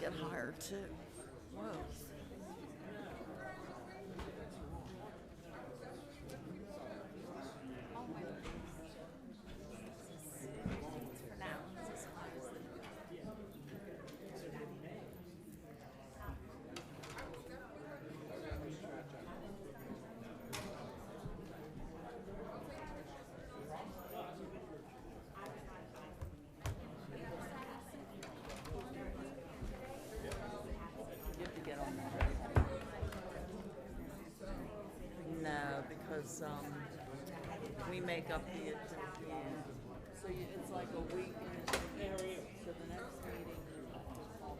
get hired too. Whoa. You have to get on that. No, because we make up the attendance. So it's like a week in advance. So the next meeting you have to call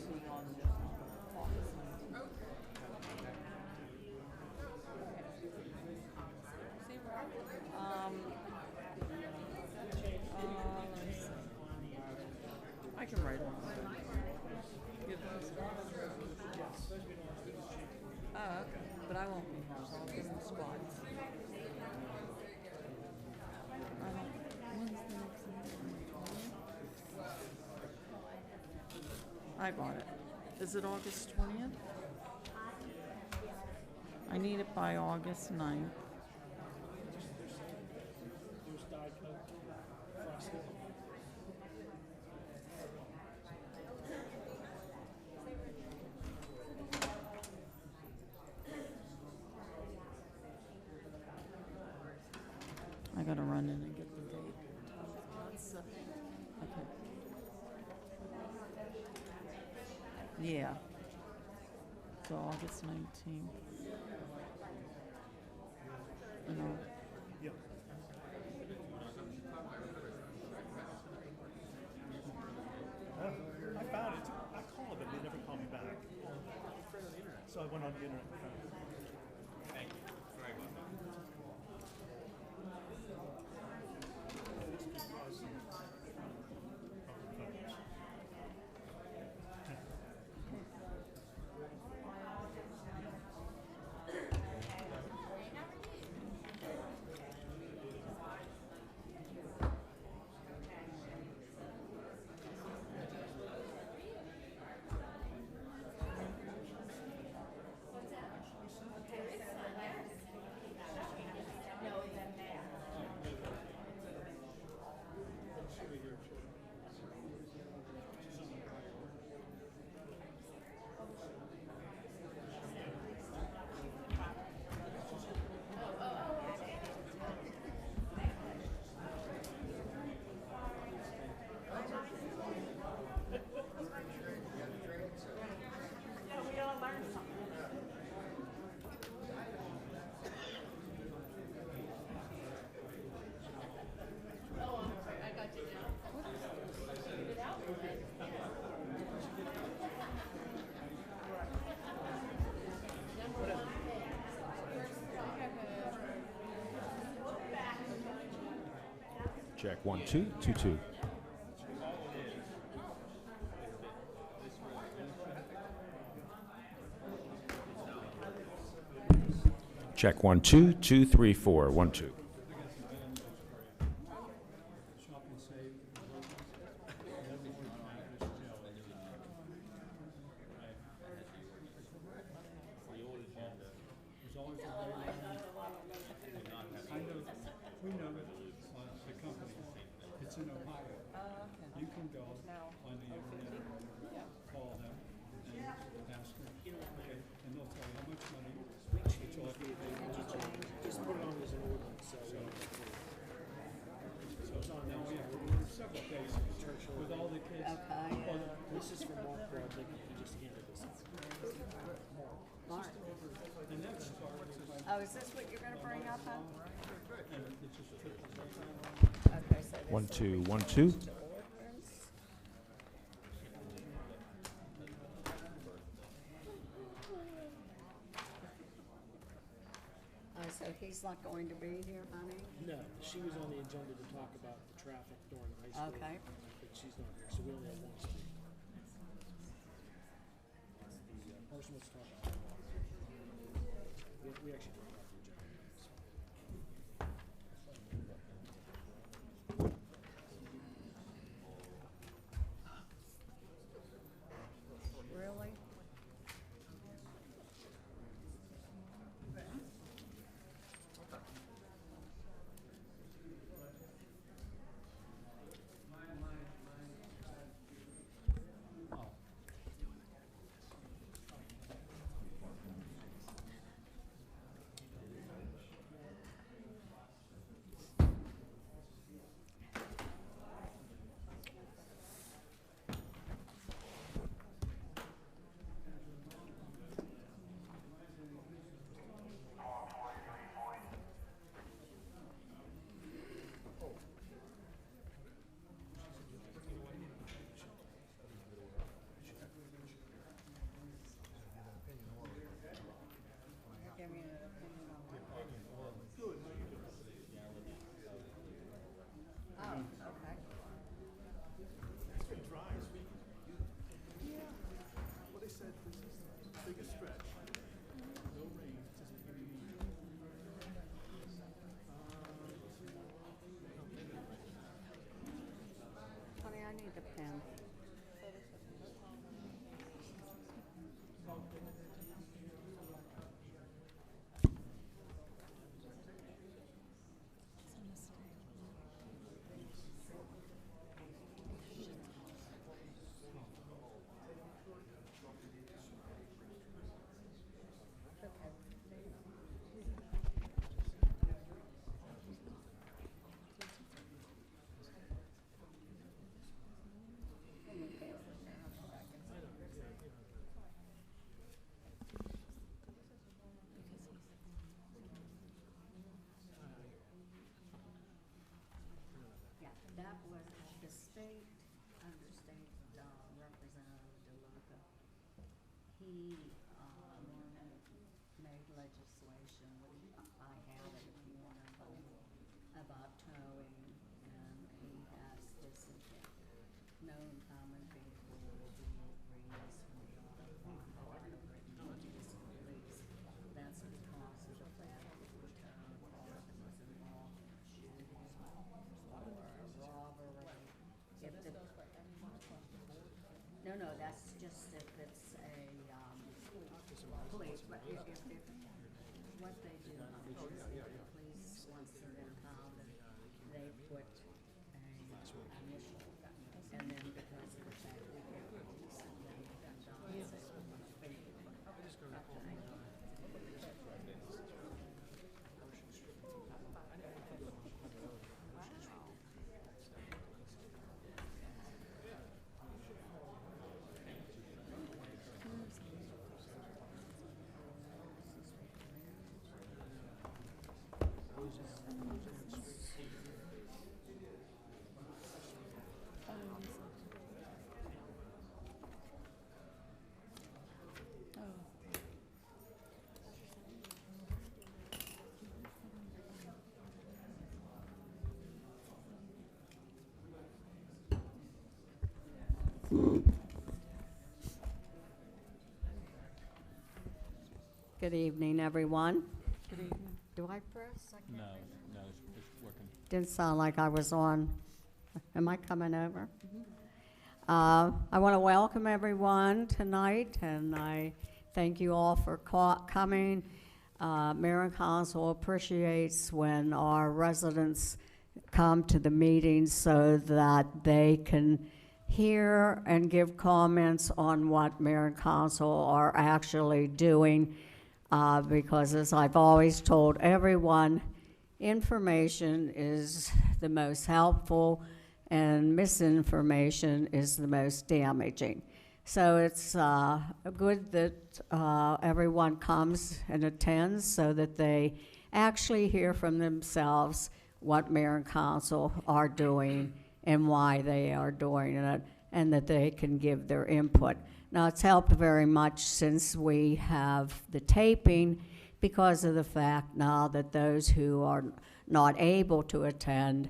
be on the August 19th. Let me see. I can write it. Give this. Oh, okay. But I won't be here, so I'll give them spots. When's the next meeting? I bought it. Is it August 20th? I need it by August 9th. I gotta run in and get the date. Okay. Yeah. So August 19th. No. Yep. I found it. I called them. They never called me back. So I went on the internet and found it. Thank you. Sorry about that. Check 1 2 2 2. Check 1 2 2 3 4 1 2. We know the company. It's in Ohio. You can go on the internet, call them, and ask them, okay, and they'll tell you how much money it's all for. Just put it on as an ordinance. So it's on now. Yeah, we're several days in Churchill with all the kids. Okay. This is from Mark Bradley. He just handed this out. Mark. And that's Oh, is this what you're going to bring up, huh? and it just trickles right down. Okay, so this 1 is 2 1 2. ordinance. Oh, so he's not going to be here, honey? No, she was on the agenda to talk about the traffic during high school. Okay. But she's not here, so we only have one speaker. The person was talking about. We actually talked about the agenda. Representative DeLuca, he made legislation, I have it if you want to vote, about towing, and he has this known common vehicle will be released from the auto farm release. That's because of the fact that the town car that was involved in a shooting or a robbery. If the, no, that's just if it's a, police, but if, what they do is the police, once they're impounded, they put a initial, and then because of the fact that they're police, and then PennDOT says we want to pay you. Good evening, everyone. Good evening. Do I press? No, it's working. Didn't sound like I was on. Am I coming over? I want to welcome everyone tonight, and I thank you all for coming. Mayor and Council appreciates when our residents come to the meetings so that they can hear and give comments on what Mayor and Council are actually doing. Because as I've always told everyone, information is the most helpful and misinformation is the most damaging. So it's good that everyone comes and attends so that they actually hear from themselves what Mayor and Council are doing and why they are doing it, and that they can give their input. Now, it's helped very much since we have the taping because of the fact now that those who are not able to attend,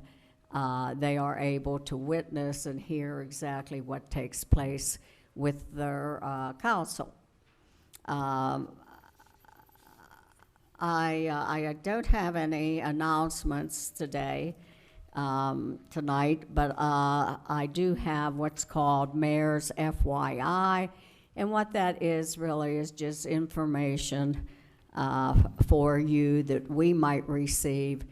they are able to witness and hear exactly what takes place with their council. I don't have any announcements today, tonight, but I do have what's called Mayor's FYI, and what that is really is just information for you that we might receive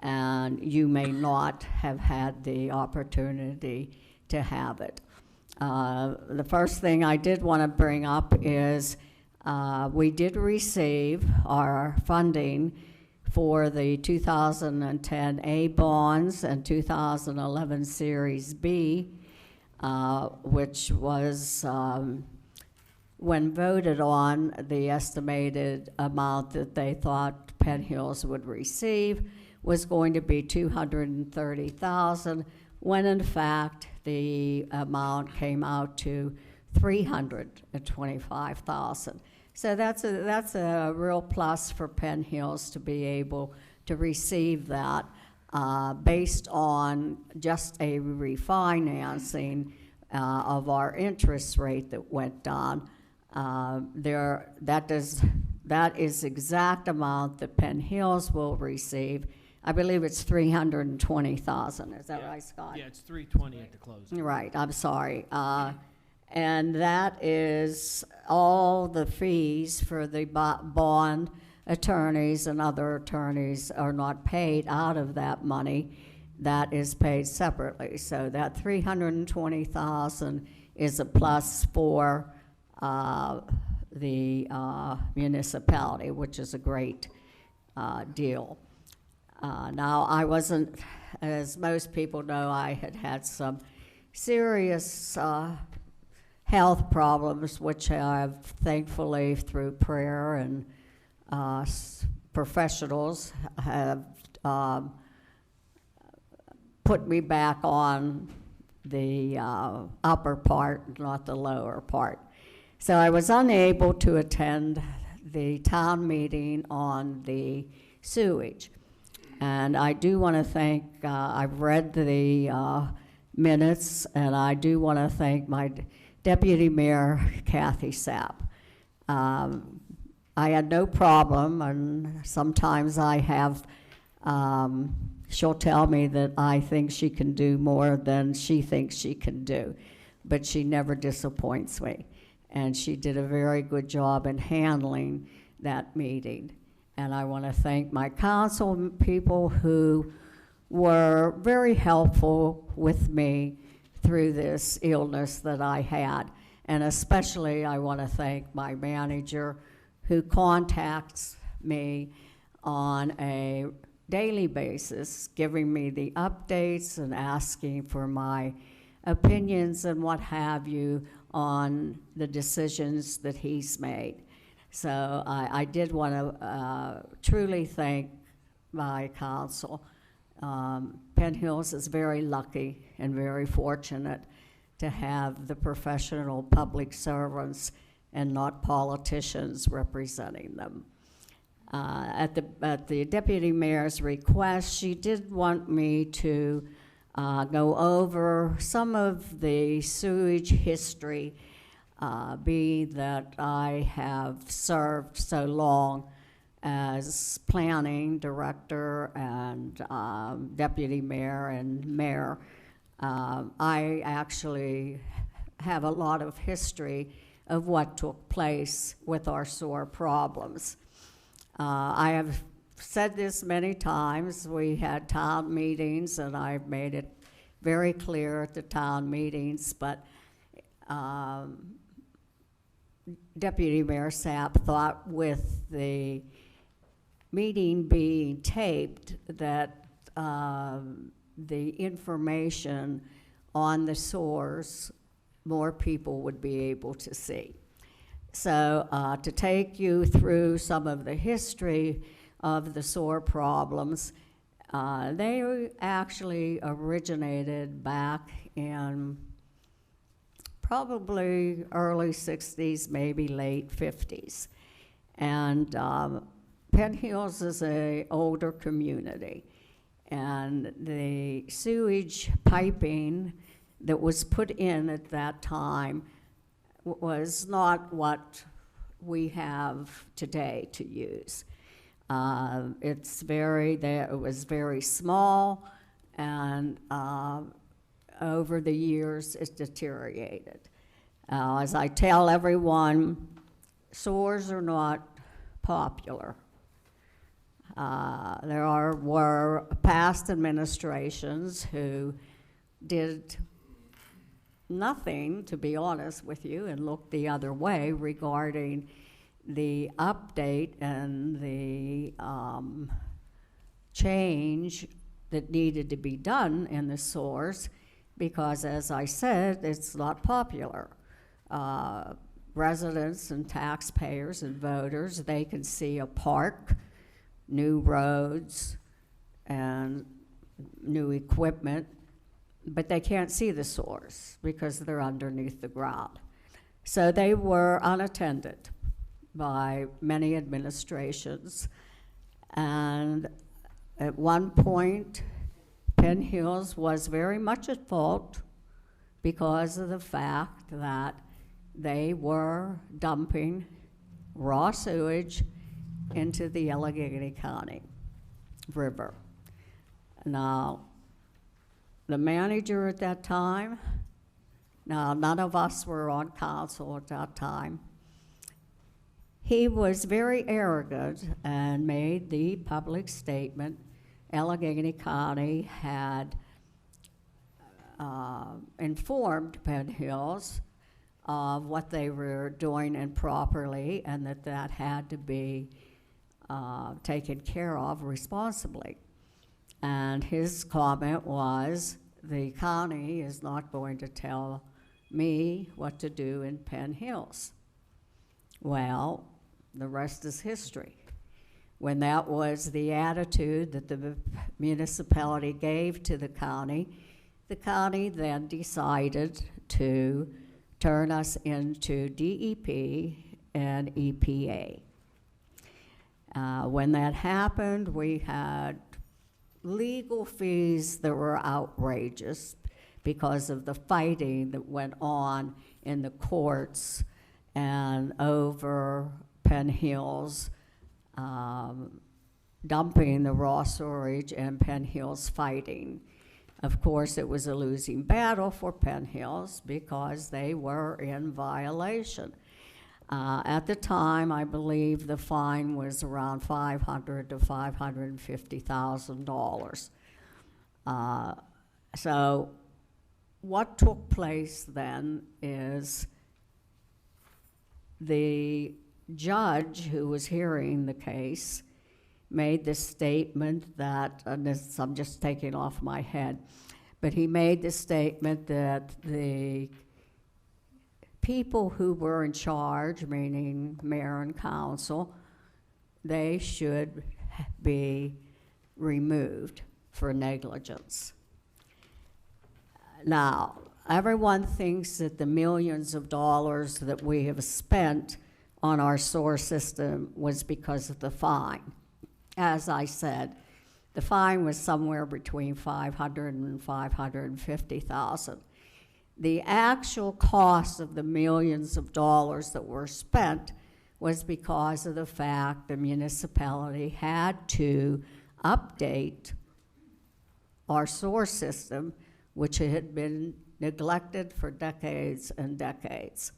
and you may not have had the opportunity to have it. The first thing I did want to bring up is we did receive our funding for the 2010 A bonds and 2011 Series B, which was, when voted on, the estimated amount that they thought Penn Hills would receive was going to be $230,000, when in fact the amount came out to $325,000. So that's a real plus for Penn Hills to be able to receive that based on just a refinancing of our interest rate that went down. That is exact amount that Penn Hills will receive. I believe it's $320,000. Is that right, Scott? Yeah, it's $320 at the closing. Right. I'm sorry. And that is all the fees for the bond attorneys and other attorneys are not paid out of that money. That is paid separately. So that $320,000 is a plus for the municipality, which is a great deal. Now, I wasn't, as most people know, I had some serious health problems, which I've thankfully, through prayer and professionals, have put me back on the upper part, not the lower part. So I was unable to attend the town meeting on the sewage. And I do want to thank, I've read the minutes, and I do want to thank my Deputy Mayor, Kathy Sapp. I had no problem, and sometimes I have, she'll tell me that I think she can do more than she thinks she can do, but she never disappoints me. And she did a very good job in handling that meeting. And I want to thank my council people who were very helpful with me through this illness that I had. And especially I want to thank my manager who contacts me on a daily basis, giving me the updates and asking for my opinions and what have you on the decisions that he's made. So I did want to truly thank my council. Penn Hills is very lucky and very fortunate to have the professional public servants and not politicians representing them. At the deputy mayor's request, she did want me to go over some of the sewage history, being that I have served so long as planning director and deputy mayor and mayor. I actually have a lot of history of what took place with our sewer problems. I have said this many times. We had town meetings, and I've made it very clear at the town meetings, but Deputy Mayor Sapp thought with the meeting being taped that the information on the source, more people would be able to see. So to take you through some of the history of the sewer problems, they actually originated back in probably early 60s, maybe late 50s. And Penn Hills is an older community, and the sewage piping that was put in at that time was not what we have today to use. It was very small, and over the years it deteriorated. As I tell everyone, sewers are not popular. There were past administrations who did nothing, to be honest with you, and looked the other way regarding the update and the change that needed to be done in the source, because, as I said, it's not popular. Residents and taxpayers and voters, they can see a park, new roads, and new equipment, but they can't see the source because they're underneath the ground. So they were unattended by many administrations. And at one point, Penn Hills was very much at fault because of the fact that they were dumping raw sewage into the Allegheny County River. Now, the manager at that time, now none of us were on council at that time, he was very arrogant and made the public statement Allegheny County had informed Penn Hills of what they were doing improperly, and that had to be taken care of responsibly. And his comment was, the county is not going to tell me what to do in Penn Hills. Well, the rest is history. When that was the attitude that the municipality gave to the county, The county then decided to turn us into DEP and EPA. When that happened, we had legal fees that were outrageous because of the fighting that went on in the courts and over Penn Hills dumping the raw sewage and Penn Hills fighting. Of course, it was a losing battle for Penn Hills because they were in violation. At the time, I believe the fine was around $500,000 to $550,000. So what took place then is the judge who was hearing the case made the statement that, and this I'm just taking off my head, but he made the statement that the people who were in charge, meaning mayor and council, they should be removed for negligence. Now, everyone thinks that the millions of dollars that we have spent on our sewer system was because of the fine. As I said, the fine was somewhere between $500,000 and $550,000. The actual cost of the millions of dollars that were spent was because of the fact the municipality had to update our sewer system, which had been neglected for decades and decades.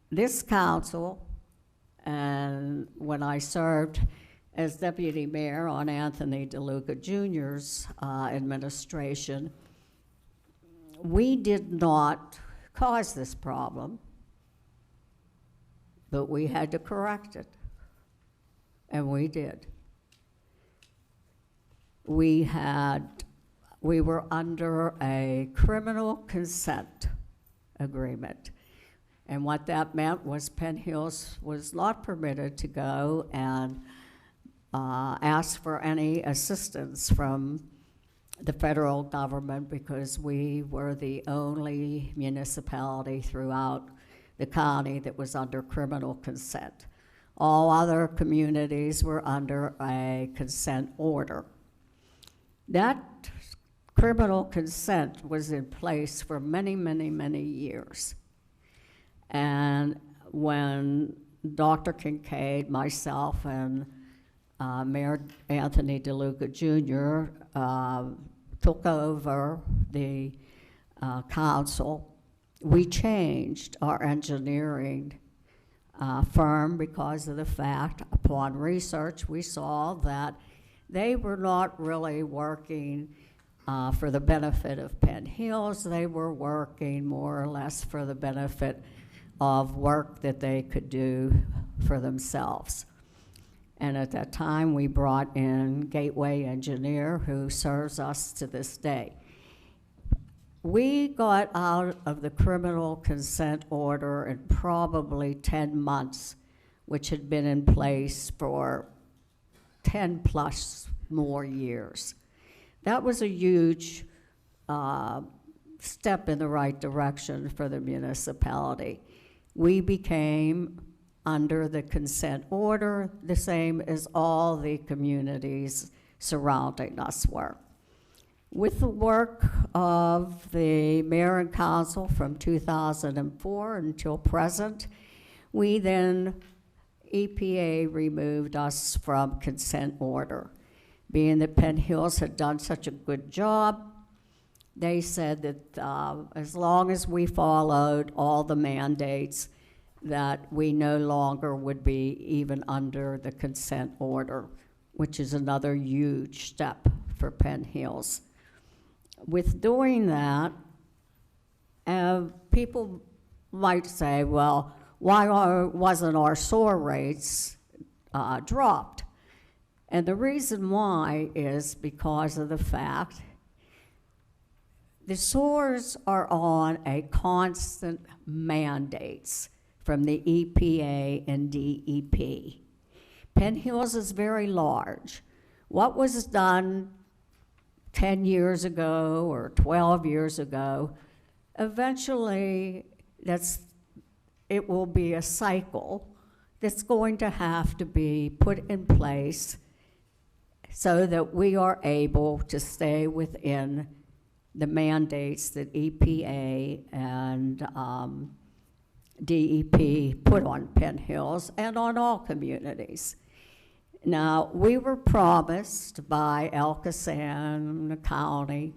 This council, and when I served as deputy mayor on Anthony DeLuca Jr.'s administration, we did not cause this problem, but we had to correct it, and we did. We were under a criminal consent agreement. And what that meant was Penn Hills was not permitted to go and ask for any assistance from the federal government because we were the only municipality throughout the county that was under criminal consent. All other communities were under a consent order. That criminal consent was in place for many, many, many years. And when Dr. Kincaid, myself, and Mayor Anthony DeLuca Jr. Took over the council, we changed our engineering firm because of the fact, upon research, we saw that they were not really working for the benefit of Penn Hills. They were working more or less for the benefit of work that they could do for themselves. And at that time, we brought in Gateway Engineer, who serves us to this day. We got out of the criminal consent order in probably 10 months, which had been in place for 10 plus more years. That was a huge step in the right direction for the municipality. We became under the consent order, the same as all the communities surrounding us were. With the work of the mayor and council from 2004 until present, we then, EPA removed us from consent order. Being that Penn Hills had done such a good job, they said that as long as we followed all the mandates, that we no longer would be even under the consent order, which is another huge step for Penn Hills. With doing that, people might say, well, why wasn't our sewer rates dropped? And the reason why is because of the fact the sewers are on a constant mandates from the EPA and DEP. Penn Hills is very large. What was done 10 years ago or 12 years ago, eventually it will be a cycle that's going to have to be put in place so that we are able to stay within the mandates that EPA and DEP put on Penn Hills and on all communities. Now, we were promised by Elkasand County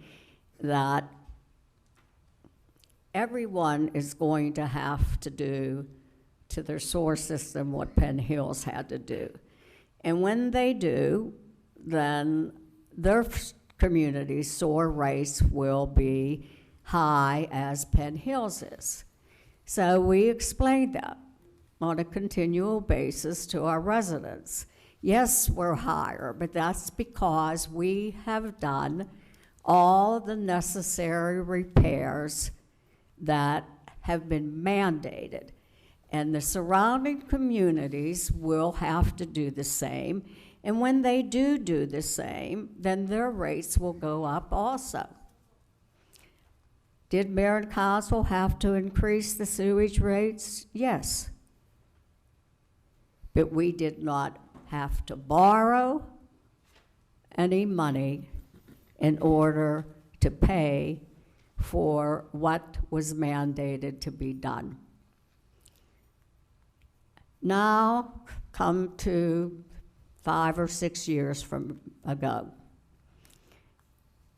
that everyone is going to have to do to their sewer system what Penn Hills had to do. And when they do, then their community's sewer rates will be high as Penn Hills is. So we explained that on a continual basis to our residents. Yes, we're higher, but that's because we have done all the necessary repairs that have been mandated. And the surrounding communities will have to do the same. And when they do the same, then their rates will go up also. Did mayor and council have to increase the sewage rates? Yes. But we did not have to borrow any money in order to pay for what was mandated to be done. Now, come to 5 or 6 years from ago.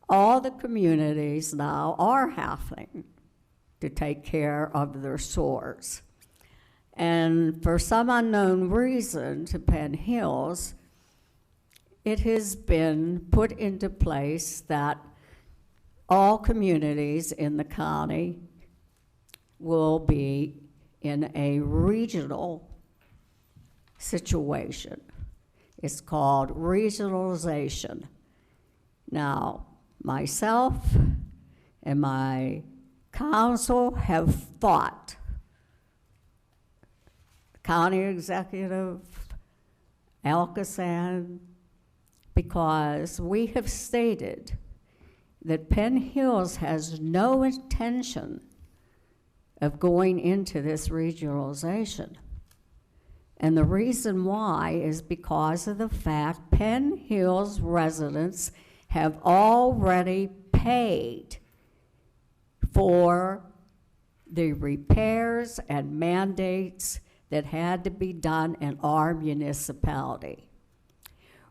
All the communities now are having to take care of their sewers. And for some unknown reason to Penn Hills, it has been put into place that all communities in the county will be in a regional situation. It's called regionalization. Now, myself and my council have fought, county executive, Elkasand, because we have stated that Penn Hills has no intention of going into this regionalization. And the reason why is because of the fact Penn Hills residents have already paid for the repairs and mandates that had to be done in our municipality.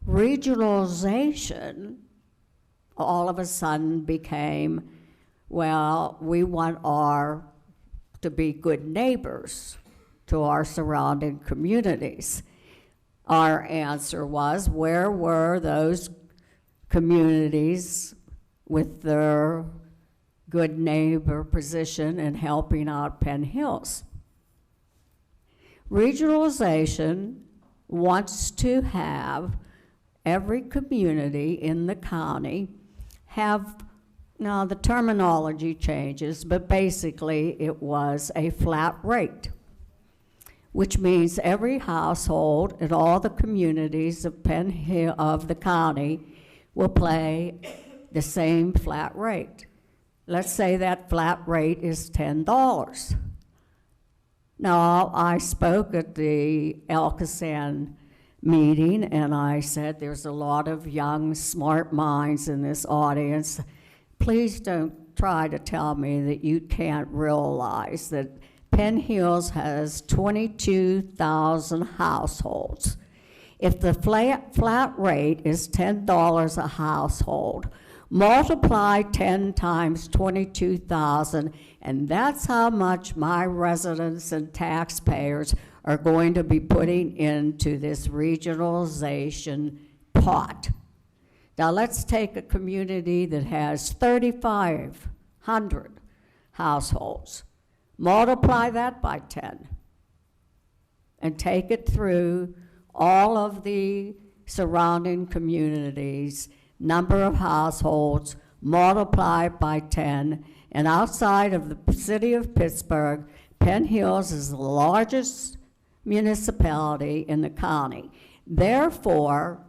Regionalization all of a sudden became, well, we want to be good neighbors to our surrounding communities. Our answer was, where were those communities with their good neighbor position and helping out Penn Hills? Regionalization wants to have every community in the county have, now the terminology changes, but basically it was a flat rate, which means every household in all the communities of Penn Hill of the county will pay the same flat rate. Let's say that flat rate is $10. Now, I spoke at the Elkasand meeting and I said there's a lot of young, smart minds in this audience. Please don't try to tell me that you can't realize that Penn Hills has 22,000 households. If the flat rate is $10 a household, multiply 10 times 22,000, and that's how much my residents and taxpayers are going to be putting into this regionalization pot. Now let's take a community that has 3,500 households. Multiply that by 10 and take it through all of the surrounding communities, number of households, multiply by 10, and outside of the city of Pittsburgh, Penn Hills is the largest municipality in the county. Therefore,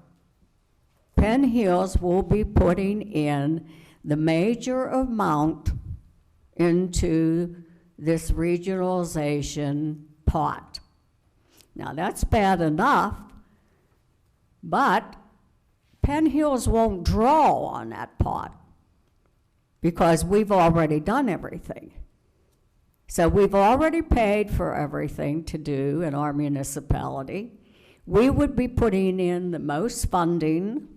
Penn Hills will be putting in the major amount into this regionalization pot. Now, that's bad enough, but Penn Hills won't draw on that pot because we've already done everything. So we've already paid for everything to do in our municipality. We would be putting in the most funding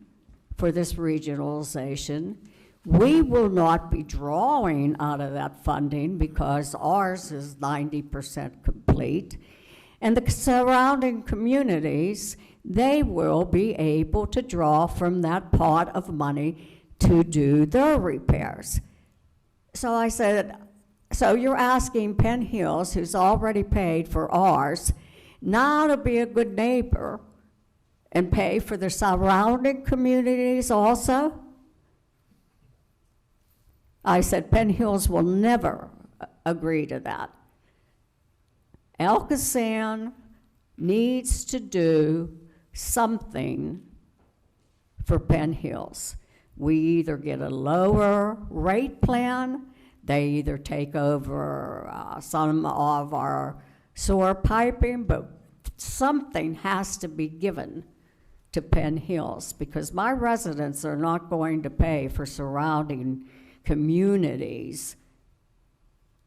for this regionalization. We will not be drawing out of that funding because ours is 90% complete. And the surrounding communities, they will be able to draw from that pot of money to do their repairs. So I said, so you're asking Penn Hills, who's already paid for ours, now to be a good neighbor and pay for the surrounding communities also? I said, Penn Hills will never agree to that. Alcosan needs to do something for Penn Hills. We either get a lower rate plan, they either take over some of our sewer piping, but something has to be given to Penn Hills because my residents are not going to pay for surrounding communities'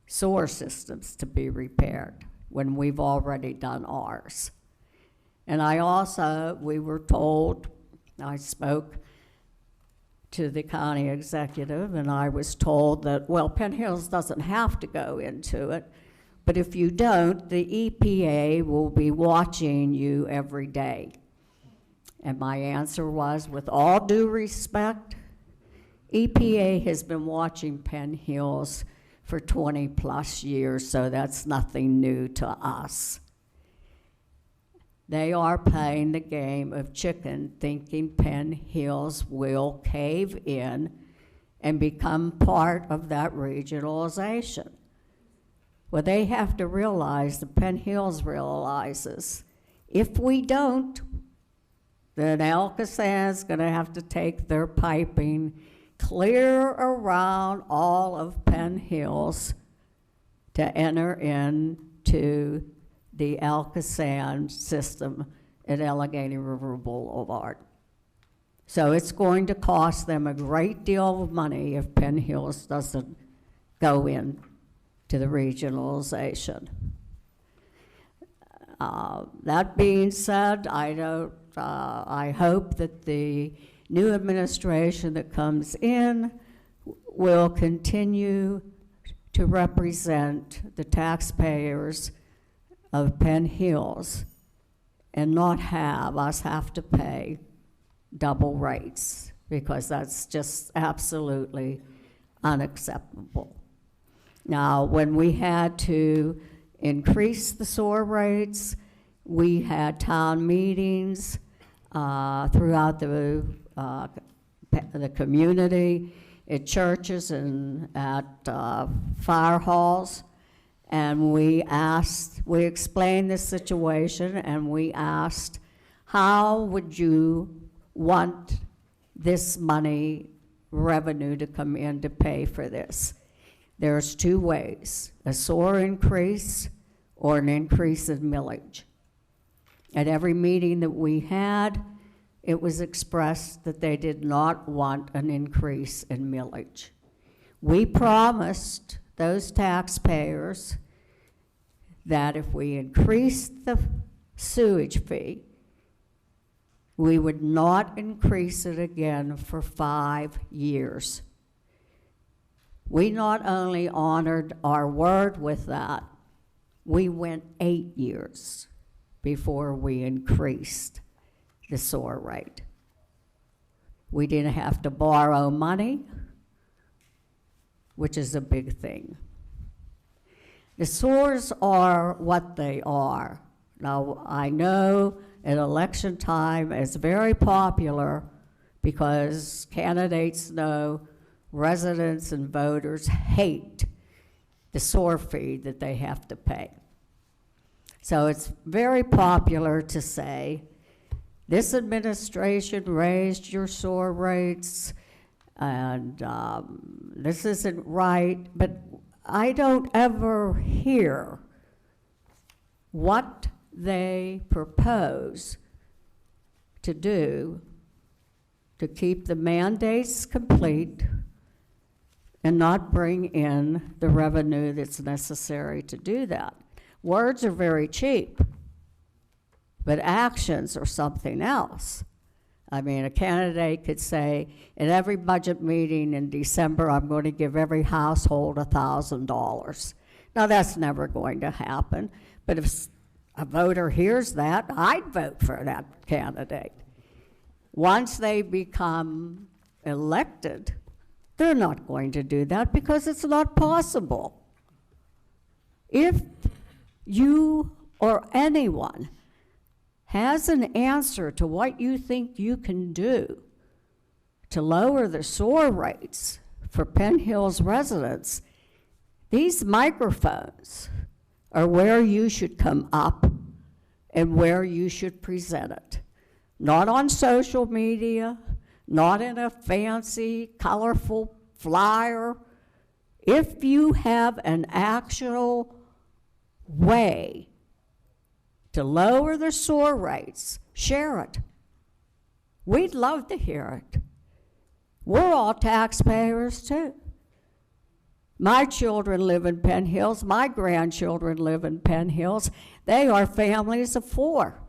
sewer systems to be repaired when we've already done ours. And we were told, I spoke to the county executive, and I was told that, well, Penn Hills doesn't have to go into it, but if you don't, the EPA will be watching you every day. And my answer was, with all due respect, EPA has been watching Penn Hills for 20 plus years, so that's nothing new to us. They are playing the game of chicken, thinking Penn Hills will cave in and become part of that regionalization. Well, they have to realize, the Penn Hills realizes, if we don't, then Alcosan's gonna have to take their piping clear around all of Penn Hills to enter into the Alcosan system at Allegheny River Boulevard. So it's going to cost them a great deal of money if Penn Hills doesn't go in to the regionalization. That being said, I hope that the new administration that comes in will continue to represent the taxpayers of Penn Hills and not have us have to pay double rates, because that's just absolutely unacceptable. Now, when we had to increase the sewer rates, we had town meetings throughout the community, at churches and at fire halls. And we explained the situation, and we asked, how would you want this money, revenue, to come in to pay for this? There's two ways, a sewer increase or an increase in millage. At every meeting that we had, it was expressed that they did not want an increase in millage. We promised those taxpayers that if we increased the sewage fee, we would not increase it again for 5 years. We not only honored our word with that, we went 8 years before we increased the sewer rate. We didn't have to borrow money, which is a big thing. The sewers are what they are. Now, I know at election time it's very popular because candidates know residents and voters hate the sewer fee that they have to pay. So it's very popular to say This administration raised your sewer rates, and this isn't right, but I don't ever hear what they propose to do to keep the mandates complete and not bring in the revenue that's necessary to do that. Words are very cheap, but actions are something else. I mean, a candidate could say, at every budget meeting in December, I'm going to give every household $1,000. Now, that's never going to happen, but if a voter hears that, I'd vote for that candidate. Once they become elected, they're not going to do that because it's not possible. If you or anyone has an answer to what you think you can do to lower the sewer rates for Penn Hills residents, these microphones are where you should come up and where you should present it. Not on social media, not in a fancy, colorful flyer. If you have an actual way to lower the sewer rates, share it. We'd love to hear it. We're all taxpayers too. My children live in Penn Hills. My grandchildren live in Penn Hills. They are families of 4.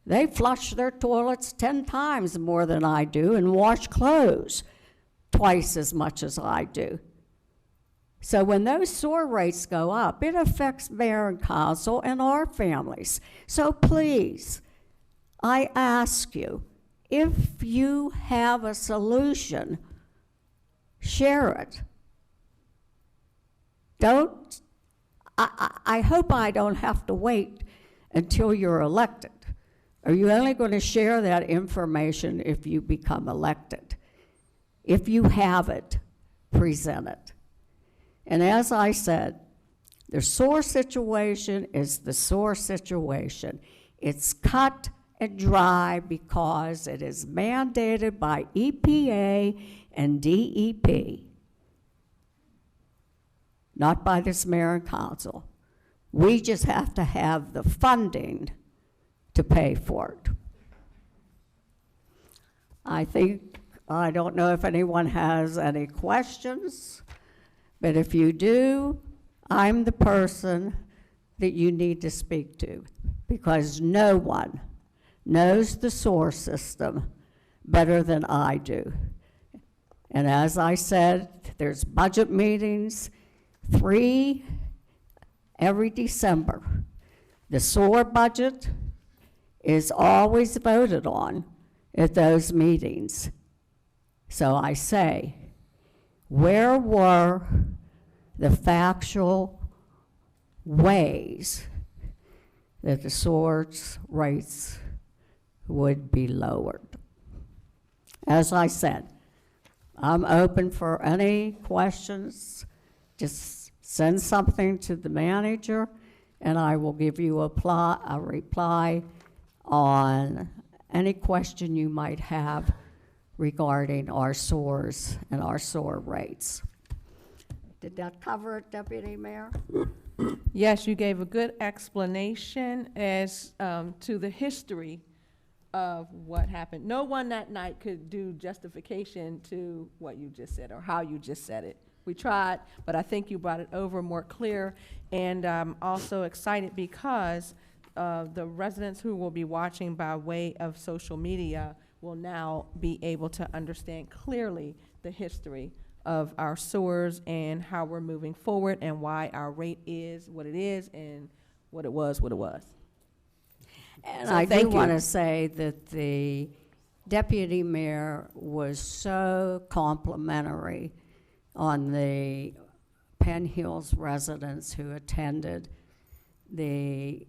They flush their toilets 10 times more than I do and wash clothes twice as much as I do. So when those sewer rates go up, it affects mayor and council and our families. So please, I ask you, if you have a solution, share it. I hope I don't have to wait until you're elected. Are you only going to share that information if you become elected? If you have it, present it. And as I said, the sewer situation is the sewer situation. It's cut and dry because it is mandated by EPA and DEP, not by this mayor and council. We just have to have the funding to pay for it. I don't know if anyone has any questions, but if you do, I'm the person that you need to speak to, because no one knows the sewer system better than I do. And as I said, there's budget meetings, 3 every December. The sewer budget is always voted on at those meetings. So I say, where were the factual ways that the sewer rates would be lowered? As I said, I'm open for any questions. Just send something to the manager, and I will give you a reply on any question you might have regarding our sewers and our sewer rates. Did that cover it, Deputy Mayor? Yes, you gave a good explanation as to the history of what happened. No one that night could do justification to what you just said or how you just said it. We tried, but I think you brought it over more clear, and I'm also excited because the residents who will be watching by way of social media will now be able to understand clearly the history of our sewers and how we're moving forward and why our rate is what it is and what it was what it was. And So I do thank you. want to say that the deputy mayor was so complimentary on the Penn Hills residents who attended the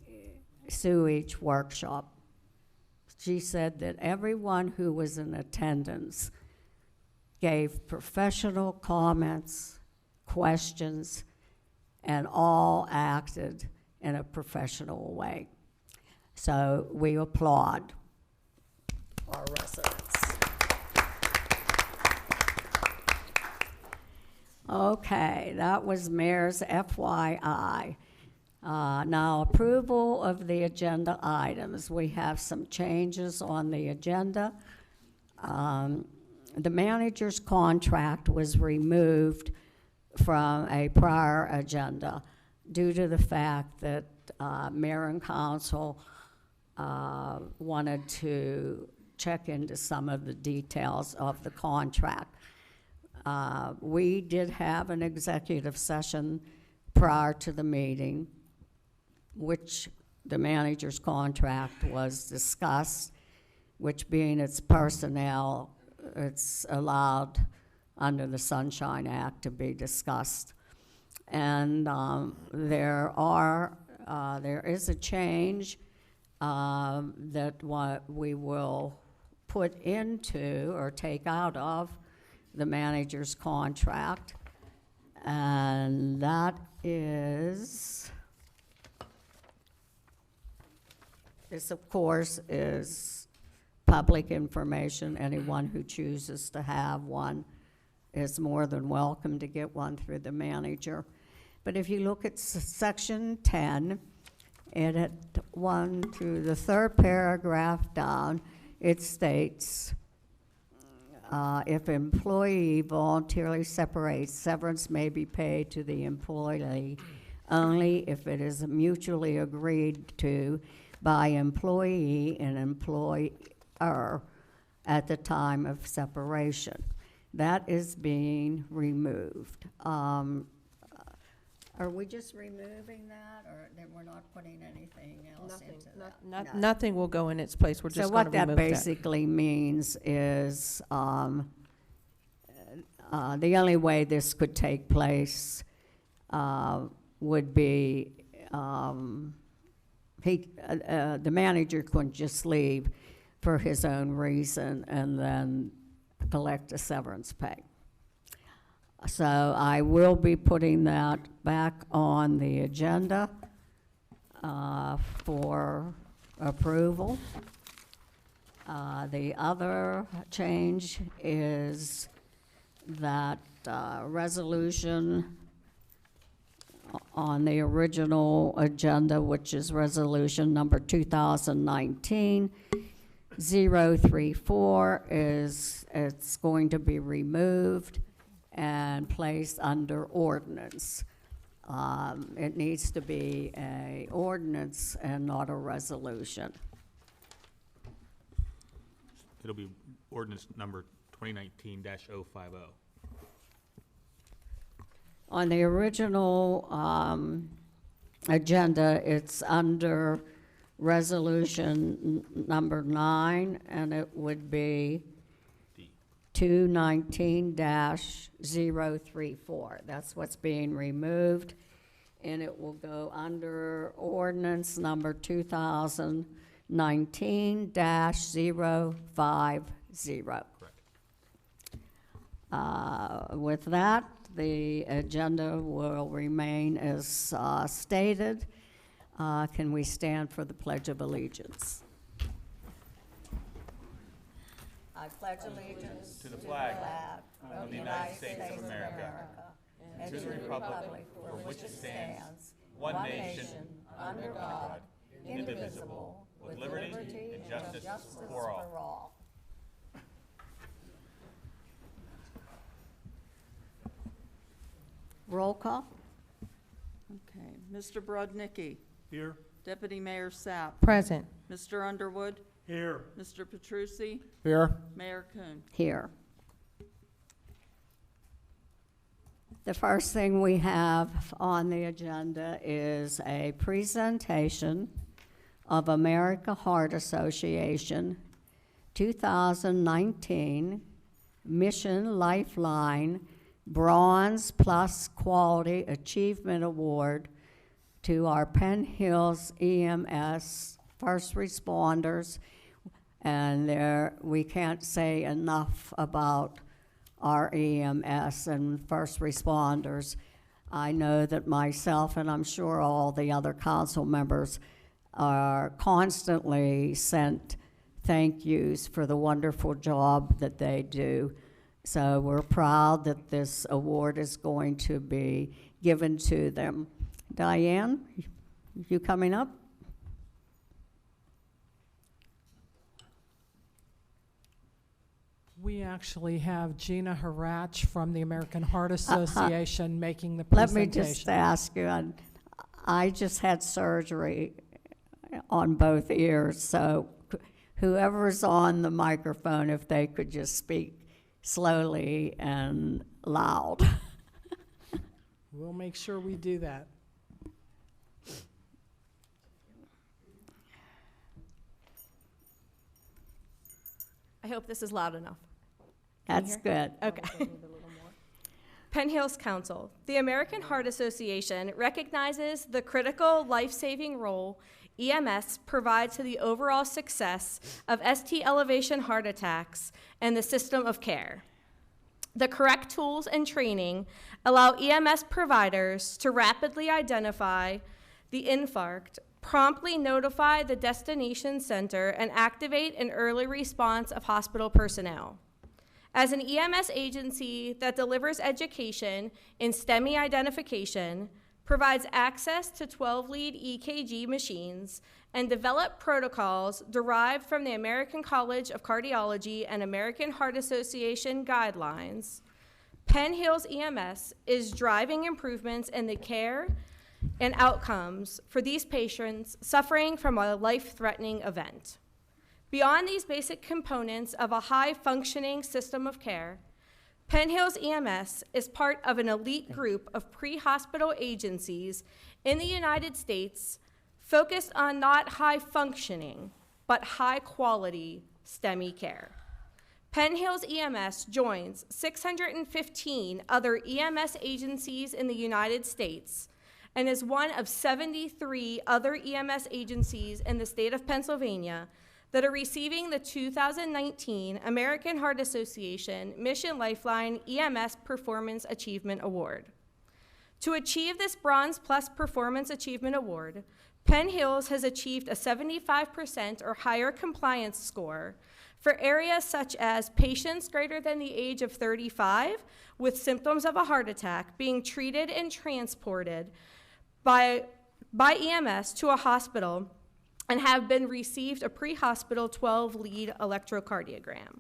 sewage workshop. She said that everyone who was in attendance gave professional comments, questions, and all acted in a professional way. So we applaud. our residents. Okay, that was Mayor's FYI. Now, approval of the agenda items. We have some changes on the agenda. The manager's contract was removed from a prior agenda due to the fact that mayor and council wanted to check into some of the details of the contract. We did have an executive session prior to the meeting, which the manager's contract was discussed, which being its personnel, it's allowed under the Sunshine Act to be discussed. And there is a change that what we will put into or take out of the manager's contract, and that is, this of course is public information. Anyone who chooses to have one is more than welcome to get one through the manager. But if you look at section 10, and at 1 through the third paragraph down, it states, if employee voluntarily separates, severance may be paid to the employee only if it is mutually agreed to by employee and employer at the time of separation. That is being removed. Are we just removing that, or that we're not putting anything else into that? No. Nothing will go in its place. We're just So going what to remove that that. basically means is the only way this could take place would be the manager couldn't just leave for his own reason and then collect a severance pay. So I will be putting that back on the agenda for approval. The other change is that resolution on the original agenda, which is resolution number 2019-034, it's going to be removed and placed under ordinance. It needs to be an ordinance and not a resolution. It'll be ordinance number 2019-050. On the original agenda, it's under resolution number 9, and it would be 219-034. That's what's being removed, and it will go under ordinance number 2019-050. Correct. With that, the agenda will remain as stated. Can we stand for the Pledge of Allegiance? I pledge allegiance To the flag of the United States of America, and to the republic for which it stands, one nation, under God, indivisible, with liberty and justice for all. Roll call. Okay, Mr. Brodnicki, Here? Deputy Mayor Sapp, Present. Mr. Underwood, Here. Mr. Petrucci, Here. Mayor Kuhn. Here. The first thing we have on the agenda is a presentation of America Heart Association 2019 Mission Lifeline Bronze Plus Quality Achievement Award to our Penn Hills EMS first responders. And we can't say enough about our EMS and first responders. I know that myself, and I'm sure all the other council members, are constantly sent thank yous for the wonderful job that they do. So we're proud that this award is going to be given to them. Diane, you coming up? We actually have Gina Harach from the American Heart Association making the Let presentation. me just ask you, I just had surgery on both ears, so whoever's on the microphone, if they could just speak slowly and loud. We'll make sure we do that. I hope this is loud enough. That's good. Okay. Penn Hills Council. The American Heart Association recognizes the critical life-saving role EMS provides to the overall success of ST elevation heart attacks and the system of care. The correct tools and training allow EMS providers to rapidly identify the infarct, promptly notify the destination center, and activate an early response of hospital personnel. As an EMS agency that delivers education in STEMI identification, provides access to 12-lead EKG machines, and develop protocols derived from the American College of Cardiology and American Heart Association guidelines, Penn Hills EMS is driving improvements in the care and outcomes for these patients suffering from a life-threatening event. Beyond these basic components of a high-functioning system of care, Penn Hills EMS is part of an elite group of pre-hospital agencies in the United States focused on not high-functioning, but high-quality STEMI care. Penn Hills EMS joins 615 other EMS agencies in the United States and is one of 73 other EMS agencies in the state of Pennsylvania that are receiving the 2019 American Heart Association Mission Lifeline EMS Performance Achievement Award. To achieve this Bronze Plus Performance Achievement Award, Penn Hills has achieved a 75% or higher compliance score for areas such as patients greater than the age of 35 with symptoms of a heart attack being treated and transported by EMS to a hospital and have been received a pre-hospital 12-lead electrocardiogram.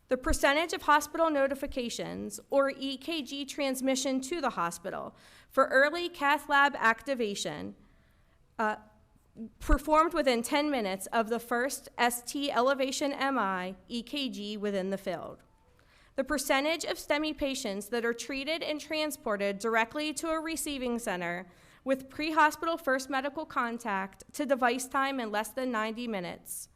The percentage of hospital notifications or EKG transmission to the hospital for early cath lab activation performed within 10 minutes of the first ST elevation MI EKG within the field. The percentage of STEMI patients that are treated and transported directly to a receiving center with pre-hospital first medical contact to device time in less than 90 minutes,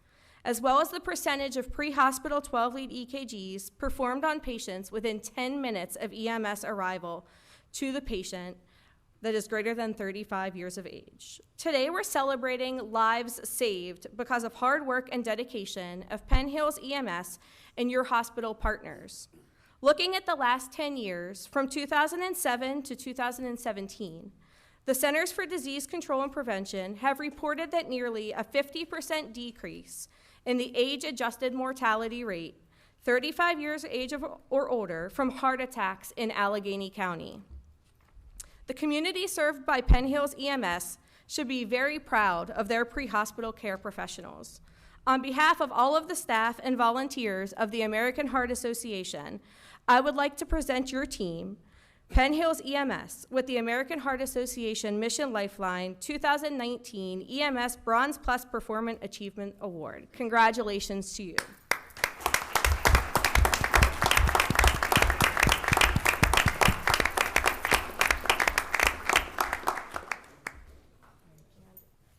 as well as the percentage of pre-hospital 12-lead EKGs performed on patients within 10 minutes of EMS arrival to the patient that is greater than 35 years of age. Today, we're celebrating lives saved because of hard work and dedication of Penn Hills EMS and your hospital partners. Looking at the last 10 years, from 2007 to 2017, the Centers for Disease Control and Prevention have reported that nearly a 50% decrease in the age-adjusted mortality rate, 35 years of age or older, from heart attacks in Allegheny County. The community served by Penn Hills EMS should be very proud of their pre-hospital care professionals. On behalf of all of the staff and volunteers of the American Heart Association, I would like to present your team, Penn Hills EMS, with the American Heart Association Mission Lifeline 2019 EMS Bronze Plus Performance Achievement Award. Congratulations to you.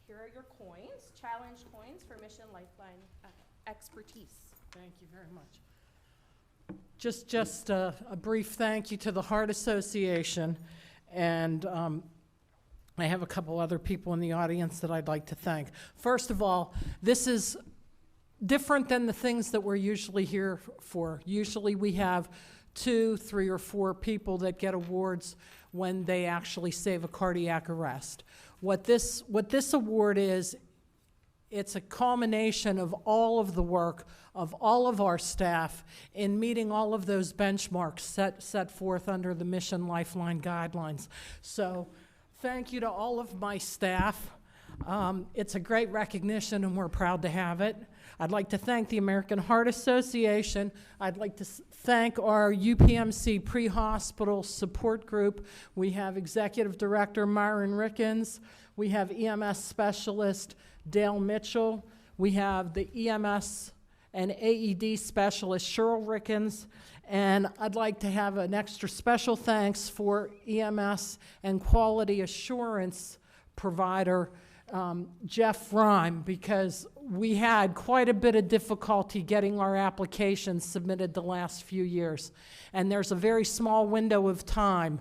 Here are your coins, challenge coins for Mission Lifeline expertise. Thank you very much. Just a brief thank you to the Heart Association, and I have a couple other people in the audience that I'd like to thank. First of all, this is different than the things that we're usually here for. Usually we have 2, 3, or 4 people that get awards when they actually save a cardiac arrest. What this award is it's a culmination of all of the work of all of our staff in meeting all of those benchmarks set forth under the Mission Lifeline guidelines. So thank you to all of my staff. It's a great recognition and we're proud to have it. I'd like to thank the American Heart Association. I'd like to thank our UPMC pre-hospital support group. We have Executive Director Myron Rickens. We have EMS Specialist Dale Mitchell. We have the EMS and AED Specialist Cheryl Rickens. And I'd like to have an extra special thanks for EMS and Quality Assurance Provider Jeff Rhyme, because we had quite a bit of difficulty getting our applications submitted the last few years. And there's a very small window of time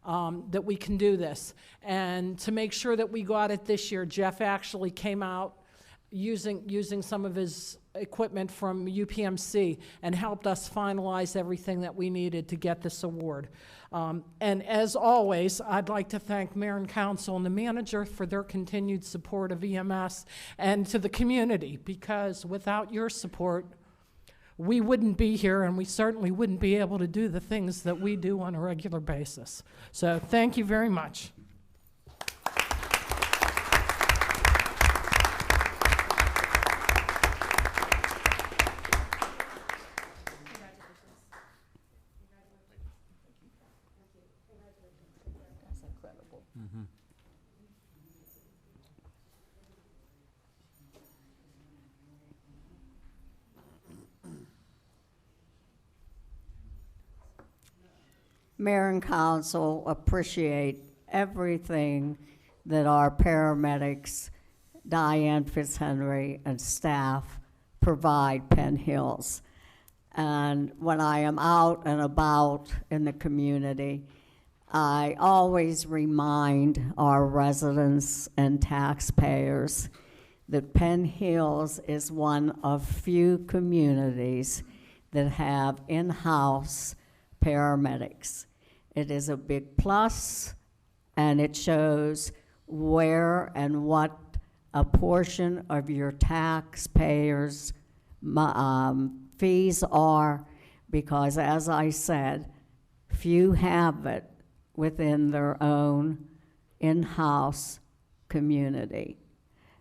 that we can do this. And to make sure that we got it this year, Jeff actually came out using some of his equipment from UPMC and helped us finalize everything that we needed to get this award. And as always, I'd like to thank Mayor and Council and the manager for their continued support of EMS, and to the community, because without your support, we wouldn't be here, and we certainly wouldn't be able to do the things that we do on a regular basis. So thank you very much. Mayor and Council appreciate everything that our paramedics, Diane Fitzhenry, and staff provide Penn Hills. And when I am out and about in the community, I always remind our residents and taxpayers that Penn Hills is one of few communities that have in-house paramedics. It is a big plus, and it shows where and what a portion of your taxpayers' fees are, because as I said, few have it within their own in-house community.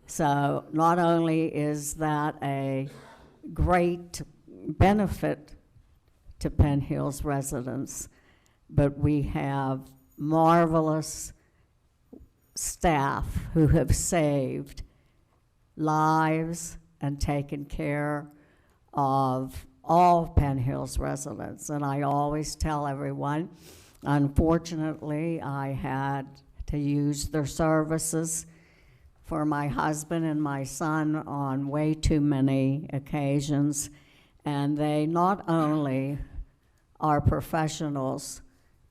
So not only is that a great benefit to Penn Hills residents, but we have marvelous staff who have saved lives and taken care of all Penn Hills residents. And I always tell everyone, unfortunately, I had to use their services for my husband and my son on way too many occasions. And they not only are professionals,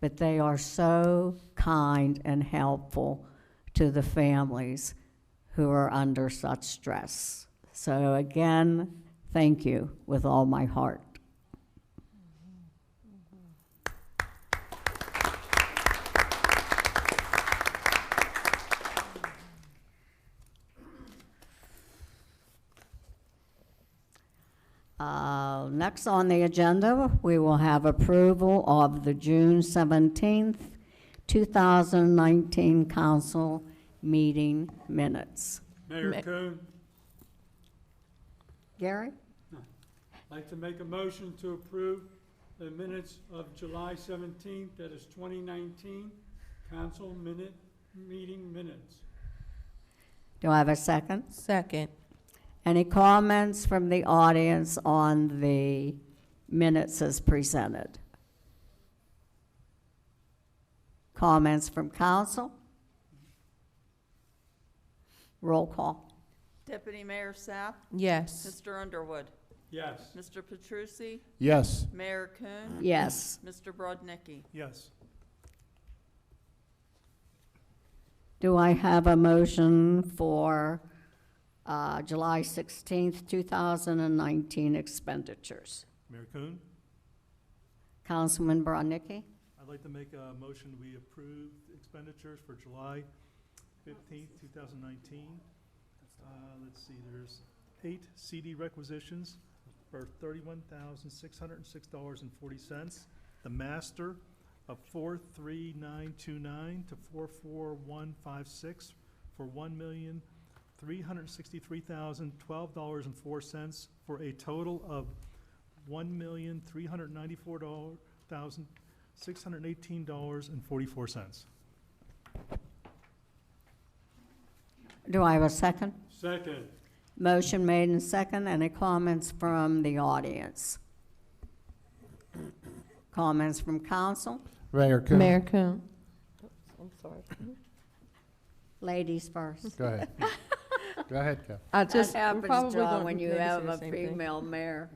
but they are so kind and helpful to the families who are under such stress. So again, thank you with all my heart. Next on the agenda, we will have approval of the June 17th, 2019 council meeting minutes. Mayor Coon, Gary? I'd like to make a motion to approve the minutes of July 17th, that is 2019, council meeting minutes. Do I have a second? Second. Any comments from the audience on the minutes as presented? Comments from council? Roll call. Deputy Mayor Sapp, Yes. Mr. Underwood, Yes. Mr. Petrucci, Yes. Mayor Kuhn, Yes. Mr. Brodnicki. Yes. Do I have a motion for July 16th, 2019 expenditures? Mayor Coon, Councilman Brodnicki? I'd like to make a motion we approve expenditures for July 15th, 2019. Let's see, there's 8 CD requisitions for $31,606.40. The master of 43929 to 44156 for $1,363,012.04 for a total of $1,394,618.44. Do I have a second? Second. Motion made and second. Any comments from the audience? Comments from council? Mayor Coon. Mayor Coon. I'm sorry. Ladies first. Go ahead. Go ahead, Kev. I just That happens, probably John, gonna when you maybe say have the a same thing. female mayor.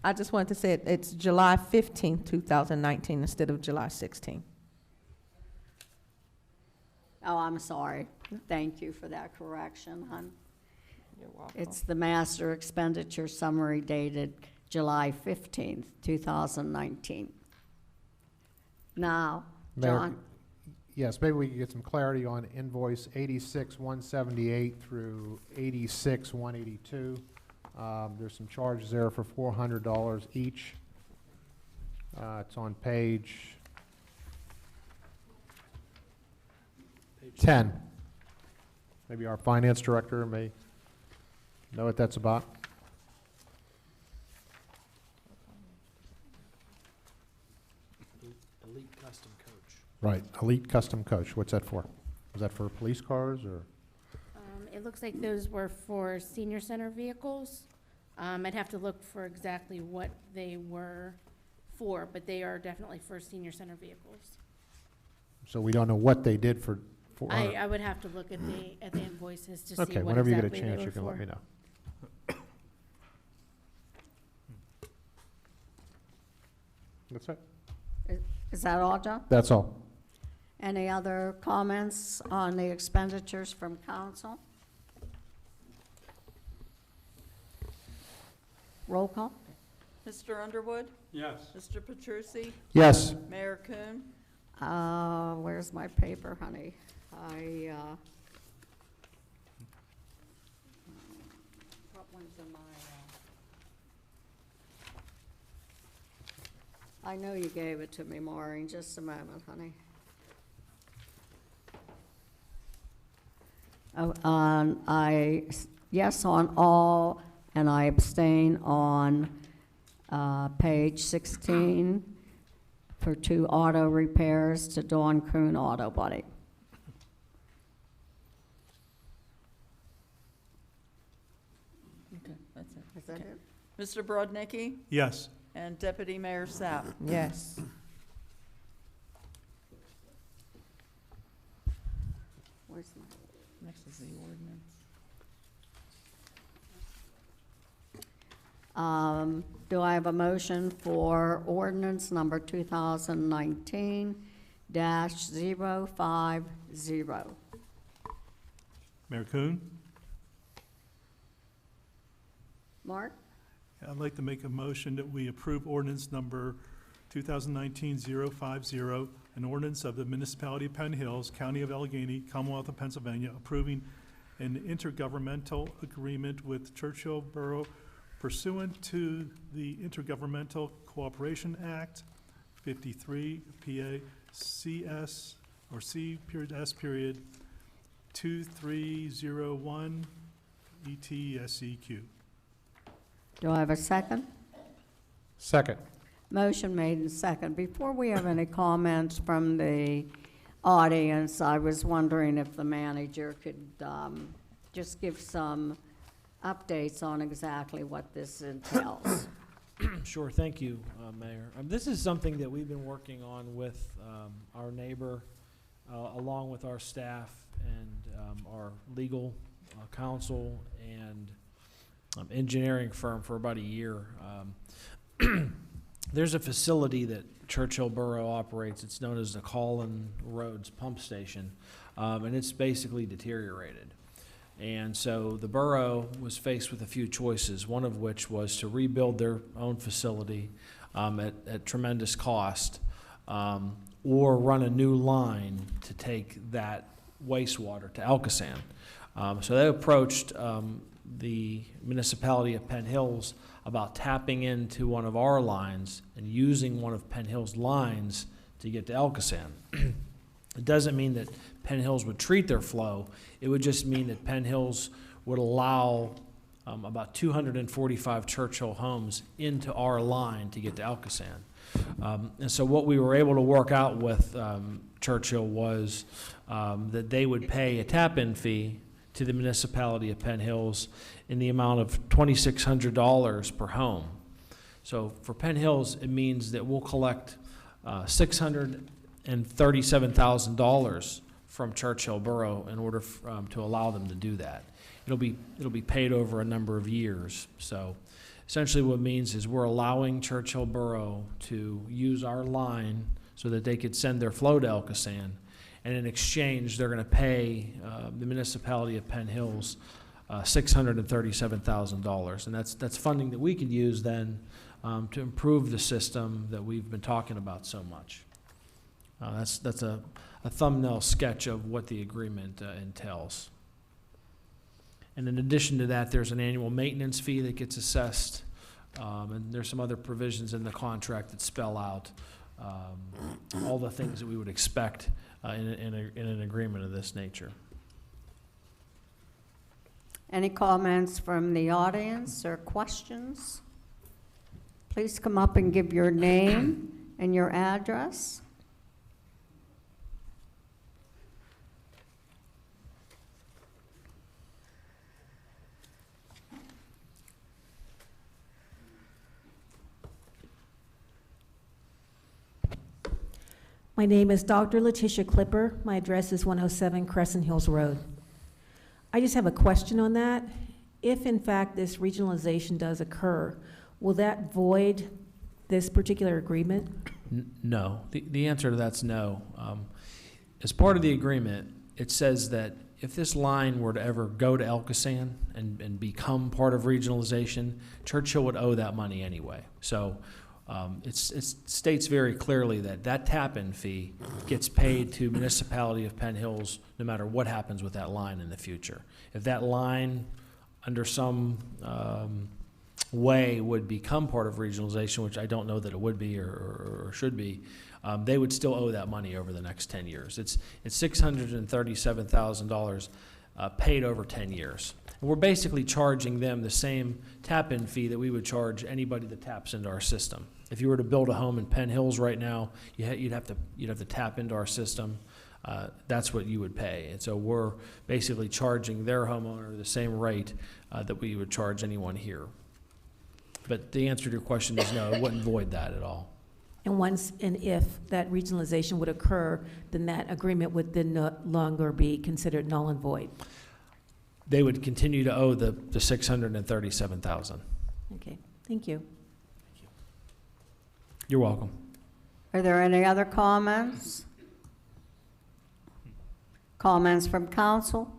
I just wanted to say it's July 15th, 2019 instead of July 16th. Oh, I'm sorry. Thank you for that correction, hon. You're welcome. It's the master expenditure summary dated July 15th, 2019. Now, Mayor, John, Yes, maybe we could get some clarity on invoice 86-178 through 86-182. There's some charges there for $400 each. It's on page 10. Maybe our finance director may know what that's about. Elite custom coach. Right, Elite Custom Coach. What's that for? Is that for police cars or? It looks like those were for senior center vehicles. I'd have to look for exactly what they were for, but they are definitely for senior center vehicles. So we don't know what they did for. I would have to look at the invoices to see Okay, what whenever you get a exactly they chance, were you can let for. me know. That's it. is that all, John? That's all. Any other comments on the expenditures from council? Roll call? Mr. Underwood? Yes. Mr. Petrucci? Yes. Mayor Kuhn? Where's my paper, honey? What one's in my, I know you gave it to me, Maureen. Just a moment, honey. Yes on all, and I abstain on page 16 for 2 auto repairs to Dawn Kuhn Auto Body. Okay, that's it. Is that it? Mr. Brodnicki? Yes. And Deputy Mayor Sapp? Yes. Where's my? Next is the ordinance. Do I have a motion for ordinance number 2019-050? Mayor Kuhn? Mark? I'd like to make a motion that we approve ordinance number 2019-050, an ordinance of the municipality of Penn Hills, County of Allegheny, Commonwealth of Pennsylvania, approving an intergovernmental agreement with Churchill Borough pursuant to the Intergovernmental Cooperation Act 53 PA CS or C period S period 2301 ETSEQ. Do I have a second? Second. Motion made and second. Before we have any comments from the audience, I was wondering if the manager could just give some updates on exactly what this entails. Sure, thank you, Mayor. This is something that we've been working on with our neighbor, along with our staff and our legal counsel and engineering firm for about a year. There's a facility that Churchill Borough operates. It's known as the Collin Roads Pump Station, and it's basically deteriorated. And so the borough was faced with a few choices, one of which was to rebuild their own facility at tremendous cost, or run a new line to take that wastewater to Alcosan. So they approached the municipality of Penn Hills about tapping into one of our lines and using one of Penn Hills' lines to get to Elkasan. It doesn't mean that Penn Hills would treat their flow. It would just mean that Penn Hills would allow about 245 Churchill homes into our line to get to Elkasan. And so what we were able to work out with Churchill was that they would pay a tap-in fee to the municipality of Penn Hills in the amount of $2,600 per home. So for Penn Hills, it means that we'll collect $637,000 from Churchill Borough in order to allow them to do that. It'll be paid over a number of years. So essentially what it means is we're allowing Churchill Borough to use our line so that they could send their flow to Elkasan. And in exchange, they're going to pay the municipality of Penn Hills $637,000. And that's funding that we could use then to improve the system that we've been talking about so much. That's a thumbnail sketch of what the agreement entails. And in addition to that, there's an annual maintenance fee that gets assessed, and there's some other provisions in the contract that spell out all the things that we would expect in an agreement of this nature. Any comments from the audience or questions? Please come up and give your name and your address. My name is Dr. Letitia Clipper. My address is 107 Crescent Hills Road. I just have a question on that. If in fact this regionalization does occur, will that void this particular agreement? No. The answer to that's no. As part of the agreement, it says that if this line were to ever go to Elkasan and become part of regionalization, Churchill would owe that money anyway. So it states very clearly that that tap-in fee gets paid to municipality of Penn Hills no matter what happens with that line in the future. If that line, under some way, would become part of regionalization, which I don't know that it would be or should be, they would still owe that money over the next 10 years. It's $637,000 paid over 10 years. And we're basically charging them the same tap-in fee that we would charge anybody that taps into our system. If you were to build a home in Penn Hills right now, you'd have to tap into our system. That's what you would pay. And so we're basically charging their homeowner the same rate that we would charge anyone here. But the answer to your question is no, it wouldn't void that at all. And once and if that regionalization would occur, then that agreement would then no longer be considered null and void. They would continue to owe the $637,000. Okay, thank you. You're welcome. Are there any other comments? Comments from council?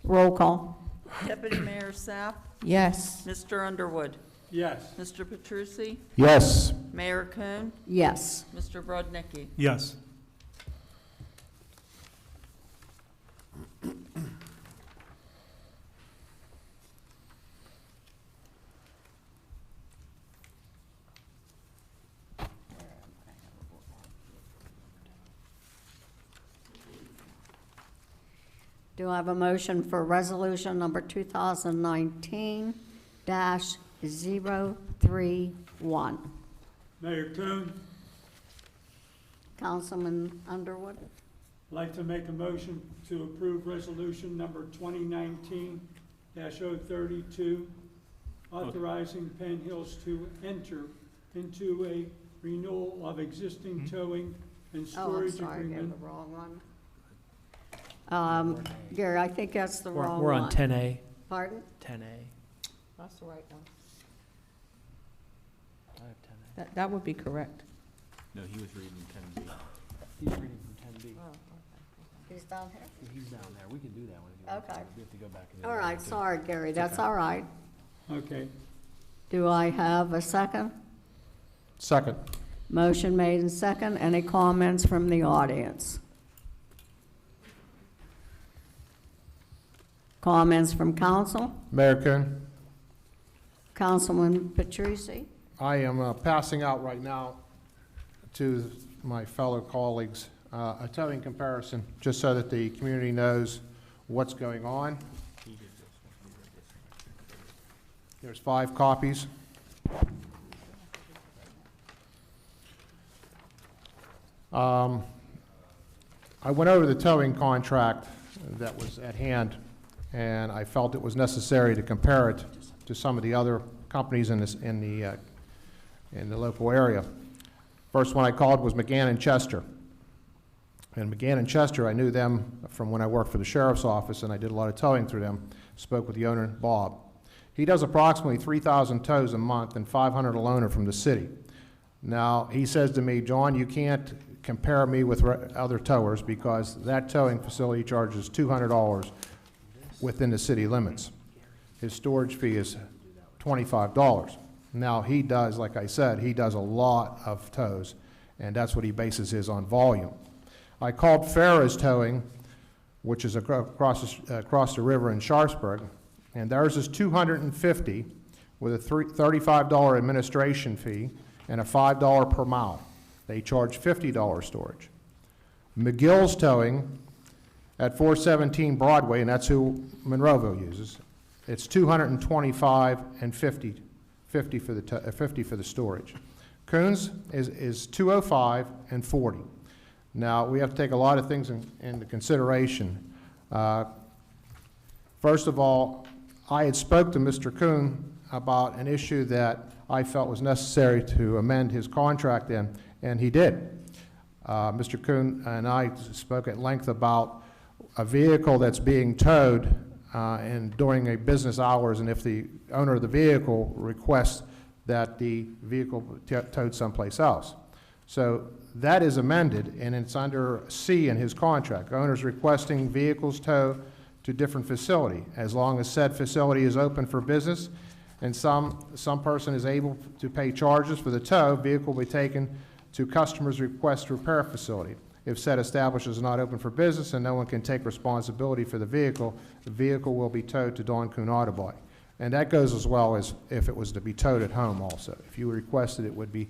Roll call. Deputy Mayor Sapp, Yes. Mr. Underwood, Yes. Mr. Petrucci, Yes. Mayor Kuhn, Yes. Mr. Brodnicki. Yes. Do I have a motion for resolution number 2019-031? Mayor Kuhn, Councilman Underwood? I'd like to make a motion to approve resolution number 2019-032, authorizing Penn Hills to enter into a renewal of existing towing and Oh, I'm storage sorry, I gave agreement. the wrong one. Gary, I think that's the wrong one. We're on 10A. Pardon? 10A. That's the right one. I have 10A. That would be correct. No, he was reading 10B. He's reading from 10B. He's down here? He's down there. We can do that one if you want. Okay. We have to go back and do All that right, one, too. sorry, Gary, that's okay. all right. Okay. Do I have a second? Second. Motion made and second. Any comments from the audience? Comments from council? Mayor Kuhn, Councilman Patrucci? I am passing out right now to my fellow colleagues a towing comparison, just so that the community knows what's going on. There's 5 copies. I went over the towing contract that was at hand, and I felt it was necessary to compare it to some of the other companies in the local area. First one I called was McGann and Chester. And McGann and Chester, I knew them from when I worked for the sheriff's office, and I did a lot of towing through them. Spoke with the owner, Bob. He does approximately 3,000 tows a month and 500 a loaner from the city. Now, he says to me, John, you can't compare me with other towers because that towing facility charges $200 within the city limits. His storage fee is $25. Now, he does, like I said, he does a lot of tows, and that's what he bases his on volume. I called Farrah's Towing, which is across the river in Sharpsburg, and theirs is $250 with a $35 administration fee and a $5 per mile. They charge $50 storage. McGill's Towing at 417 Broadway, and that's who Monroeville uses, it's $225 and $50 for the storage. Coons is $205 and $40. Now, we have to take a lot of things into consideration. First of all, I had spoke to Mr. Kuhn about an issue that I felt was necessary to amend his contract in, and he did. Mr. Kuhn and I spoke at length about a vehicle that's being towed and during a business hours, and if the owner of the vehicle requests that the vehicle be towed someplace else. So that is amended, and it's under C in his contract. Owners requesting vehicles towed to different facility, as long as said facility is open for business and some person is able to pay charges for the tow, vehicle will be taken to customer's request repair facility. If said establishment is not open for business and no one can take responsibility for the vehicle will be towed to Don Kuhn Auto Body. And that goes as well as if it was to be towed at home also. If you requested it would be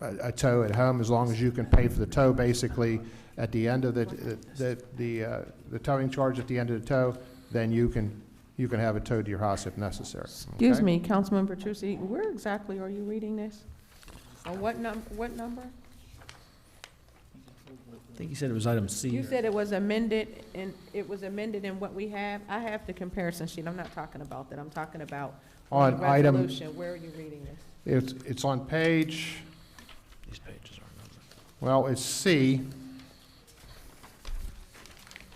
a tow at home, as long as you can pay for the tow basically at the end of the towing charge at the end of the tow, then you can have it towed to your house if necessary. Excuse Okay? me, Councilman Petrucci, where exactly are you reading this? On what number? I think he said it was item C. You said it was amended, and it was amended in what we have? I have the comparison sheet, I'm not talking about that, I'm talking about On the item- resolution. Where are you reading this? It's on page, These pages are numbered. well, it's C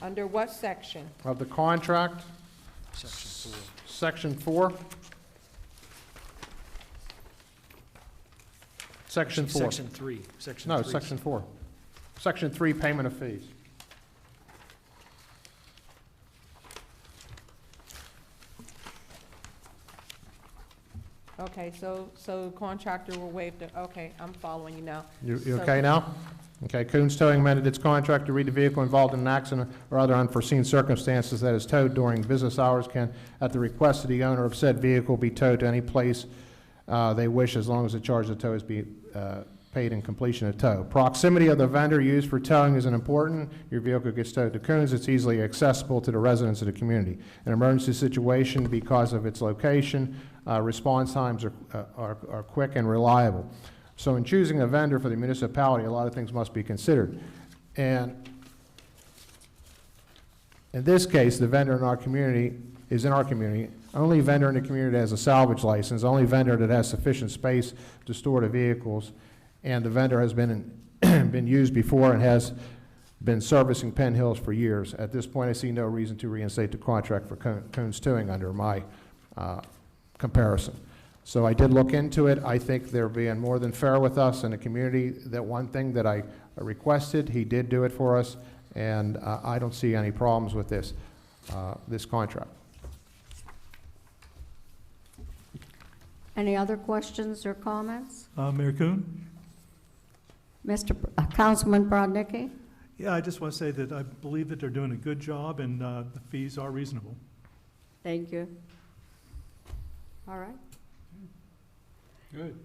Under what section? of the contract, Section 4. section 4. Section 4. Section 3. Section No, 3. section 4. Section 3, payment of fees. Okay, so contractor will waive the, okay, I'm following you now. You So- okay now? Okay, Coons Towing amended its contract to read the vehicle involved in an accident or other unforeseen circumstances that is towed during business hours can, at the request of the owner of said vehicle, be towed to any place they wish, as long as the charge of tow is paid in completion of tow. Proximity of the vendor used for towing is important. Your vehicle gets towed to Coons, it's easily accessible to the residents of the community. An emergency situation, because of its location, response times are quick and reliable. So in choosing a vendor for the municipality, a lot of things must be considered. And in this case, the vendor in our community is in our community. Only vendor in the community that has a salvage license, only vendor that has sufficient space to store the vehicles, and the vendor has been used before and has been servicing Penn Hills for years. At this point, I see no reason to reinstate the contract for Coons Towing under my comparison. So I did look into it. I think they're being more than fair with us in the community. That one thing that I requested, he did do it for us, and I don't see any problems with this contract. Any other questions or comments? Mayor Kuhn? Councilman Brodnicki? Yeah, I just want to say that I believe that they're doing a good job and the fees are reasonable. Thank you. All right, Good.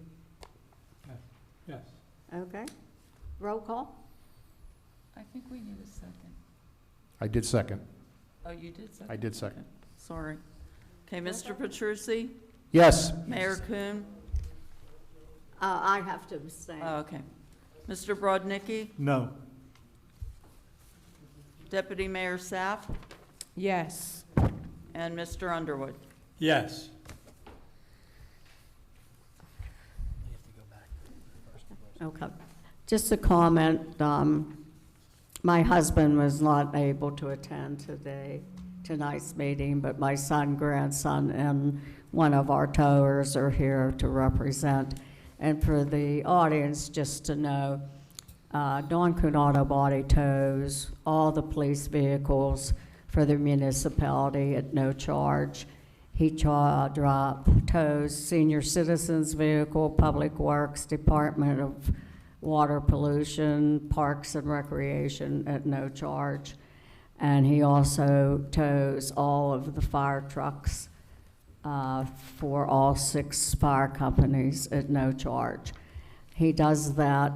Yes. okay. Roll call? I think we need a second. I did second. Oh, you did second? I did second. Sorry. Okay, Mr. Petrucci? Yes. Mayor Kuhn? I have to abstain. Oh, okay. Mr. Brodnicki? No. Deputy Mayor Sapp? Yes. And Mr. Underwood? Yes. Okay. Just a comment, my husband was not able to attend tonight's meeting, but my son, grandson, and one of our towers are here to represent. And for the audience, just to know, Don Kuhn Auto Body tows all the police vehicles for the municipality at no charge. He tows senior citizens vehicle, Public Works, Department of Water Pollution, Parks and Recreation at no charge. And he also tows all of the fire trucks for all 6 fire companies at no charge. He does that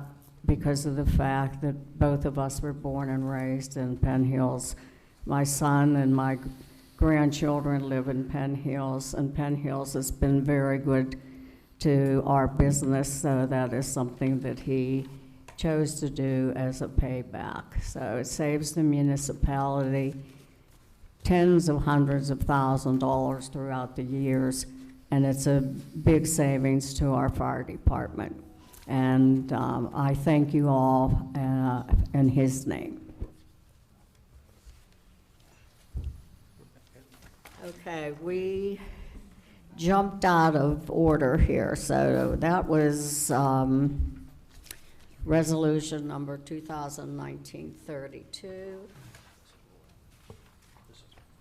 because of the fact that both of us were born and raised in Penn Hills. My son and my grandchildren live in Penn Hills, and Penn Hills has been very good to our business, so that is something that he chose to do as a payback. So it saves the municipality tens of hundreds of $1,000s throughout the years, and it's a big savings to our fire department. And I thank you all in his name. Okay, we jumped out of order here, so that was resolution number 2019-32.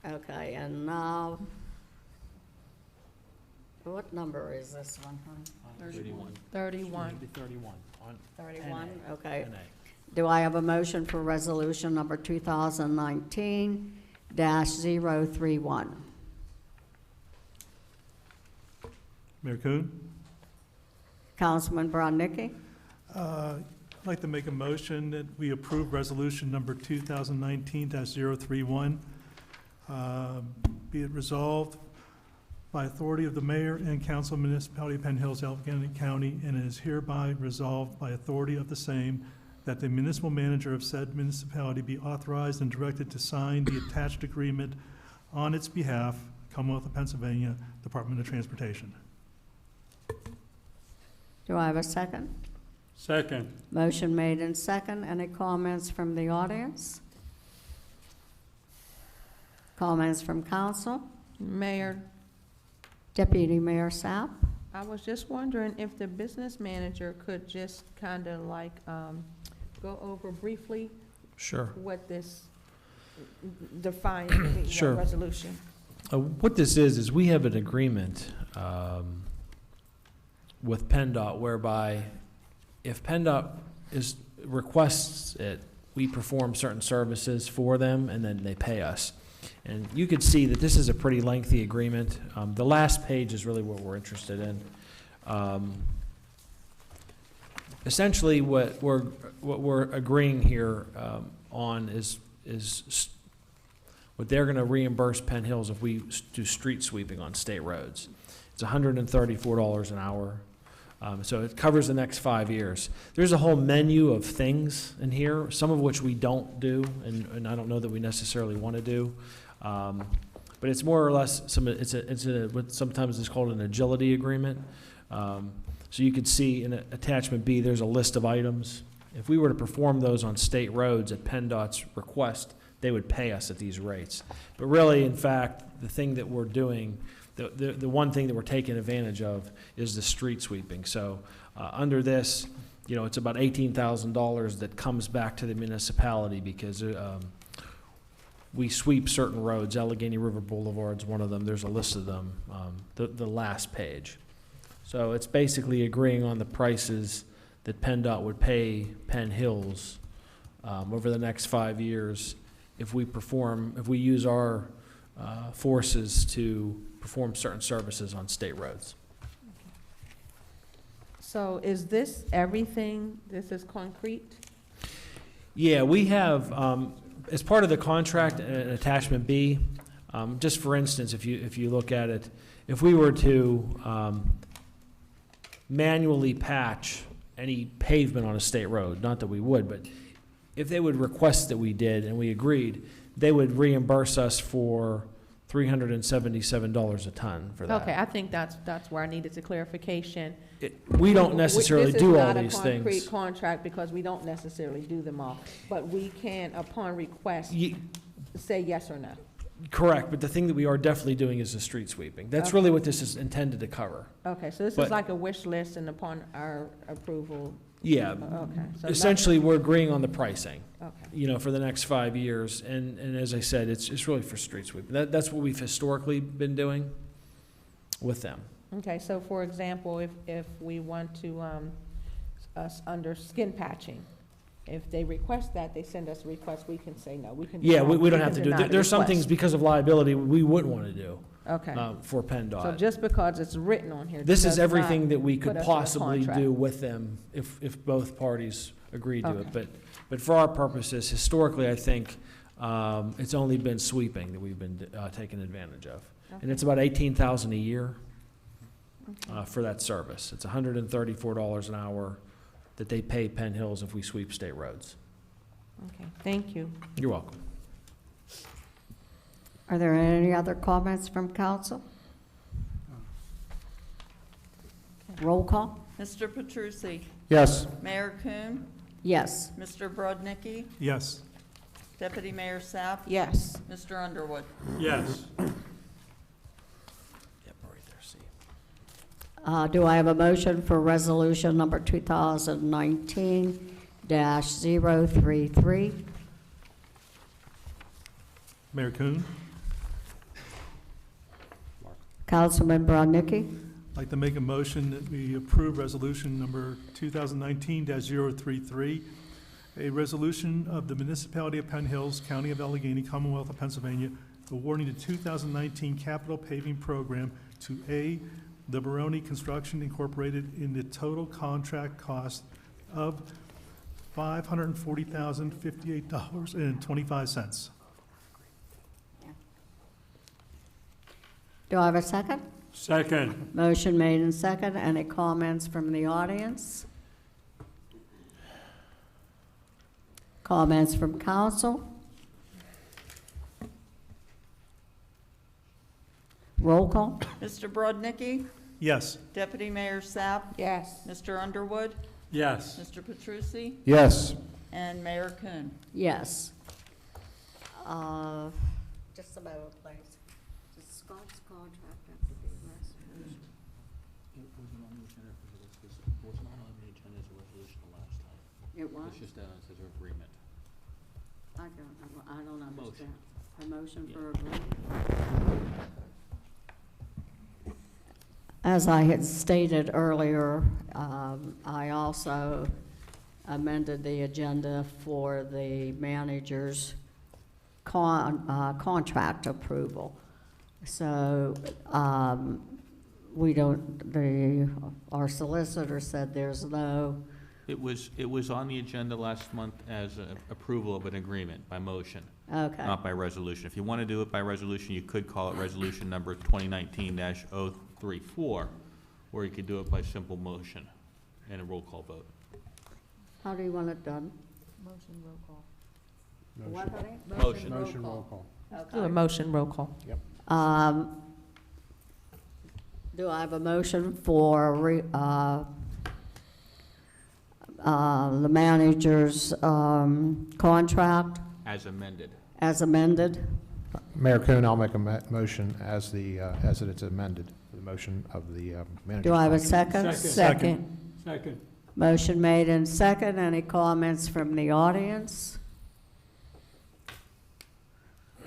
Okay, and now, what number is this one, huh? 31. 31. 31. 31, okay. Do I have a motion for resolution number 2019-031? Mayor Kuhn? Councilman Brodnicki? I'd like to make a motion that we approve resolution number 2019-031. Be it resolved by authority of the mayor and council of municipality of Penn Hills, Allegheny County, and it is hereby resolved by authority of the same that the municipal manager of said municipality be authorized and directed to sign the attached agreement on its behalf, Commonwealth of Pennsylvania, Department of Transportation. Do I have a second? Second. Motion made and second. Any comments from the audience? Comments from council? Mayor, Deputy Mayor Sapp? I was just wondering if the business manager could just kind of like go over briefly Sure. what this defines, Sure. resolution. What this is we have an agreement with PennDOT whereby if PennDOT requests it, we perform certain services for them and then they pay us. And you could see that this is a pretty lengthy agreement. The last page is really what we're interested in. Essentially, what we're agreeing here on is what they're going to reimburse Penn Hills if we do street sweeping on state roads. It's $134 an hour. So it covers the next 5 years. There's a whole menu of things in here, some of which we don't do, and I don't know that we necessarily want to do. But it's more or less what sometimes is called an agility agreement. So you could see in attachment B, there's a list of items. If we were to perform those on state roads at PennDOT's request, they would pay us at these rates. But really, in fact, the thing that we're doing, the one thing that we're taking advantage of is the street sweeping. So under this, it's about $18,000 that comes back to the municipality because we sweep certain roads. Allegheny River Boulevard's one of them. There's a list of them, the last page. So it's basically agreeing on the prices that PennDOT would pay Penn Hills over the next 5 years if we use our forces to perform certain services on state roads. So is this everything? This is concrete? Yeah, we have, as part of the contract, attachment B, just for instance, if you look at it, if we were to manually patch any pavement on a state road, not that we would, but if they would request that we did and we agreed, they would reimburse us for $377 a ton for that. Okay, I think that's where I needed the clarification. We don't necessarily do all these This is not a things. concrete contract because we don't necessarily do them all, but we can, upon request, say yes or no. Correct, but the thing that we are definitely doing is the street sweeping. That's really what this is intended to cover. Okay, so this But- is like a wish list, and upon our approval. Yeah, Okay. So essentially, we're agreeing on the pricing, Okay. for the next 5 years. And as I said, it's really for street sweeping. That's what we've historically been doing with them. Okay, so for example, if we want to, us under skin patching, if they request that, they send us a request, we can say no, we can. Yeah, deny- we don't can have to do, deny the there's some request. things because of liability we wouldn't want to do Okay, for so PennDOT. just because it's written on here. This does is not everything that we put could us in a possibly contract. do with them if both parties agreed to it. Okay. But for our purposes, historically, I think it's only been sweeping that we've been taking advantage of. And it's about $18,000 a year for that service. It's $134 an hour that they pay Penn Hills if we sweep state roads. Okay, thank you. You're welcome. Are there any other comments from council? Roll call? Mr. Petrucci? Yes. Mayor Kuhn? Yes. Mr. Brodnicki? Yes. Deputy Mayor Sapp? Yes. Mr. Underwood? Yes. Yep, right there, see. Do I have a motion for resolution number 2019-033? Mayor Kuhn, Councilman Brodnicki? I'd like to make a motion that we approve resolution number 2019-033, a resolution of the municipality of Penn Hills, County of Allegheny, Commonwealth of Pennsylvania, awarding the 2019 capital paving program to A, the Baroni Construction Incorporated in the total contract cost of $540,058.25. Do I have a second? Second. Motion made and second. Any comments from the audience? Comments from council? Roll call? Mr. Brodnicki? Yes. Deputy Mayor Sapp? Yes. Mr. Underwood? Yes. Mr. Petrucci? Yes. And Mayor Kuhn? Yes. Just a moment, please. Does Scott's contract have to be resolution? It wasn't on the agenda, it was not on the agenda as a resolution the last time. It was? It's just as an agreement. I don't understand. A motion Yeah. for agreement? As I had stated earlier, I also amended the agenda for the manager's contract approval. So we don't, our solicitor said there's no, It was on the agenda last month as a approval of an agreement by motion, okay. not by resolution. If you want to do it by resolution, you could call it resolution number 2019-034, or you could do it by simple motion and a roll call vote. How do you want it done? Motion, roll call. What, honey? Motion. Motion roll call. Do a motion, roll call. Do I have a motion for the manager's contract As amended. as amended? Mayor Kuhn, I'll make a motion as as it is amended, the motion of the manager's. Do I have a contract. second? Second. Second. Motion made and second. Any comments from the audience?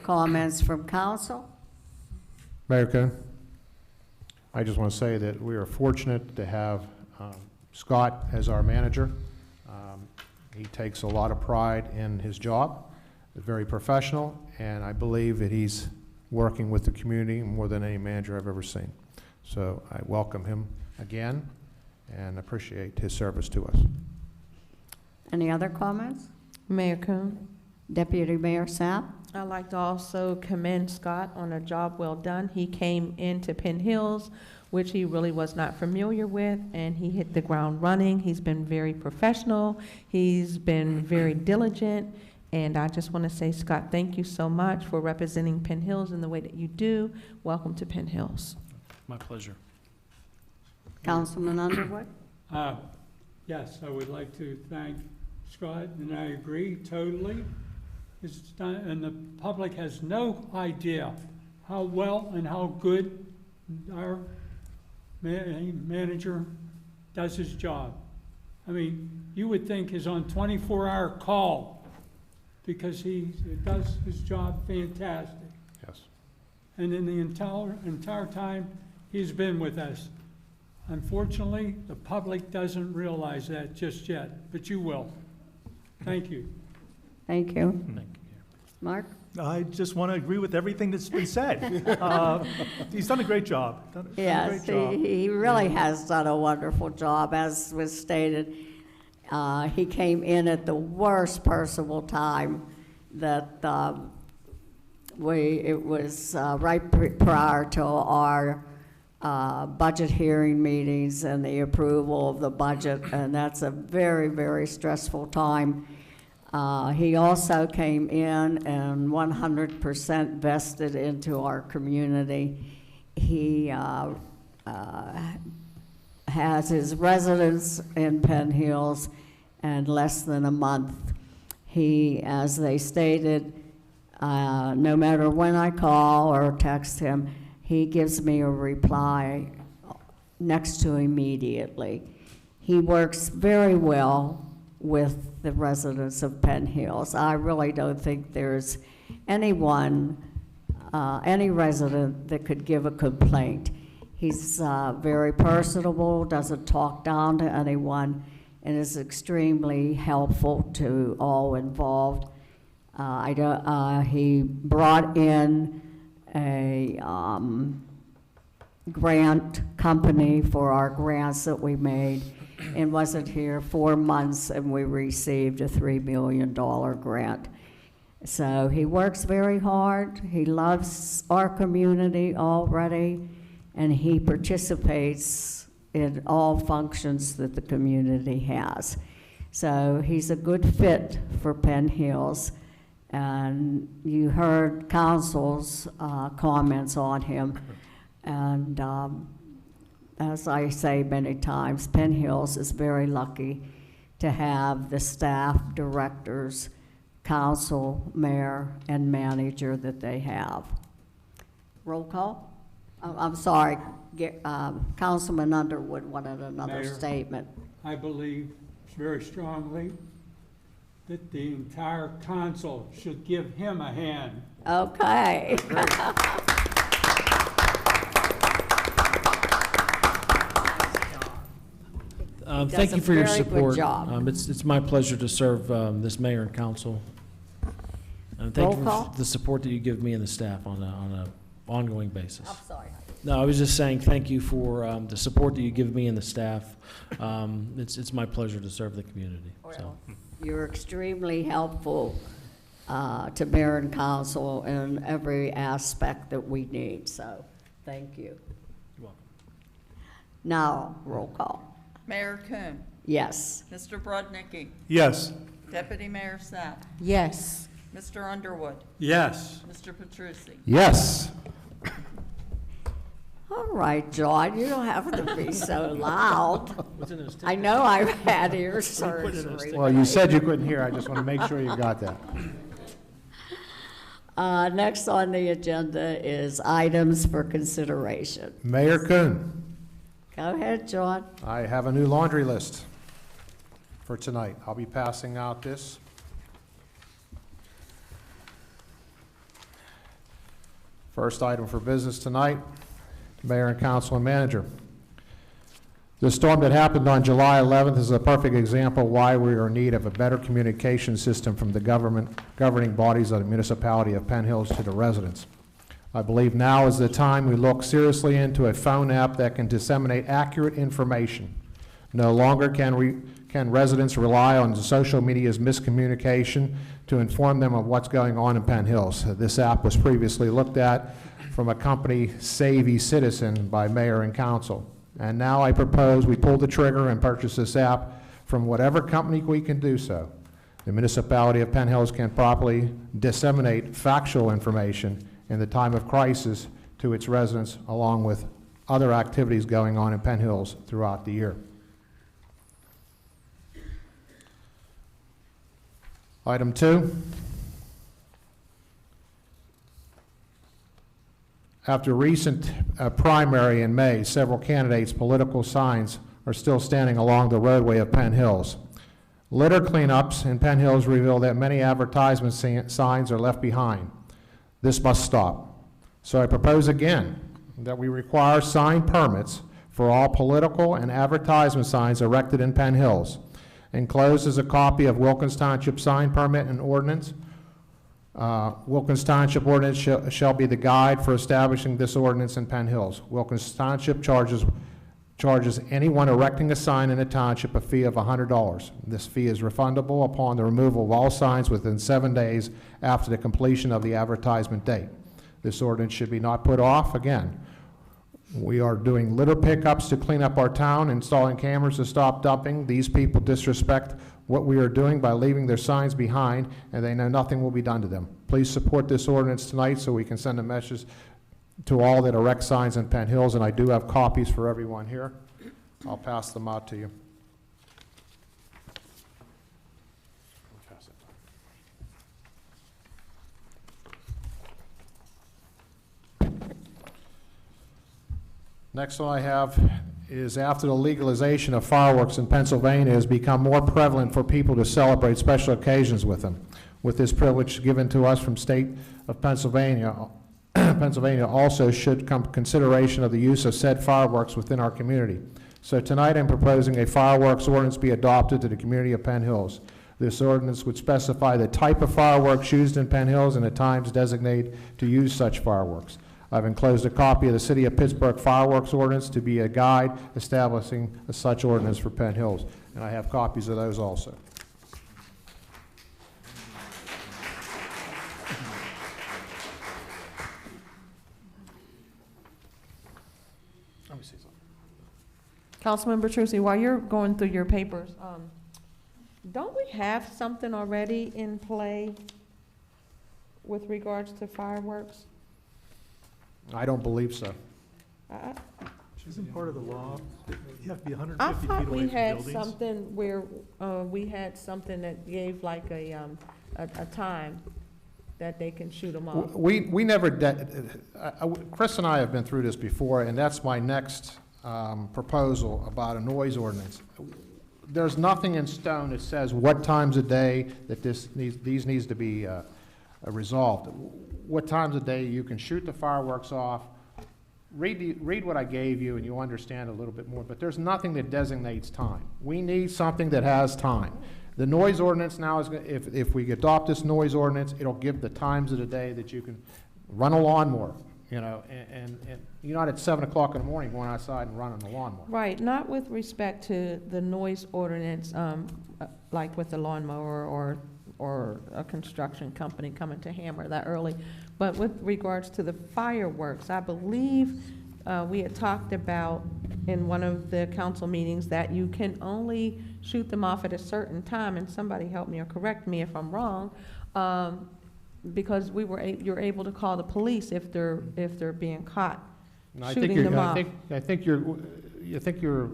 Comments from council? Mayor Kuhn, I just want to say that we are fortunate to have Scott as our manager. He takes a lot of pride in his job, is very professional, and I believe that he's working with the community more than any manager I've ever seen. So I welcome him again and appreciate his service to us. Any other comments? Mayor Coon? Deputy Mayor Sapp? I'd like to also commend Scott on a job well done. He came into Penn Hills, which he really was not familiar with, and he hit the ground running. He's been very professional. He's been very diligent. And I just want to say, Scott, thank you so much for representing Penn Hills in the way that you do. Welcome to Penn Hills. My pleasure. Councilman Underwood? Yes, I would like to thank Scott, and I agree totally. And the public has no idea how well and how good our manager does his job. I mean, you would think he's on 24-hour call because he does his job fantastic. Yes. And in the entire time he's been with us. Unfortunately, the public doesn't realize that just yet, but you will. Thank you. Thank you. Thank you. Mark? I just want to agree with everything that's been said. He's done a great job. Yes, he really has done a wonderful job, as was stated. He came in at the worst possible time that it was right prior to our budget hearing meetings and the approval of the budget, and that's a very, very stressful time. He also came in and 100% vested into our community. He has his residence in Penn Hills in less than a month. He, as they stated, no matter when I call or text him, he gives me a reply next to immediately. He works very well with the residents of Penn Hills. I really don't think there's anyone, any resident that could give a complaint. He's very personable, doesn't talk down to anyone, and is extremely helpful to all involved. He brought in a grant company for our grants that we made, and wasn't here 4 months, and we received a $3 million grant. So he works very hard. He loves our community already, and he participates in all functions that the community has. So he's a good fit for Penn Hills. And you heard council's comments on him. And as I say many times, Penn Hills is very lucky to have the staff, directors, council, mayor, and manager that they have. Roll call? I'm sorry, Councilman Underwood wanted another Mayor, statement. I believe very strongly that the entire council should give him a hand. Okay. Thank you for your support. Job. It's my pleasure to serve this mayor and council. And thank you for the support that you give me and the staff on a ongoing basis. I'm sorry. No, I was just saying thank you for the support that you give me and the staff. It's my pleasure to serve the community. So. You're extremely helpful to mayor and council in every aspect that we need, so thank you. You're welcome. Now, roll call. Mayor Coon. Yes. Mr. Brodnicki. Yes. Deputy Mayor Sapp. Yes. Mr. Underwood. Yes. Mr. Petrucci. Yes. All right, John, you don't have to be so loud. What's in those I know I've had ear surgery. Well, you said you couldn't hear. I just want to make sure you got that. Next on the agenda is items for consideration. Mayor Kuhn, Go ahead, John. I have a new laundry list for tonight. I'll be passing out this. First item for business tonight, Mayor and Council and Manager. The storm that happened on July 11th is a perfect example why we are in need of a better communication system from the governing bodies of the municipality of Penn Hills to the residents. I believe now is the time we look seriously into a phone app that can disseminate accurate information. No longer can residents rely on the social media's miscommunication to inform them of what's going on in Penn Hills. This app was previously looked at from a company, Save Citizen, by mayor and council. And now I propose we pull the trigger and purchase this app from whatever company we can do so. The municipality of Penn Hills can properly disseminate factual information in the time of crisis to its residents, along with other activities going on in Penn Hills throughout the year. Item 2. After recent primary in May, several candidates' political signs are still standing along the roadway of Penn Hills. Litter cleanups in Penn Hills reveal that many advertisement signs are left behind. This must stop. So I propose again that we require sign permits for all political and advertisement signs erected in Penn Hills. Enclosed is a copy of Wilkins Township sign permit and ordinance. Wilkins Township ordinance shall be the guide for establishing this ordinance in Penn Hills. Wilkins Township charges anyone erecting a sign in the township a fee of $100. This fee is refundable upon the removal of all signs within 7 days after the completion of the advertisement date. This ordinance should be not put off. Again, we are doing litter pickups to clean up our town, installing cameras to stop dumping. These people disrespect what we are doing by leaving their signs behind, and they know nothing will be done to them. Please support this ordinance tonight so we can send a message to all that erect signs in Penn Hills, and I do have copies for everyone here. I'll pass them out to you. Next one I have is after the legalization of fireworks in Pennsylvania has become more prevalent for people to celebrate special occasions with them. With this privilege given to us from state of Pennsylvania, Pennsylvania also should come consideration of the use of said fireworks within our community. So tonight I'm proposing a fireworks ordinance be adopted to the community of Penn Hills. This ordinance would specify the type of fireworks used in Penn Hills and the times designated to use such fireworks. I've enclosed a copy of the City of Pittsburgh fireworks ordinance to be a guide establishing such ordinance for Penn Hills, and I have copies of those also. Let me see something. Councilmember Trucy, while you're going through your papers, don't we have something already in play with regards to fireworks? I don't believe so. Isn't part of the law that you have to be 150 I feet thought away we from had buildings? something where, we had something that gave like a time that they can shoot them off. We never, Chris and I have been through this before, and that's my next proposal about a noise ordinance. There's nothing in stone that says what times a day that these needs to be resolved. What times a day you can shoot the fireworks off. Read what I gave you and you'll understand a little bit more, but there's nothing that designates time. We need something that has time. The noise ordinance now is, if we adopt this noise ordinance, it'll give the times of the day that you can run a lawnmower, you know, and you're not at 7 o'clock in the morning going outside and running a lawnmower. Right, not with respect to the noise ordinance, like with the lawnmower or a construction company coming to hammer that early. But with regards to the fireworks, I believe we had talked about in one of the council meetings that you can only shoot them off at a certain time, and somebody help me or correct me if I'm wrong, because you're able to call the police if they're being caught shooting them off. I think you're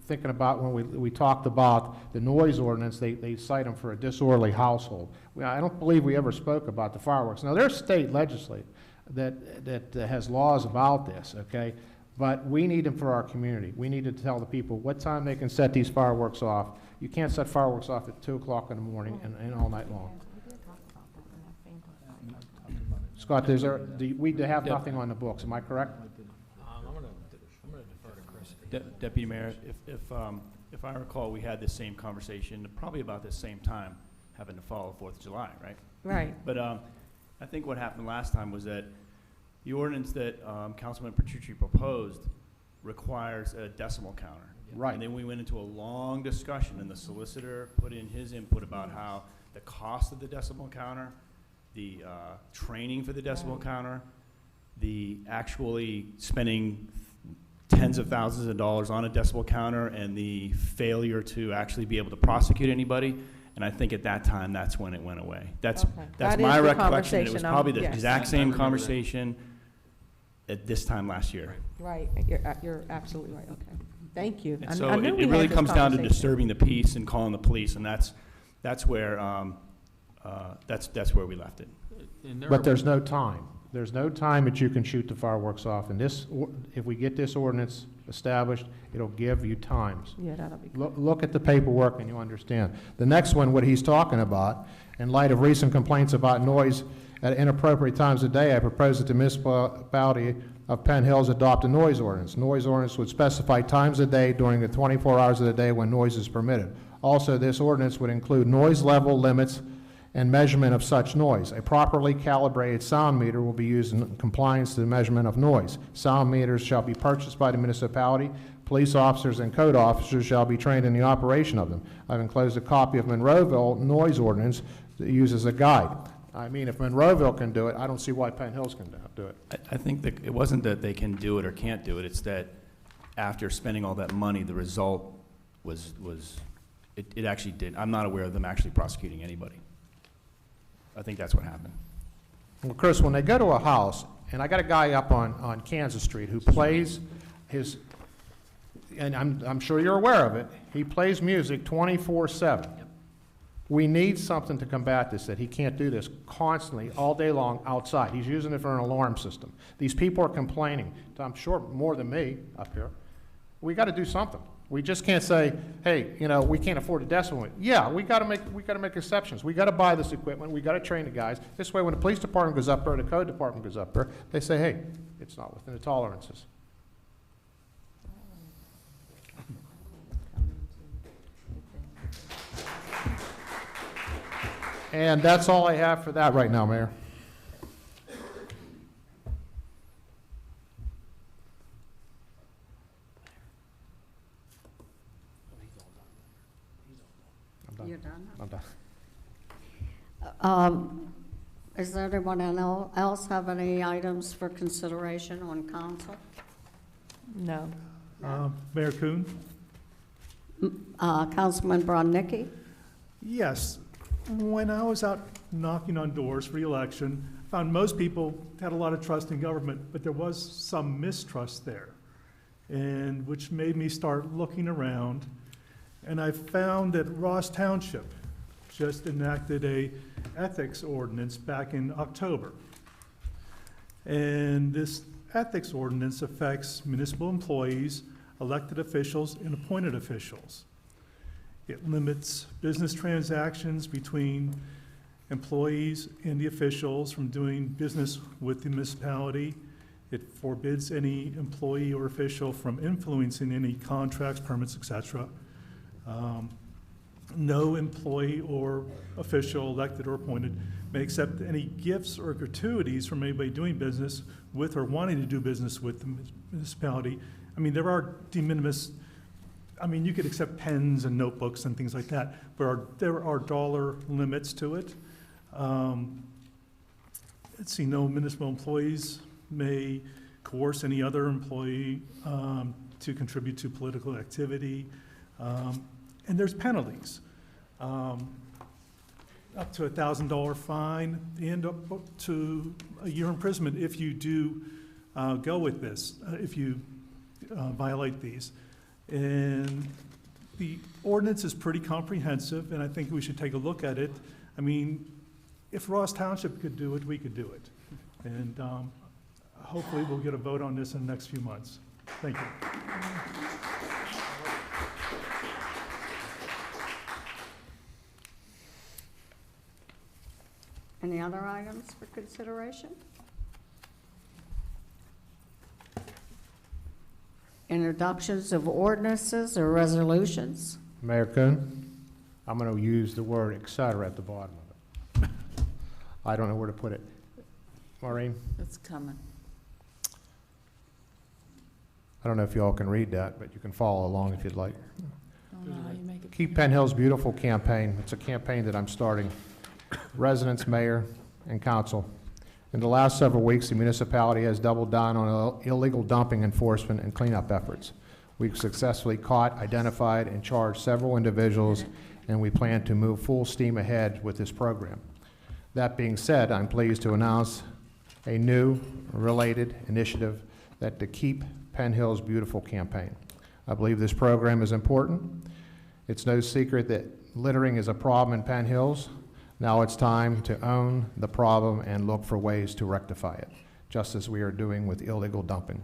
thinking about when we talked about the noise ordinance, they cite them for a disorderly household. I don't believe we ever spoke about the fireworks. Now, there's state legislature that has laws about this, okay? But we need them for our community. We need to tell the people what time they can set these fireworks off. You can't set fireworks off at 2 o'clock in the morning and all night long. Scott, we have nothing on the books, am I correct? I'm gonna defer to Chris. Deputy Mayor, if I recall, we had the same conversation probably about the same time, having to follow 4th of July, right? Right. But I think what happened last time was that the ordinance that Councilman Petrucci proposed requires a decimal counter. Right. And then we went into a long discussion, and the solicitor put in his input about how the cost of the decimal counter, the training for the decimal counter, the actually spending tens of thousands of dollars on a decibel counter, and the failure to actually be able to prosecute anybody. And I think at that time, that's when it went away. That's That is my the recollection. It was conversation. probably the Yes. exact same conversation at this time last year. Right, you're absolutely right, okay. Thank you. And so I knew it we really had this comes down to conversation. disturbing the peace and calling the police, and that's where we left it. But there's no time. There's no time that you can shoot the fireworks off. And if we get this ordinance established, it'll give you times. Yeah, that'll be good. Look at the paperwork and you understand. The next one, what he's talking about, in light of recent complaints about noise at inappropriate times of day, I propose that the municipality of Penn Hills adopt a noise ordinance. Noise ordinance would specify times of day during the 24 hours of the day when noise is permitted. Also, this ordinance would include noise level limits and measurement of such noise. A properly calibrated sound meter will be used in compliance to the measurement of noise. Sound meters shall be purchased by the municipality. Police officers and code officers shall be trained in the operation of them. I've enclosed a copy of Monroeville noise ordinance that uses a guide. I mean, if Monroeville can do it, I don't see why Penn Hills can do it. I think that it wasn't that they can do it or can't do it. It's that after spending all that money, the result it actually did. I'm not aware of them actually prosecuting anybody. I think that's what happened. Well, Chris, when they go to a house, and I got a guy up on Kansas Street who plays his, and I'm sure you're aware of it, he plays music 24/7. We need something to combat this, that he can't do this constantly, all day long, outside. He's using it for an alarm system. These people are complaining, I'm sure more than me up here. We got to do something. We just can't say, hey, we can't afford a decimal. Yeah, we got to make exceptions. We got to buy this equipment. We got to train the guys. This way, when the police department goes up there, the code department goes up there, they say, hey, it's not within the tolerances. And that's all I have for that right now, Mayor. You're done? I'm done. Does anyone else have any items for consideration on council? No. Mayor Kuhn? Councilman Bronnicki? Yes. When I was out knocking on doors for election, I found most people had a lot of trust in government, but there was some mistrust there, and which made me start looking around. And I found that Ross Township just enacted a ethics ordinance back in October. And this ethics ordinance affects municipal employees, elected officials, and appointed officials. It limits business transactions between employees and the officials from doing business with the municipality. It forbids any employee or official from influencing any contracts, permits, etc. No employee or official, elected or appointed, may accept any gifts or gratuities from anybody doing business with or wanting to do business with the municipality. I mean, there are de minimis, you could accept pens and notebooks and things like that, but there are dollar limits to it. Let's see, no municipal employees may coerce any other employee to contribute to political activity. And there's penalties, up to $1,000 fine and up to a year imprisonment if you do go with this, if you violate these. And the ordinance is pretty comprehensive, and I think we should take a look at it. I mean, if Ross Township could do it, we could do it. And hopefully we'll get a vote on this in the next few months. Thank you. Any other items for consideration? introductions of ordinances or resolutions. Mayor Kuhn, I'm going to use the word et cetera at the bottom of it. I don't know where to put it. Maureen? It's coming. I don't know if you all can read that, but you can follow along if you'd like. Don't know how you make it. Keep Penn Hills Beautiful campaign. It's a campaign that I'm starting. Residents, mayor, and council. In the last several weeks, the municipality has doubled down on illegal dumping enforcement and cleanup efforts. We've successfully caught, identified, and charged several individuals, and we plan to move full steam ahead with this program. That being said, I'm pleased to announce a new related initiative that the Keep Penn Hills Beautiful campaign. I believe this program is important. It's no secret that littering is a problem in Penn Hills. Now it's time to own the problem and look for ways to rectify it, just as we are doing with illegal dumping.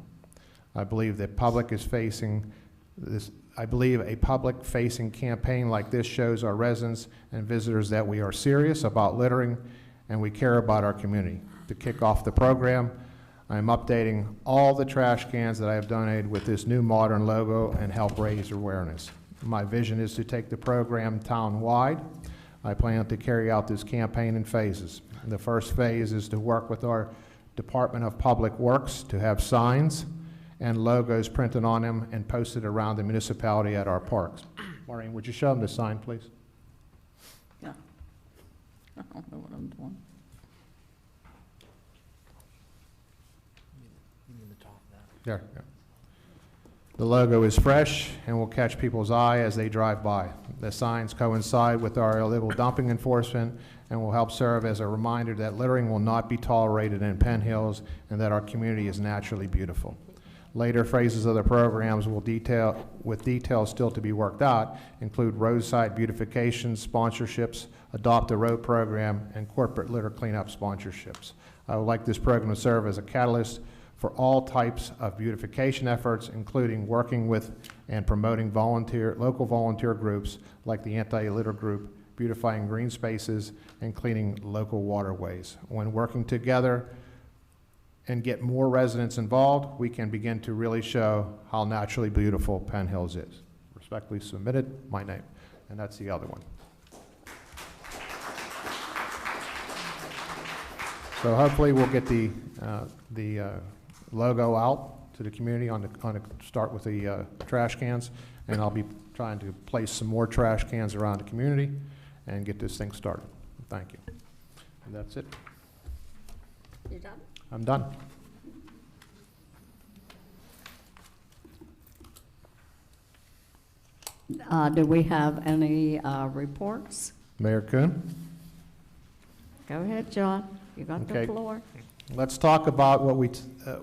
I believe that public is facing this. I believe a public-facing campaign like this shows our residents and visitors that we are serious about littering and we care about our community. To kick off the program, I am updating all the trash cans that I have donated with this new modern logo and help raise awareness. My vision is to take the program town-wide. I plan to carry out this campaign in phases. The first phase is to work with our Department of Public Works to have signs and logos printed on them and posted around the municipality at our parks. Maureen, would you show them the sign, please? Yeah. I don't know what I'm doing. There, yeah. The logo is fresh and will catch people's eye as they drive by. The signs coincide with our illegal dumping enforcement and will help serve as a reminder that littering will not be tolerated in Penn Hills and that our community is naturally beautiful. Later phases of the programs will with details still to be worked out, include roadside beautification sponsorships, adopt a road program, and corporate litter cleanup sponsorships. I would like this program to serve as a catalyst for all types of beautification efforts, including working with and promoting local volunteer groups like the Anti-Litter Group, beautifying green spaces, and cleaning local waterways. When working together and get more residents involved, we can begin to really show how naturally beautiful Penn Hills is. Respectfully submitted, my name, and that's the other one. So hopefully we'll get the logo out to the community start with the trash cans, and I'll be trying to place some more trash cans around the community and get this thing started. Thank you. And that's it. You done? I'm done. Do we have any reports? Mayor Kuhn? Go ahead, John. You got Okay. the floor. Let's talk about what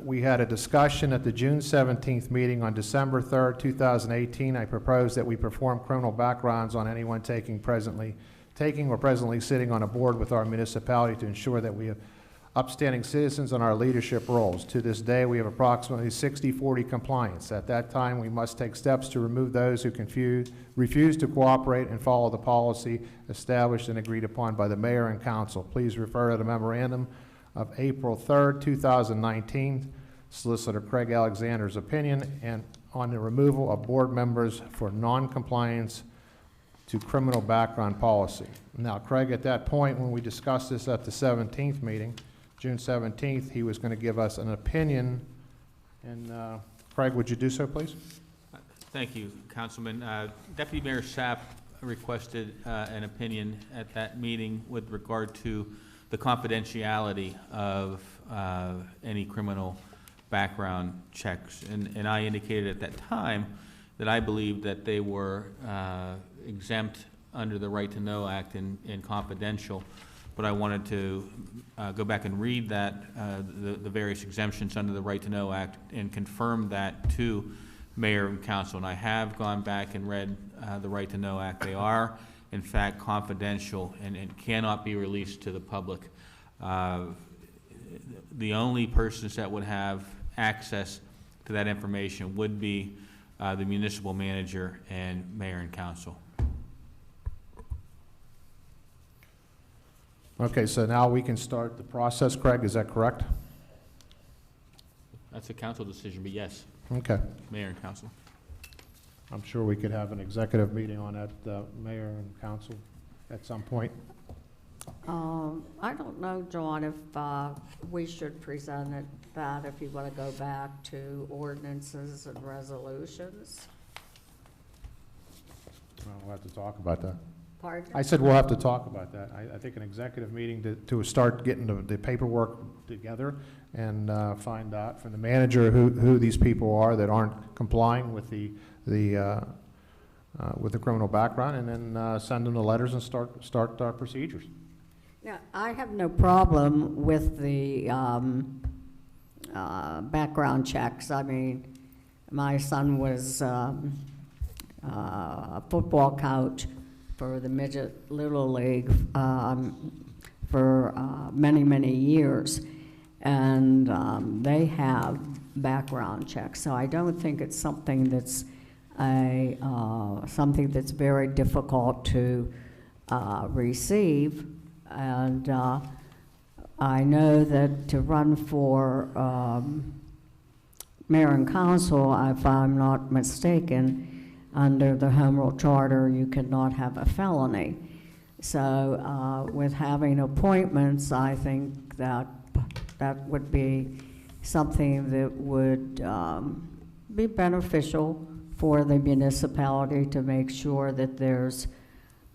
we had a discussion at the June 17th meeting on December 3rd, 2018. I proposed that we perform criminal backgrounds on anyone taking or presently sitting on a board with our municipality to ensure that we have upstanding citizens in our leadership roles. To this day, we have approximately 60-40 compliance. At that time, we must take steps to remove those who refuse to cooperate and follow the policy established and agreed upon by the mayor and council. Please refer to the memorandum of April 3rd, 2019, Solicitor Craig Alexander's opinion, and on the removal of board members for non-compliance to criminal background policy. Now, Craig, at that point, when we discussed this at the 17th meeting, June 17th, he was going to give us an opinion. And Craig, would you do so, please? Thank you, Councilman. Deputy Mayor Sapp requested an opinion at that meeting with regard to the confidentiality of any criminal background checks. And I indicated at that time that I believed that they were exempt under the Right to Know Act and confidential. But I wanted to go back and read that, the various exemptions under the Right to Know Act and confirm that to Mayor and Council. And I have gone back and read the Right to Know Act. They are, in fact, confidential and cannot be released to the public. The only persons that would have access to that information would be the municipal manager and mayor and council. Okay, so now we can start the process, Craig, is that correct? That's a council decision, but yes. Okay. Mayor and council. I'm sure we could have an executive meeting on that, mayor and council at some point. I don't know, John, if we should present it, that if you want to go back to ordinances and resolutions. Well, we'll have to talk about that. Pardon? I said we'll have to talk about that. I think an executive meeting to start getting the paperwork together and find out from the manager who these people are that aren't complying with the criminal background, and then send them the letters and start our procedures. Yeah, I have no problem with the background checks. I mean, my son was a football coach for the Midget Little League for many, many years. And they have background checks. So I don't think it's something that's something that's very difficult to receive. And I know that to run for mayor and council, if I'm not mistaken, under the Home Rule Charter, you cannot have a felony. So with having appointments, I think that would be something that would be beneficial for the municipality to make sure that there's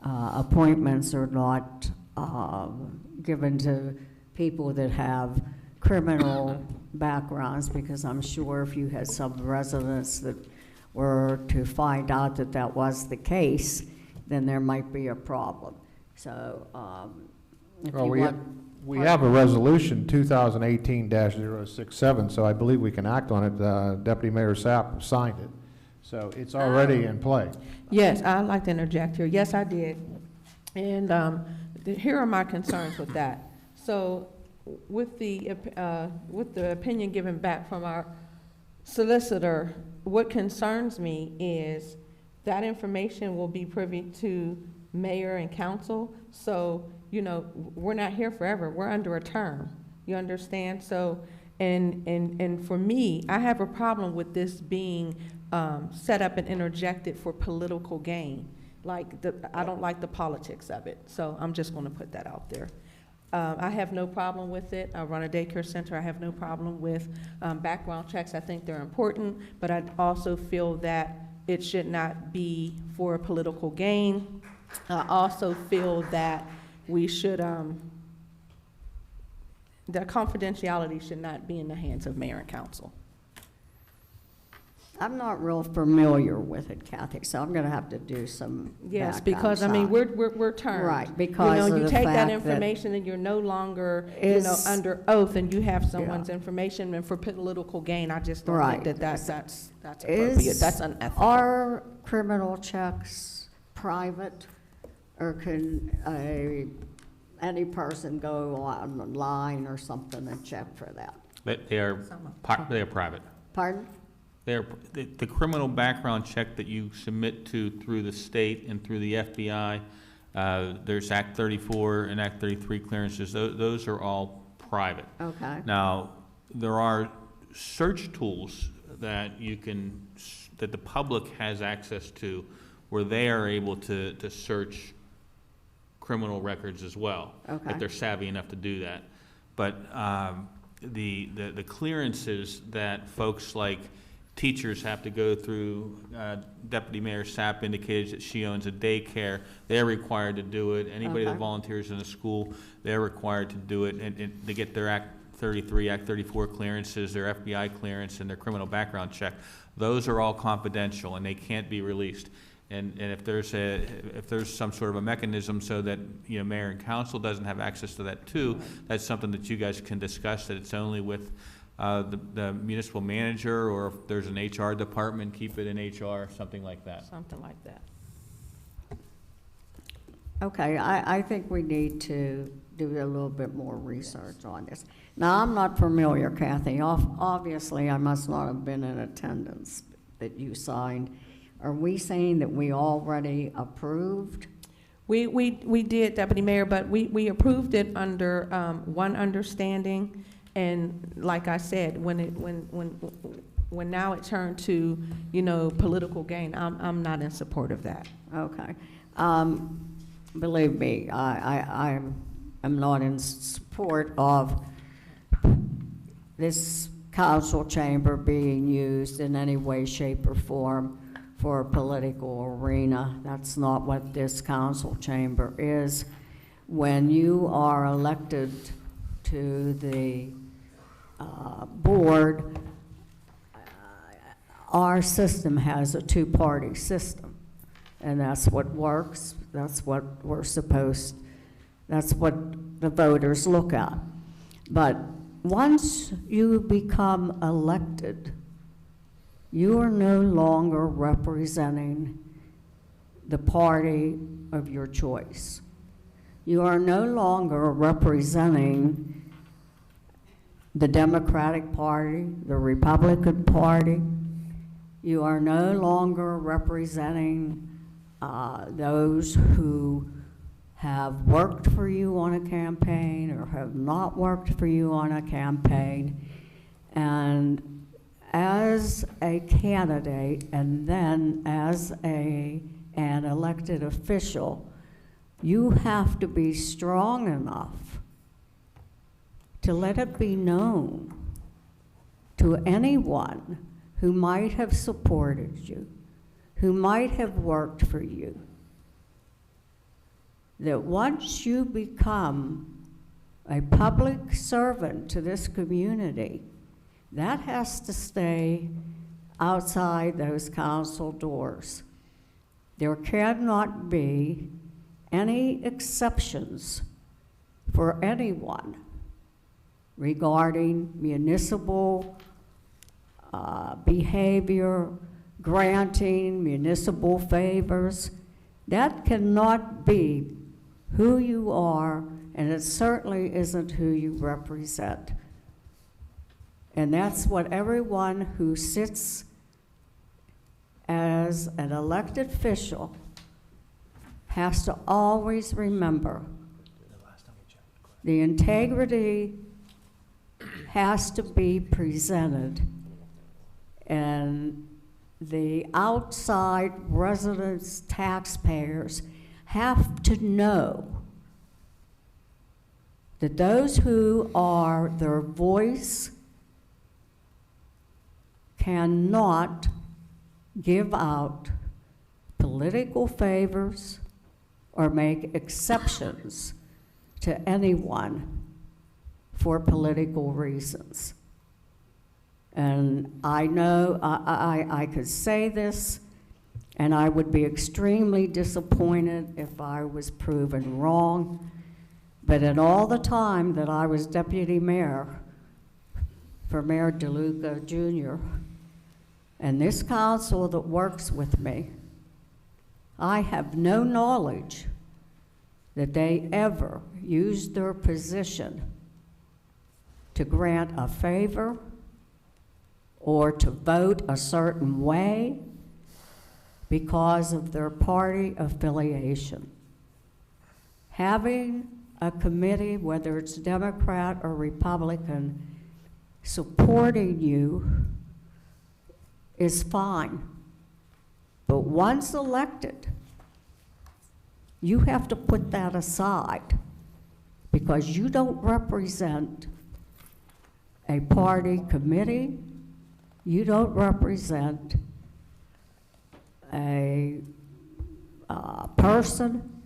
appointments are not given to people that have criminal backgrounds, because I'm sure if you had some residents that were to find out that that was the case, then there might be a problem. So if Well, you want... we have a resolution, 2018-067, so I believe we can act on it. Deputy Mayor Sapp signed it. So it's already in play. Yes, I'd like to interject here. Yes, I did. And here are my concerns with that. So with the opinion given back from our solicitor, what concerns me is that information will be privy to mayor and council. So, you know, we're not here forever. We're under a term. You understand? So, and for me, I have a problem with this being set up and interjected for political gain. I don't like the politics of it. So I'm just going to put that out there. I have no problem with it. I run a daycare center. I have no problem with background checks. I think they're important, but I also feel that it should not be for political gain. I also feel that we should, the confidentiality should not be in the hands of mayor and council. I'm not real familiar with it, Kathy, so I'm going to have to do some Yes, background because, I mean, stuff. we're termed. Right, because You know, of you the take that fact information and you're no longer, Is- under oath, and you have someone's information, and for political gain, I just don't Right. think that's appropriate. That's unethical. Are criminal checks private, or can any person go online or something and check for that? They are private. Pardon? The criminal background check that you submit to through the state and through the FBI, there's Act 34 and Act 33 clearances. Those are all private. Okay. Now, there are search tools that that the public has access to, where they are able to search criminal records as well, Okay. if they're savvy enough to do that. But the clearances that folks like teachers have to go through, Deputy Mayor Sapp indicated that she owns a daycare. They're required to do it. Anybody that Okay. volunteers in a school, they're required to do it. And to get their Act 33, Act 34 clearances, their FBI clearance, and their criminal background check, those are all confidential and they can't be released. And if there's some sort of a mechanism so that, you know, mayor and council doesn't have access to that too, that's something that you guys can discuss, that it's only with the municipal manager, or if there's an HR department, keep it in HR, something like that. Something like that. Okay, I think we need to do a little bit more research on this. Now, I'm not familiar, Kathy. Obviously, I must not have been in attendance that you signed. Are we saying that we already approved? We did, Deputy Mayor, but we approved it under one understanding. And like I said, when when now it turned to, political gain, I'm not in support of that. Okay. Believe me, I'm not in support of this council chamber being used in any way, shape, or form for a political arena. That's not what this council chamber is. When you are elected to the board, our system has a two-party system, and that's what works. That's what that's what the voters look at. But once you become elected, you are no longer representing the party of your choice. You are no longer representing the Democratic Party, the Republican Party. You are no longer representing those who have worked for you on a campaign or have not worked for you on a campaign. And as a candidate and then as an elected official, you have to be strong enough to let it be known to anyone who might have supported you, who might have worked for you, that once you become a public servant to this community, that has to stay outside those council doors. There cannot be any exceptions for anyone regarding municipal behavior, granting municipal favors. That cannot be who you are, and it certainly isn't who you represent. And that's what everyone who sits as an elected official has to always remember. The integrity has to be presented, and the outside residents, taxpayers, have to know that those who are their voice cannot give out political favors or make exceptions to anyone for political reasons. And I know I could say this, and I would be extremely disappointed if I was proven wrong, but in all the time that I was deputy mayor for Mayor DeLuca Jr., and this council that works with me, I have no knowledge that they ever used their position to grant a favor or to vote a certain way because of their party affiliation. Having a committee, whether it's Democrat or Republican, supporting you is fine. But once elected, you have to put that aside because you don't represent a party committee, you don't represent a person,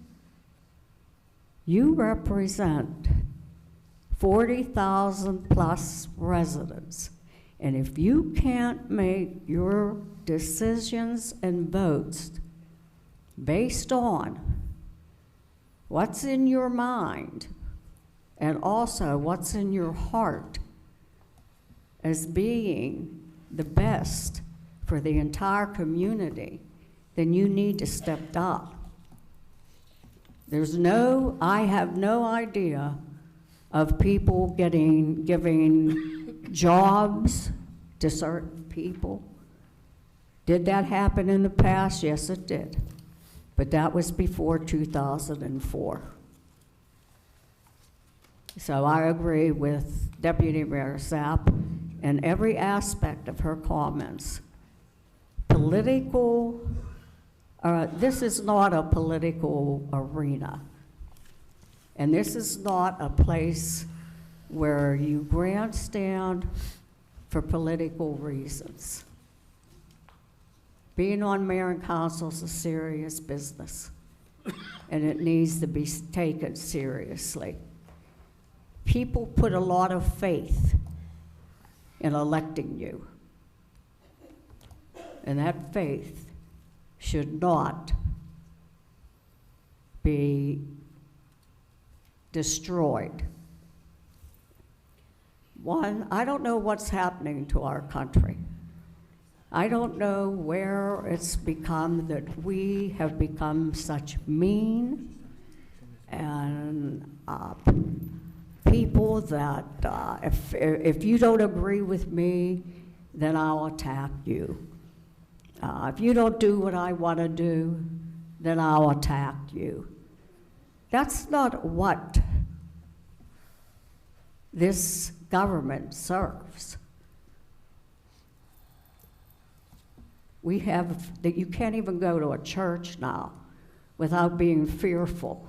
you represent 40,000 plus residents. And if you can't make your decisions and votes based on what's in your mind and also what's in your heart as being the best for the entire community, then you need to step up. I have no idea of people giving jobs to certain people. Did that happen in the past? Yes, it did. But that was before 2004. So I agree with Deputy Mayor Sapp, in every aspect of her comments. Political, this is not a political arena. And this is not a place where you grandstand for political reasons. Being on mayor and council is a serious business, and it needs to be taken seriously. People put a lot of faith in electing you, and that faith should not be destroyed. One, I don't know what's happening to our country. I don't know where it's become that we have become such mean and people that if you don't agree with me, then I'll attack you. If you don't do what I want to do, then I'll attack you. That's not what this government serves. We have, that you can't even go to a church now without being fearful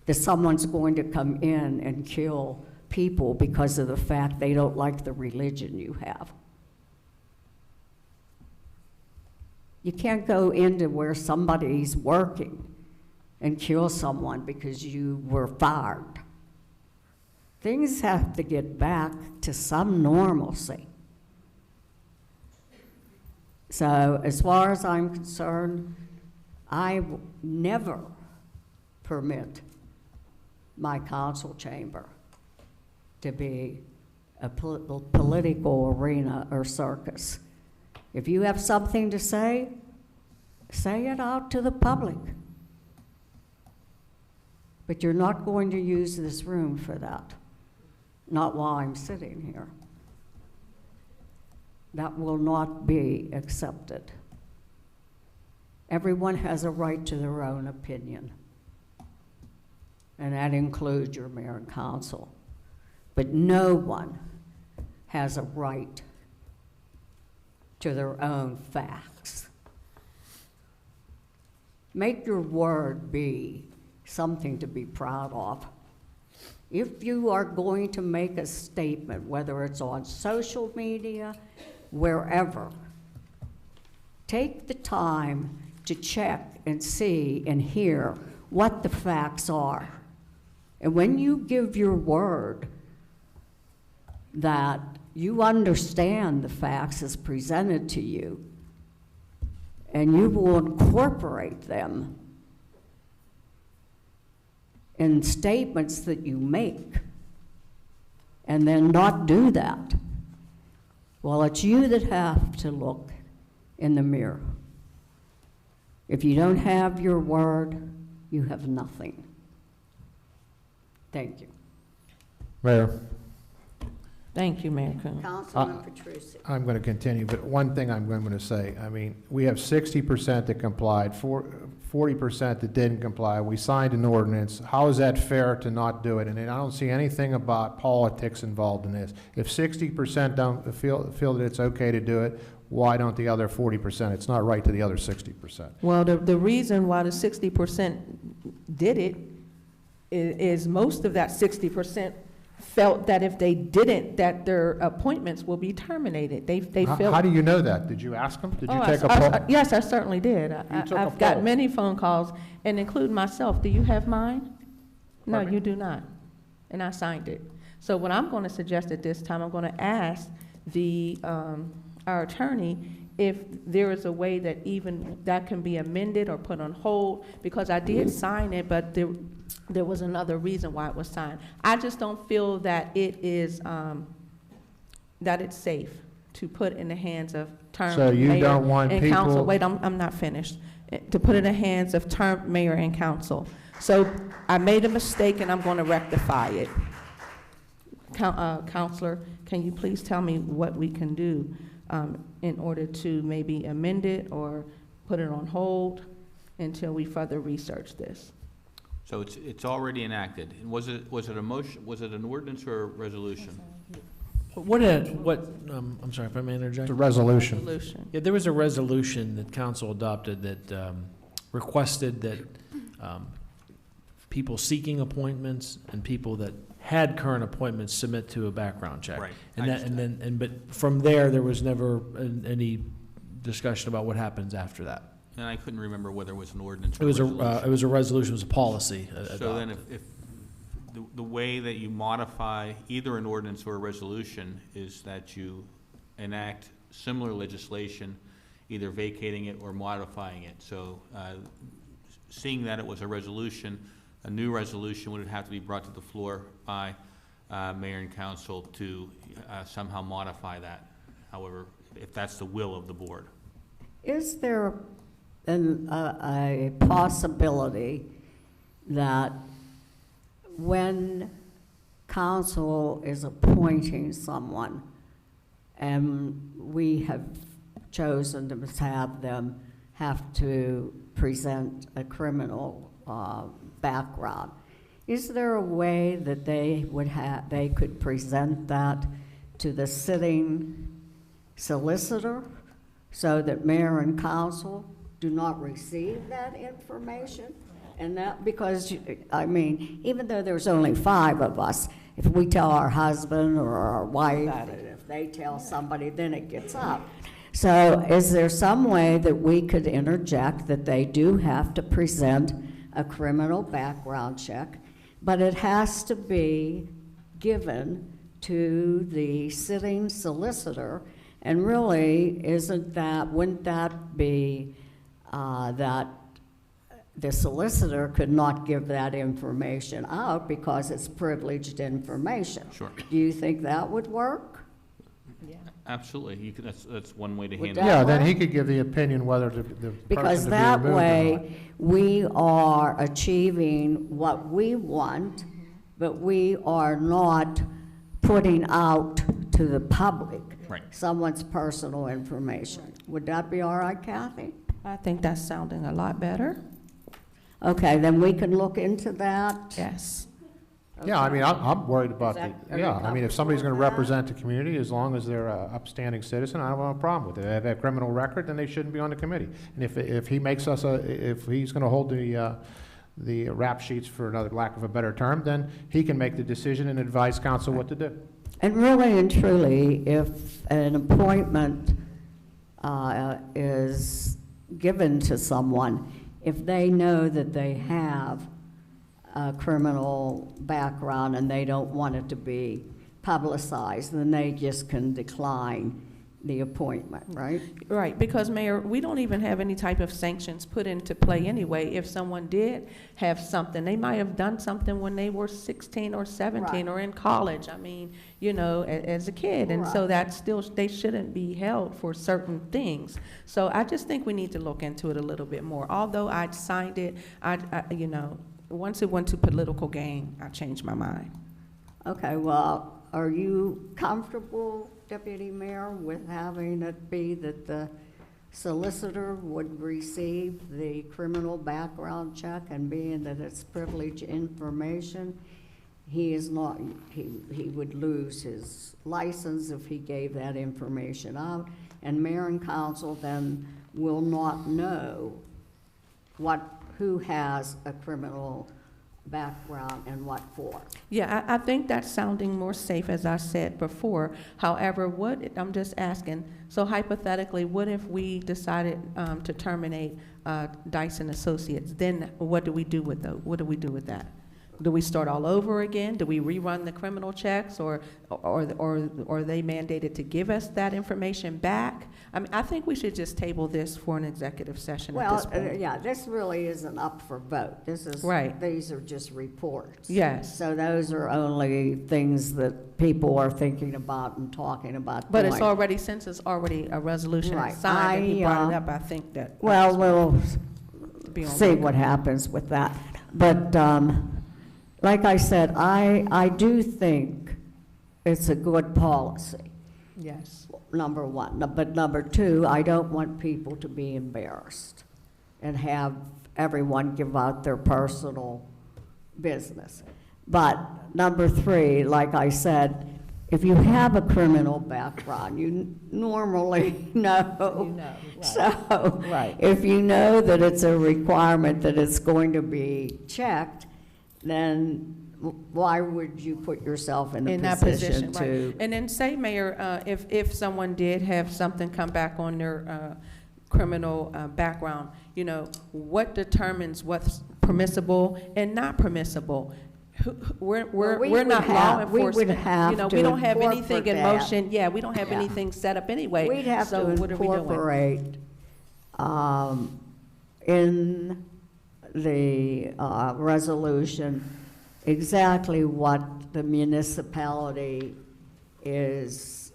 that someone's going to come in and kill people because of the fact they don't like the religion you have. You can't go into where somebody's working and kill someone because you were fired. Things have to get back to some normalcy. So as far as I'm concerned, I will never permit my council chamber to be a political arena or circus. If you have something to say it out to the public. But you're not going to use this room for that. Not while I'm sitting here. That will not be accepted. Everyone has a right to their own opinion. And that includes your mayor and council. But no one has a right to their own facts. Make your word be something to be proud of. If you are going to make a statement, whether it's on social media, wherever, take the time to check and see and hear what the facts are. And when you give your word that you understand the facts as presented to you, and you will incorporate them in statements that you make, and then not do that, well, it's you that have to look in the mirror. If you don't have your word, you have nothing. Thank you. Mayor. Thank you, Mayor Coon. Councilman Petrucci. I'm going to continue, but one thing I'm going to say, I mean, we have 60% that complied, 40% that didn't comply. We signed an ordinance. How is that fair to not do it? And I don't see anything about politics involved in this. If 60% don't feel that it's okay to do it, why don't the other 40%? It's not right to the other 60%. Well, the reason why the 60% did it is most of that 60% felt that if they didn't, that their appointments will be terminated. They felt. How do you know that? Did you ask them? Did you take a poll? Yes, I certainly did. I've got poll. many phone calls, and including myself. Do you have mine? No, Pardon me? you do not. And I signed it. So what I'm going to suggest at this time, I'm going to ask our attorney if there is a way that even that can be amended or put on hold, because I did sign it, but there was another reason why it was signed. I just don't feel that it is, that it's safe to put in the hands of term So you mayor don't want and people- council. Wait, I'm not finished. To put in the hands of term mayor and council. So I made a mistake and I'm going to rectify it. Counselor, can you please tell me what we can do in order to maybe amend it or put it on hold until we further research this? So it's already enacted. And was it a motion, was it an ordinance or a resolution? I'm sorry if I may interject. It's a resolution. Resolution. Yeah, there was a resolution that council adopted that requested that people seeking appointments and people that had current appointments submit to a background check. Right. But from there was never any discussion about what happens after that. And I couldn't remember whether it was an ordinance It or was a resolution. resolution, it was a policy So then adopted. if the way that you modify either an ordinance or a resolution is that you enact similar legislation, either vacating it or modifying it. So seeing that it was a resolution, a new resolution would have to be brought to the floor by mayor and council to somehow modify that. However, if that's the will of the board. Is there a possibility that when council is appointing someone and we have chosen to have them have to present a criminal background, is there a way that they could present that to the sitting solicitor so that mayor and council do not receive that information? And that, because, I mean, even though there's only 5 of us, if we tell our husband or our wife, and if they tell somebody, then it gets out. So is there some way that we could interject that they do have to present a criminal background check, but it has to be given to the sitting solicitor? And really, wouldn't that be that the solicitor could not give that information out because it's privileged information? Sure. Do you think that would work? Yeah. Absolutely. You could, that's one way to Would handle that it. Yeah, then he could give the opinion whether the person Because to be that removed or not. way, we are achieving what we want, but we are not putting out to the public Right. someone's personal information. Would that be all right, Kathy? I think that's sounding a lot better. Okay, then we can look into that. Yes. Yeah, I mean, I'm worried about Is that- are the, you yeah, I mean, if somebody's gonna comfortable with that? represent the community, as long as they're a upstanding citizen, I don't have a problem with it. If they have a criminal record, then they shouldn't be on the committee. And if he makes us if he's gonna hold the rap sheets, for another lack of a better term, then he can make the decision and advise council what to do. And really and truly, if an appointment is given to someone, if they know that they have a criminal background and they don't want it to be publicized, then they just can decline the appointment, right? Right, because Mayor, we don't even have any type of sanctions put into play anyway. If someone did have something, they might have done something when they were 16 or 17 or in college, I mean, you know, as a kid. And so that's still, they shouldn't be held for certain things. So I just think we need to look into it a little bit more. Although I signed it, I you know, once it went to political gain, I changed my mind. Okay, well, are you comfortable, Deputy Mayor, with having it be that the solicitor would receive the criminal background check, and being that it's privileged information, he is not, he would lose his license if he gave that information out, and mayor and council then will not know who has a criminal background and what for. Yeah, I think that's sounding more safe, as I said before. However, I'm just asking, so hypothetically, what if we decided to terminate Dyson Associates? Then what do we do with that? Do we start all over again? Do we rerun the criminal checks, or are they mandated to give us that information back? I mean, I think we should just table this for an executive session at this point. Yeah, this really isn't up for vote. This is, right. These are just reports. Yes. So those are only things that people are thinking about and talking about But doing. it's already, since it's already a resolution Right. signed, and he brought it up, I think that. Well, we'll be on see record. what happens with that. But like I said, I do think it's a good policy, Yes. number one. But number two, I don't want people to be embarrassed and have everyone give out their personal business. But number three, like I said, if you have a criminal background, you normally know. You know, right. So, Right. if you know that it's a requirement that it's going to be checked, then why would you put yourself in a In that position position, to? right. And then say, Mayor, if someone did have something come back on their criminal background, you know, what determines what's permissible and not permissible? Well, We're not law enforcement. We would have You know, to we don't have anything in incorporate motion. Yeah, we don't have Yeah. anything set up anyway. We'd have So to what are we doing? incorporate in the resolution exactly what the municipality is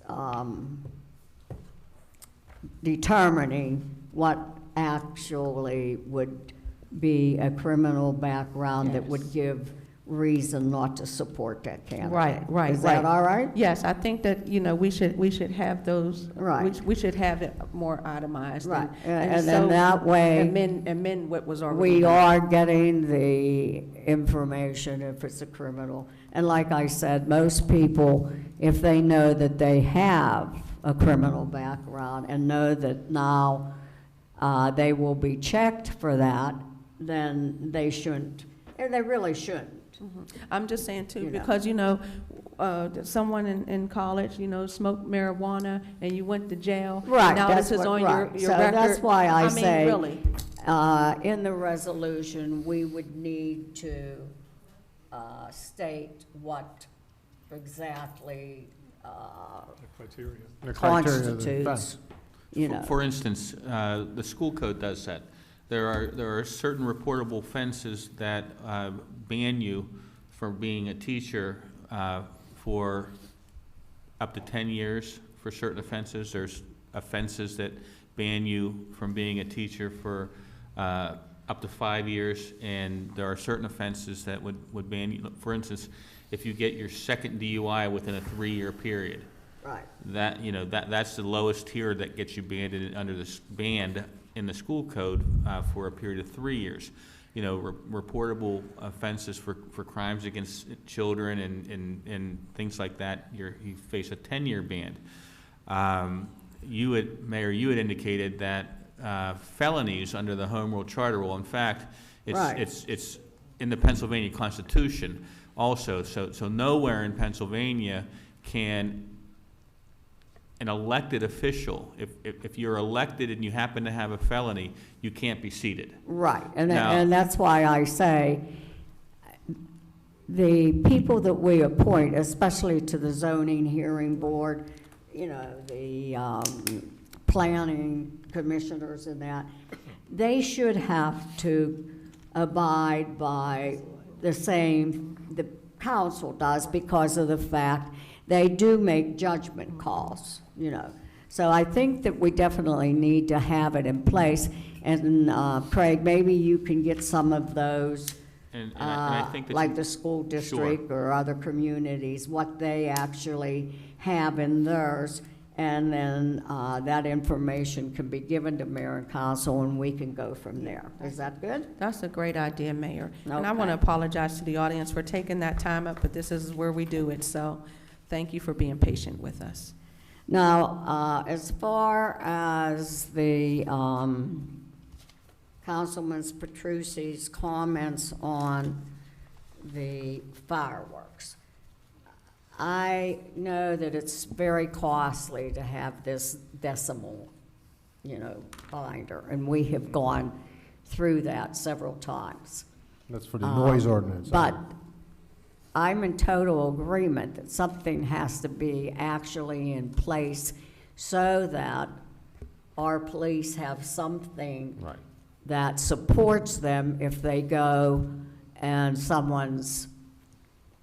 determining what actually would be a criminal background that would Yes. give reason not to support that candidate. Right. Is that all right? Yes, I think that, you know, we should have those. Right. We should have it more itemized. Right, And and so then that way, amend what was already we done. are getting the information if it's a criminal. And like I said, most people, if they know that they have a criminal background and know that now they will be checked for that, then they shouldn't, and they really shouldn't. I'm just saying too, You know. because, you know, someone in college, you know, smoked marijuana and you went to jail. Right, Now that's this is what- on right. your So record. that's why I mean, say, really. In the resolution, we would need to state what exactly Criteria. The criteria of the constitutes, offense. you know. For instance, the school code does that. There are certain reportable offenses that ban you from being a teacher for up to 10 years for certain offenses. There's offenses that ban you from being a teacher for up to 5 years, and there are certain offenses that would ban you. For instance, if you get your second DUI within a 3-year period, Right. that, you know, that's the lowest tier that gets you banned under this banned in the school code for a period of 3 years. You know, reportable offenses for crimes against children and things like that, you face a 10-year ban. Mayor, you had indicated that felonies under the Home Rule Charter, well, in fact, Right. it's in the Pennsylvania Constitution also. So nowhere in Pennsylvania can an elected official, if you're elected and you happen to have a felony, you can't be seated. Right, and Now- that's why I say the people that we appoint, especially to the zoning hearing board, you know, the planning commissioners and that, they should have to abide by the same the council does because of the fact they do make judgment calls, you know. So I think that we definitely need to have it in place. And Craig, maybe you can get some of those, And I think that like you- the school district or other communities, what they actually have in theirs. And then that information can be given to mayor and council, and we can go from there. Is that good? That's a great idea, Mayor. And I Okay. want to apologize to the audience for taking that time up, but this is where we do it. So thank you for being patient with us. Now, as far as the Councilman Petrucci's comments on the fireworks, I know that it's very costly to have this decimal, you know, binder, and we have gone through that several times. That's for the noise ordinance. But I'm in total agreement that something has to be actually in place so that our police have something Right. that supports them if they go and someone's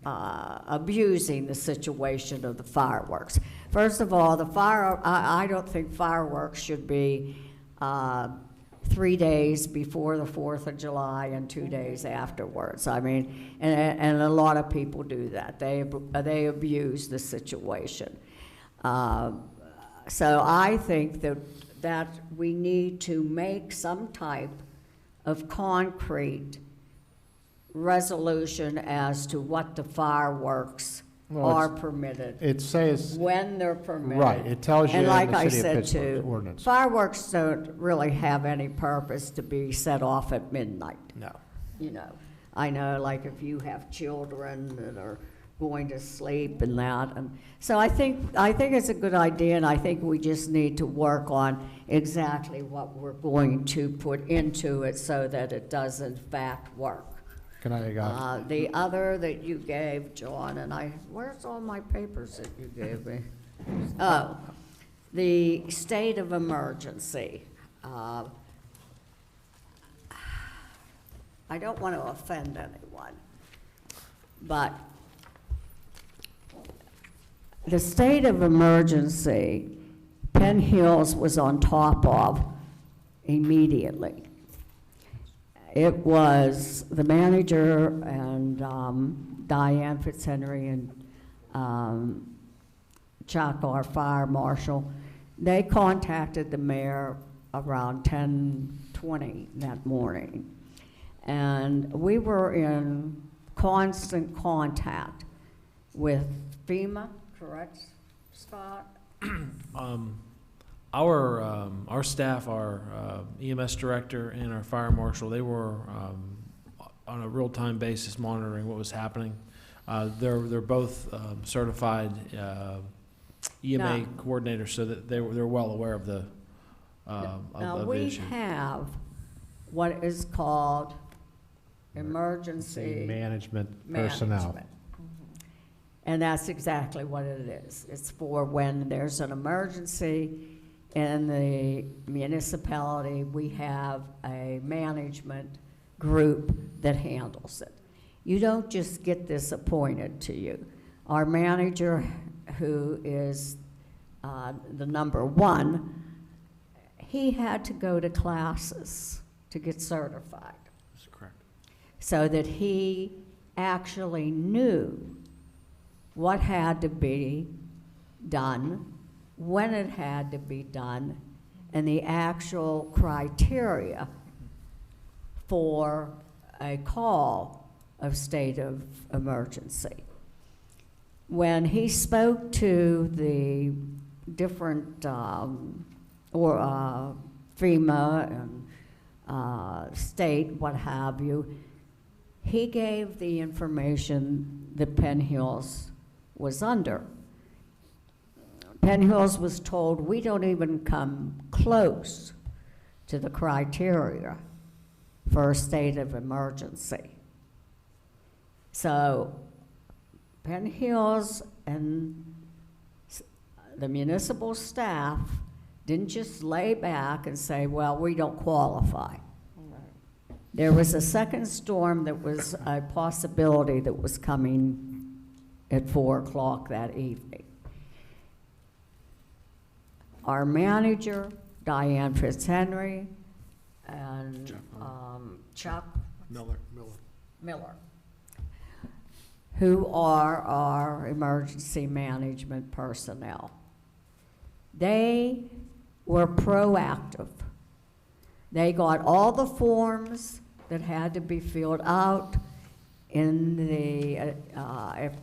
abusing the situation of the fireworks. First of all, I don't think fireworks should be 3 days before the 4th of July and 2 days afterwards. I mean, and a lot of people do that. They abuse the situation. So I think that we need to make some type of concrete resolution as to what the fireworks Well, are it's- permitted, It says, when they're permitted. right, it tells you And in like the I City of said Pittsburgh's too, ordinance. fireworks don't really have any purpose to be set off at midnight. No. You know, I know, like if you have children that are going to sleep and that, and so I think it's a good idea, and I think we just need to work on exactly what we're going to put into it so that it does in fact work. Can I, The other that you gave, John, and where's all my papers that you gave me? Oh, the state of emergency. I don't want to offend anyone, but the state of emergency, Penn Hills was on top of immediately. It was the manager and Diane Fitzhenry and Chuck, our fire marshal. They contacted the mayor around 10:20 that morning. And we were in constant contact with FEMA, correct, Scott? Our staff, our EMS director and our fire marshal, they were on a real-time basis monitoring what was happening. They're both certified EMA coordinators, so that they're well aware of the Now, of the we issue. have what is called emergency management personnel. management. And that's exactly what it is. It's for when there's an emergency in the municipality, we have a management group that handles it. You don't just get this appointed to you. Our manager, who is the number one, he had to go to classes to get certified. That's correct. So that he actually knew what had to be done, when it had to be done, and the actual criteria for a call of state of emergency. When he spoke to the different, FEMA and state, what have you, he gave the information that Penn Hills was under. Penn Hills was told, we don't even come close to the criteria for a state of emergency. So Penn Hills and the municipal staff didn't just lay back and say, well, we don't qualify. There was a second storm that was a possibility that was coming at 4 o'clock that evening. Our manager, Diane Fitzhenry, and Chuck Miller, who are our emergency management personnel. They were proactive. They got all the forms that had to be filled out in the, if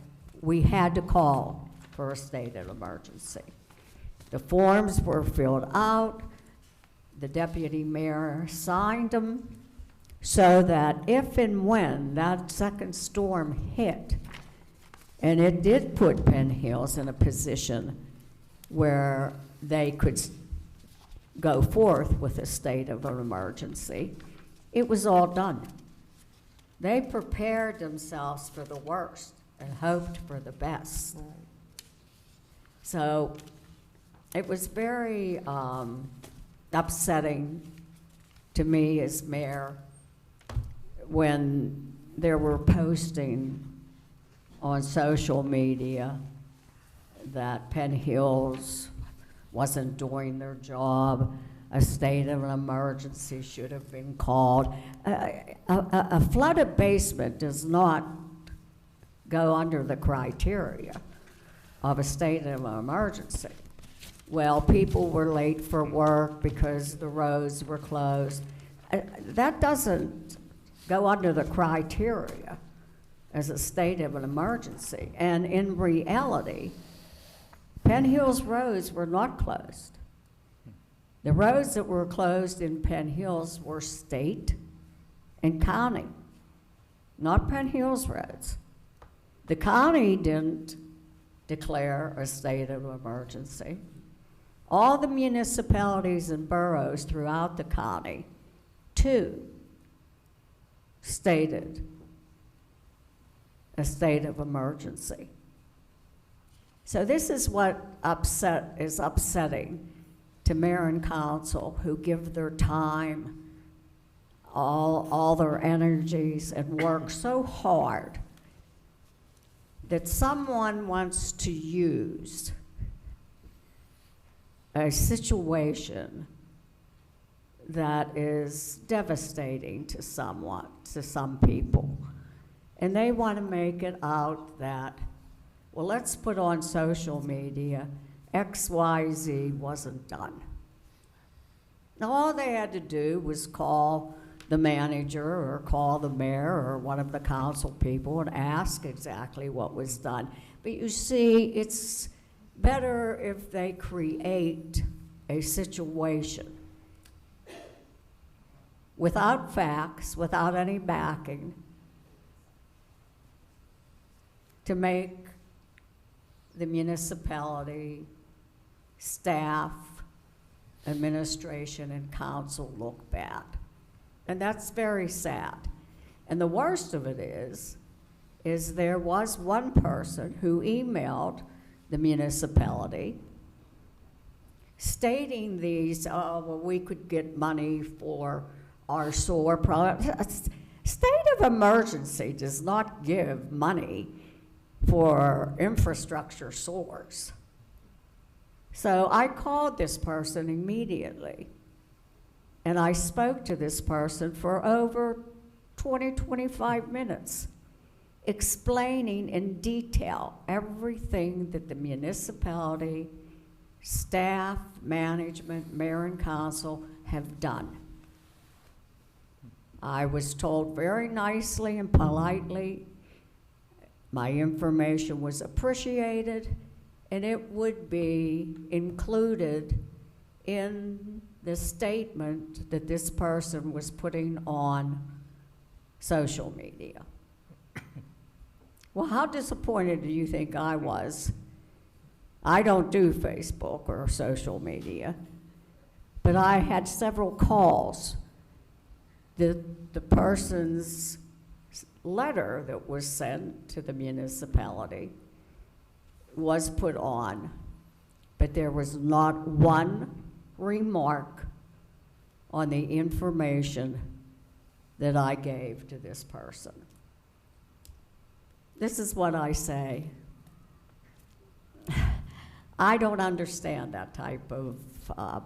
we had to call for a state of emergency. The forms were filled out, the deputy mayor signed them, so that if and when that second storm hit, and it did put Penn Hills in a position where they could go forth with a state of an emergency, it was all done. They prepared themselves for the worst and hoped for the best. So it was very upsetting to me as mayor when there were posting on social media that Penn Hills wasn't doing their job, a state of an emergency should have been called. A flooded basement does not go under the criteria of a state of an emergency. Well, people were late for work because the roads were closed. That doesn't go under the criteria as a state of an emergency. And in reality, Penn Hills roads were not closed. The roads that were closed in Penn Hills were state and county, not Penn Hills roads. The county didn't declare a state of emergency. All the municipalities and boroughs throughout the county, too, stated a state of emergency. So this is what is upsetting to mayor and council, who give their time, all their energies, and work so hard, that someone wants to use a situation that is devastating to some people. And they want to make it out that, well, let's put on social media, XYZ wasn't done. Now, all they had to do was call the manager or call the mayor or one of the council people and ask exactly what was done. But you see, it's better if they create a situation without facts, without any backing, to make the municipality, staff, administration, and council look bad. And that's very sad. And the worst of it is there was one person who emailed the municipality stating these, oh, well, we could get money for our sewer project. State of emergency does not give money for infrastructure sewers. So I called this person immediately, and I spoke to this person for over 20, 25 minutes, explaining in detail everything that the municipality, staff, management, mayor, and council have done. I was told very nicely and politely my information was appreciated, and it would be included in the statement that this person was putting on social media. Well, how disappointed do you think I was? I don't do Facebook or social media, but I had several calls. The person's letter that was sent to the municipality was put on, but there was not one remark on the information that I gave to this person. This is what I say. I don't understand that type of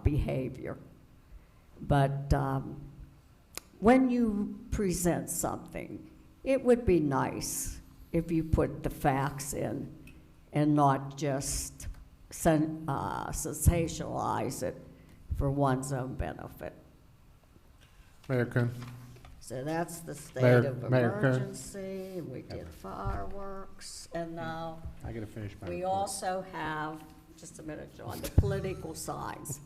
behavior, but when you present something, it would be nice if you put the facts in and not just sensationalize it for one's own benefit. Mayor Kuhn. So that's the state Mayor- of Mayor Kuhn. emergency, and we did fireworks, and now I gotta finish my we report. also have, just a minute, John, the political signs.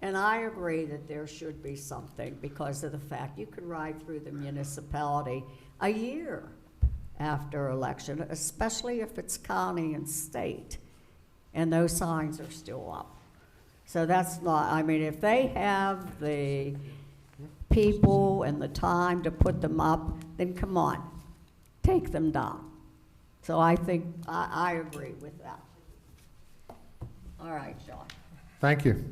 And I agree that there should be something because of the fact you can ride through the municipality a year after election, especially if it's county and state, and those signs are still up. So that's not, I mean, if they have the people and the time to put them up, then come on, take them down. So I think, I agree with that. All right, John. Thank you.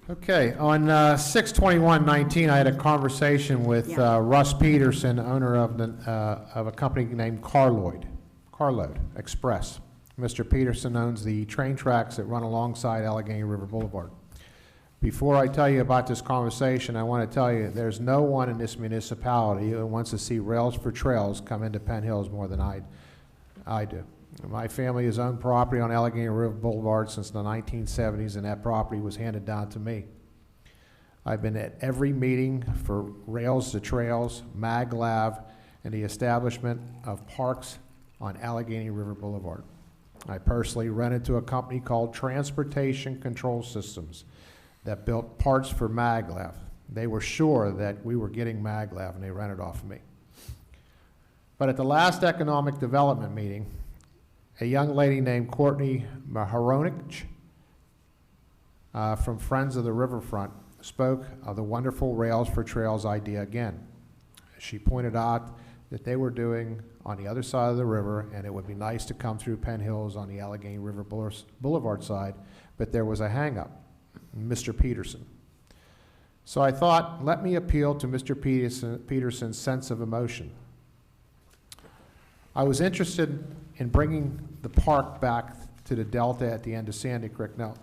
Okay, on 6/21/19, I had a conversation with Russ Peterson, owner of a company named Carload Express. Mr. Peterson owns the train tracks that run alongside Allegheny River Boulevard. Before I tell you about this conversation, I want to tell you there's no one in this municipality who wants to see Rails for Trails come into Penn Hills more than I do. My family has owned property on Allegheny River Boulevard since the 1970s, and that property was handed down to me. I've been at every meeting for Rails to Trails, MagLav, and the establishment of parks on Allegheny River Boulevard. I personally rented to a company called Transportation Control Systems that built parts for maglev. They were sure that we were getting maglev, and they rented off of me. But at the last economic development meeting, a young lady named Courtney Maharonich from Friends of the Riverfront spoke of the wonderful Rails for Trails idea again. She pointed out that they were doing on the other side of the river, and it would be nice to come through Penn Hills on the Allegheny River Boulevard side, but there was a hang-up, Mr. Peterson. So I thought, let me appeal to Mr. Peterson's sense of emotion. I was interested in bringing the park back to the delta at the end of Sandy Creek. Now,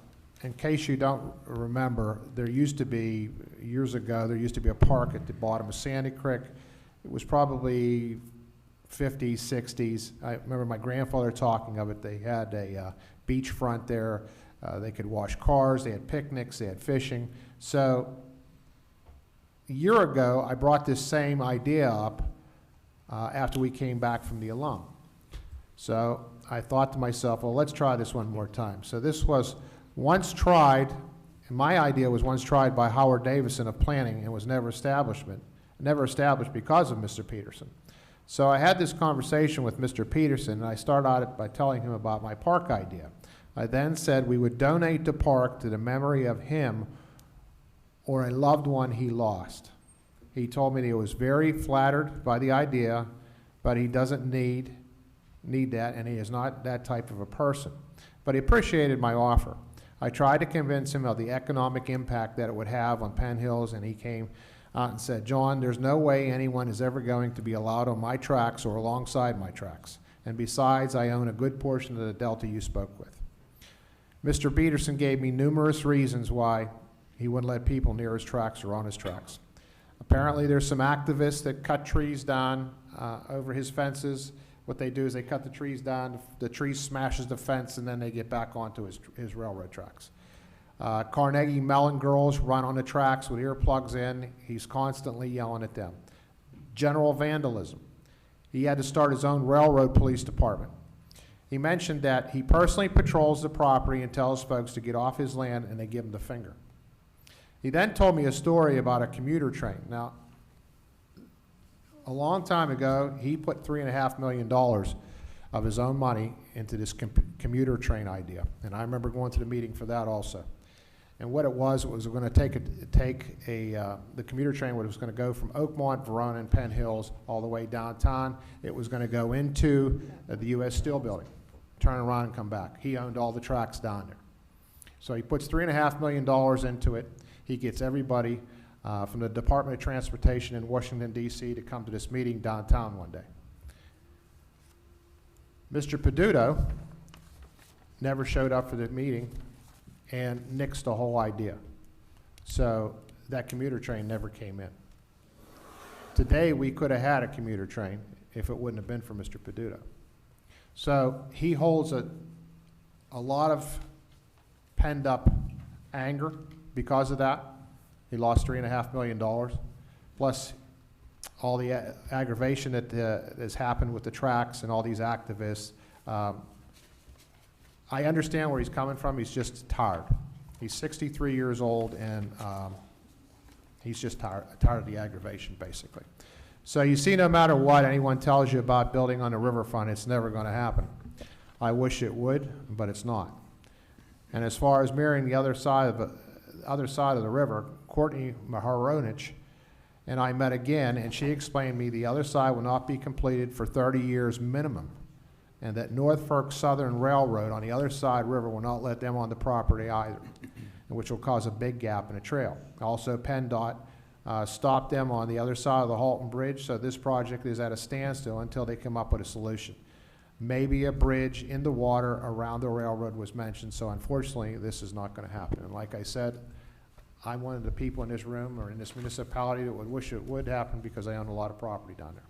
in case you don't remember, there used to be, years ago, there used to be a park at the bottom of Sandy Creek. It was probably 50s, 60s. I remember my grandfather talking of it. They had a beachfront there. They could wash cars. They had picnics. They had fishing. So a year ago, I brought this same idea up after we came back from the alum. So I thought to myself, well, let's try this one more time. So this was once tried, and my idea was once tried by Howard Davison of planning and was never established because of Mr. Peterson. So I had this conversation with Mr. Peterson, and I started out by telling him about my park idea. I then said we would donate the park to the memory of him or a loved one he lost. He told me that he was very flattered by the idea, but he doesn't need that, and he is not that type of a person. But he appreciated my offer. I tried to convince him of the economic impact that it would have on Penn Hills, and he came out and said, John, there's no way anyone is ever going to be allowed on my tracks or alongside my tracks. And besides, I own a good portion of the delta you spoke with. Mr. Peterson gave me numerous reasons why he wouldn't let people near his tracks or on his tracks. Apparently, there's some activists that cut trees down over his fences. What they do is they cut the trees down, the tree smashes the fence, and then they get back onto his railroad tracks. Carnegie Mellon girls run on the tracks with earplugs in. He's constantly yelling at them. General vandalism. He had to start his own railroad police department. He mentioned that he personally patrols the property and tells folks to get off his land, and they give him the finger. He then told me a story about a commuter train. Now, a long time ago, he put $3.5 million of his own money into this commuter train idea. And I remember going to the meeting for that also. And what it was going to take the commuter train, what it was going to go from Oakmont, Verona, and Penn Hills all the way downtown. It was going to go into the U.S. Steel building, turn around and come back. He owned all the tracks down there. So he puts $3.5 million into it. He gets everybody from the Department of Transportation in Washington, D.C. to come to this meeting downtown one day. Mr. Peduto never showed up for the meeting and nixed the whole idea. So that commuter train never came in. Today, we could have had a commuter train if it wouldn't have been for Mr. Peduto. So he holds a lot of penned up anger because of that. He lost $3.5 million, plus all the aggravation that has happened with the tracks and all these activists. I understand where he's coming from. He's just tired. He's 63 years old, and he's just tired of the aggravation, basically. So you see, no matter what anyone tells you about building on the riverfront, it's never going to happen. I wish it would, but it's not. And as far as mirroring the other side of the river, Courtney Maharonich and I met again, and she explained to me the other side will not be completed for 30 years minimum, and that Norfolk Southern Railroad on the other side river will not let them on the property either, which will cause a big gap in a trail. Also, PennDOT stopped them on the other side of the Halton Bridge, so this project is at a standstill until they come up with a solution. Maybe a bridge in the water around the railroad was mentioned, so unfortunately, this is not going to happen. And like I said, I'm one of the people in this room or in this municipality that would wish it would happen because I own a lot of property down there.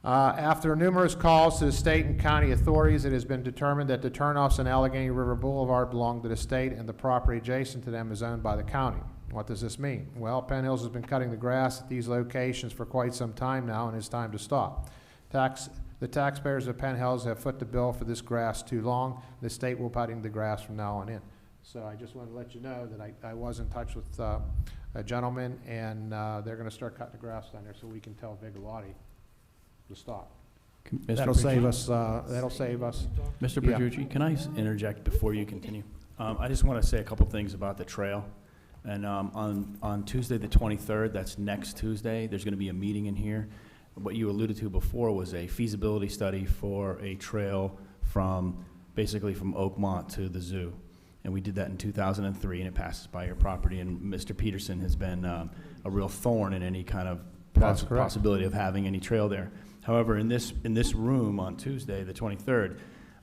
After numerous calls to the state and county authorities, it has been determined that the turnoffs on Allegheny River Boulevard belong to the state and the property adjacent to them is owned by the county. What does this mean? Well, Penn Hills has been cutting the grass at these locations for quite some time now, and it's time to stop. The taxpayers of Penn Hills have foot the bill for this grass too long. The state will cutting the grass from now on in. So I just wanted to let you know that I was in touch with a gentleman, and they're going to start cutting the grass down there so we can tell Vigalotti to stop. That'll save us. That'll save us. Mr. Yeah. Petrucci, can I interject before you continue? I just want to say a couple things about the trail. And on Tuesday the 23rd, that's next Tuesday, there's going to be a meeting in here. What you alluded to before was a feasibility study for a trail basically from Oakmont to the zoo. And we did that in 2003, and it passes by your property. And Mr. Peterson has been a real thorn in any kind of possibility of having any trail there. However, in this room on Tuesday, the 23rd,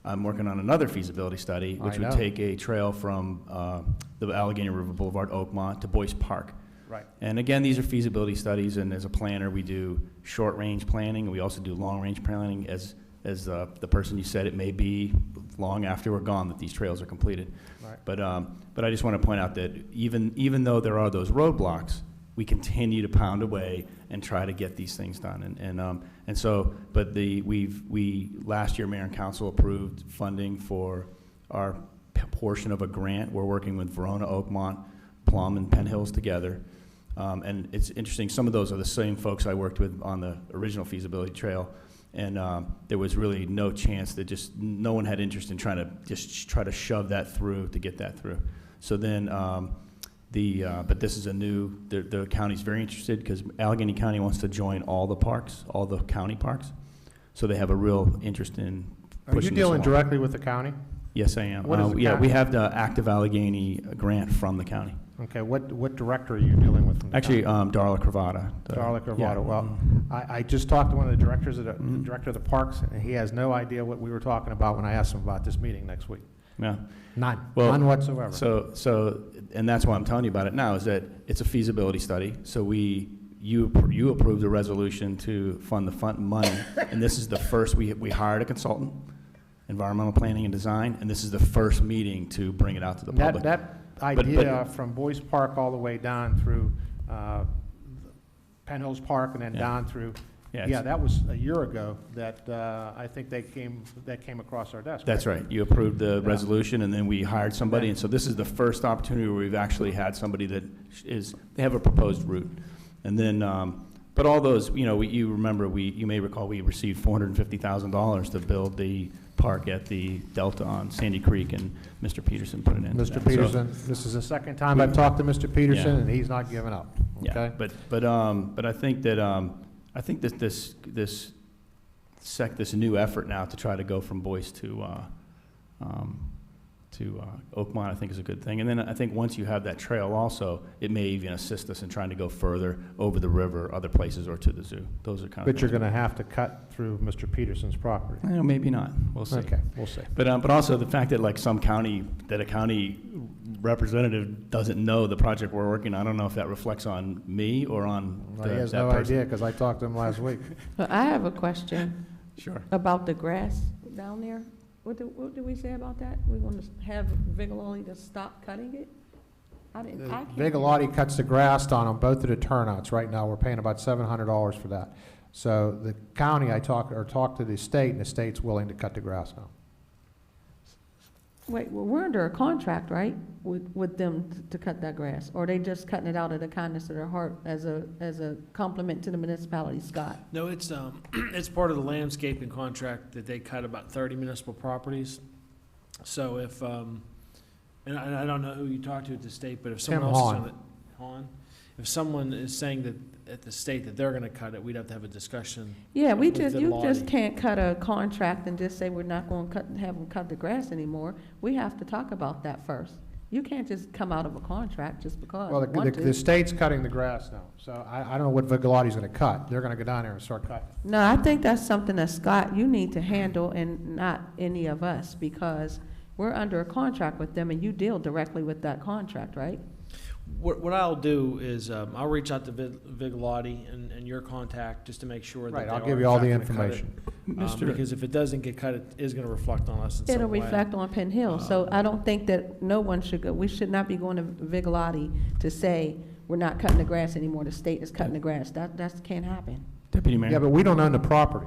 I'm working on another feasibility study, which would take a trail from the Allegheny River Boulevard, Oakmont, to Boyce Park. Right. And again, these are feasibility studies, and as a planner, we do short-range planning, and we also do long-range planning. As the person you said, it may be long after we're gone that these trails are completed. Right. But I just want to point out that even though there are those roadblocks, we continue to pound away and try to get these things done. And so, but we last year, Mayor and Council approved funding for our portion of a grant. We're working with Verona, Oakmont, Plum, and Penn Hills together. And it's interesting, some of those are the same folks I worked with on the original feasibility trail. And there was really no chance that no one had interest in trying to shove that through to get that through. So then, but this is the county's very interested because Allegheny County wants to join all the parks, all the county parks. So they have a real interest in pushing this Are you dealing along. directly with the county? Yes, I am. What is the Yeah, county? we have the Active Allegheny grant from the county. Okay, what director are you dealing with from the Actually, county? Darla Cravata. Darla Cravata. Yeah. Well, I just talked to one of the directors of the director of the parks, and he has no idea what we were talking about when I asked him about this meeting next week. Yeah. None. Well, None whatsoever. So, and that's why I'm telling you about it now, is that it's a feasibility study. So you approved a resolution to fund the money, and this is the first, we hired a consultant, environmental planning and design, and this is the first meeting to bring it out to the public. That idea from Boyce Park all the way down through Penn Hills Park and then down through, that was a year ago that I think that came across our desk. That's right. You approved the resolution, and then we hired somebody, and so this is the first opportunity where we've actually had somebody that they have a proposed route. And then, but all those, you remember, you may recall we received $450,000 to build the park at the Delta on Sandy Creek, and Mr. Peterson put it in. Mr. Peterson, this is the second time I've talked to Mr. Peterson, and he's not giving up. Okay? Yeah, but I think that this new effort now to try to go from Boyce to Oakmont, I think is a good thing. And then I think once you have that trail also, it may even assist us in trying to go further over the river, other places, or to the zoo. Those are kind of. But you're going to have to cut through Mr. Peterson's property. Maybe not. We'll see. Okay, we'll see. But also the fact that a county representative doesn't know the project we're working on, I don't know if that reflects on me or on Well, he has no idea because I talked to him last week. I have a question. Sure. About the grass down there. What did we say about that? We want to have Vigalotti to stop cutting it? I can't. Vigalotti cuts the grass on both of the turnouts. Right now, we're paying about $700 for that. So the county, I talked to the state, and the state's willing to cut the grass now. Wait, well, we're under a contract, right, with them to cut that grass? Or are they just cutting it out of the kindness of their heart as a compliment to the municipality, Scott? No, it's part of the landscaping contract that they cut about 30 municipal properties. So if, and I don't know who you talked to at the state, but if someone else is on it, if someone is saying that at the state that they're going to cut it, we'd have to have a discussion. Yeah, you just can't cut a contract and just say we're not going to have them cut the grass anymore. We have to talk about that first. You can't just come out of a contract just because. Well, the state's cutting the grass now, so I don't know what Vigalotti's going to cut. They're going to go down there and start cutting. No, I think that's something that, Scott, you need to handle and not any of us, because we're under a contract with them and you deal directly with that contract, right? What I'll do is I'll reach out to Vigalotti and your contact just to make sure that Right, they I'll are give you in all fact the gonna cut it. information. Because if it doesn't get cut, it is gonna reflect on us in some It'll way. reflect on Penn Hill, so I don't think that no one should go, we should not be going to Vigalotti to say, we're not cutting the grass anymore, the state is cutting the grass, that can't happen. Deputy Mayor? Yeah, but we don't own the property.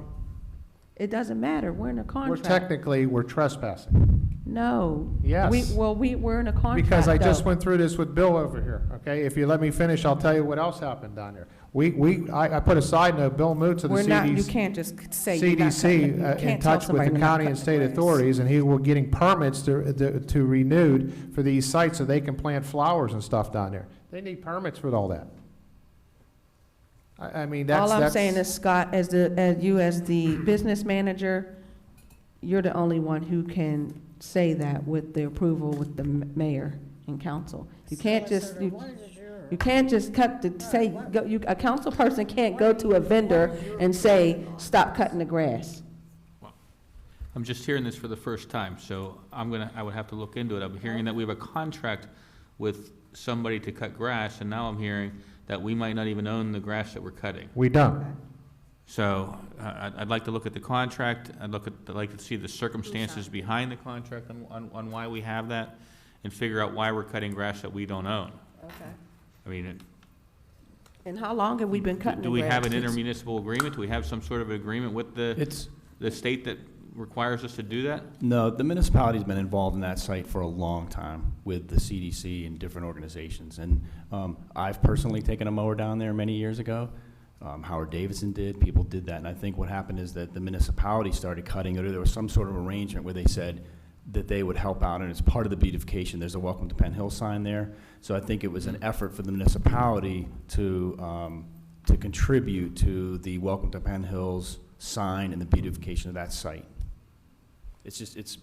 It doesn't matter, we're in a contract. We're trespassing. No. Yes. We're in a contract, Because I just though. went through this with Bill over here, okay? If you let me finish, I'll tell you what else happened down there. I put a side note, Bill moved to the We're CDC. not, you can't just say you're not cutting it. You CDC, in can't tell touch with somebody the they're not county and cutting state the grass. authorities, and he was getting permits to renewed for these sites so they can plant flowers and stuff down there. They need permits for all that. I mean, that's... All I'm that's- saying is, Scott, as the business manager, you're the only one who can say that with the approval with the mayor and council. You can't just, you can't just a council person can't go to a vendor and say, stop cutting the grass. I'm just hearing this for the first time, so I would have to look into it. I'm hearing that we have a contract with somebody to cut grass, and now I'm hearing that we might not even own the grass that we're cutting. We don't. So I'd like to look at the contract. I'd like to see the circumstances behind the contract on why we have that, and figure out why we're cutting grass that we don't own. Okay. I mean, And how long have we been cutting the do we have an grass? intermunicipal agreement? Do we have some sort of agreement with the state that requires us to do that? No, the municipality's been involved in that site for a long time with the CDC and different organizations. And I've personally taken a mower down there many years ago. Howard Davidson did, people did that. And I think what happened is that the municipality started cutting it, or there was some sort of arrangement where they said that they would help out, and it's part of the beautification. There's a Welcome to Penn Hill sign there. So I think it was an effort for the municipality to contribute to the Welcome to Penn Hills sign and the beautification of that site.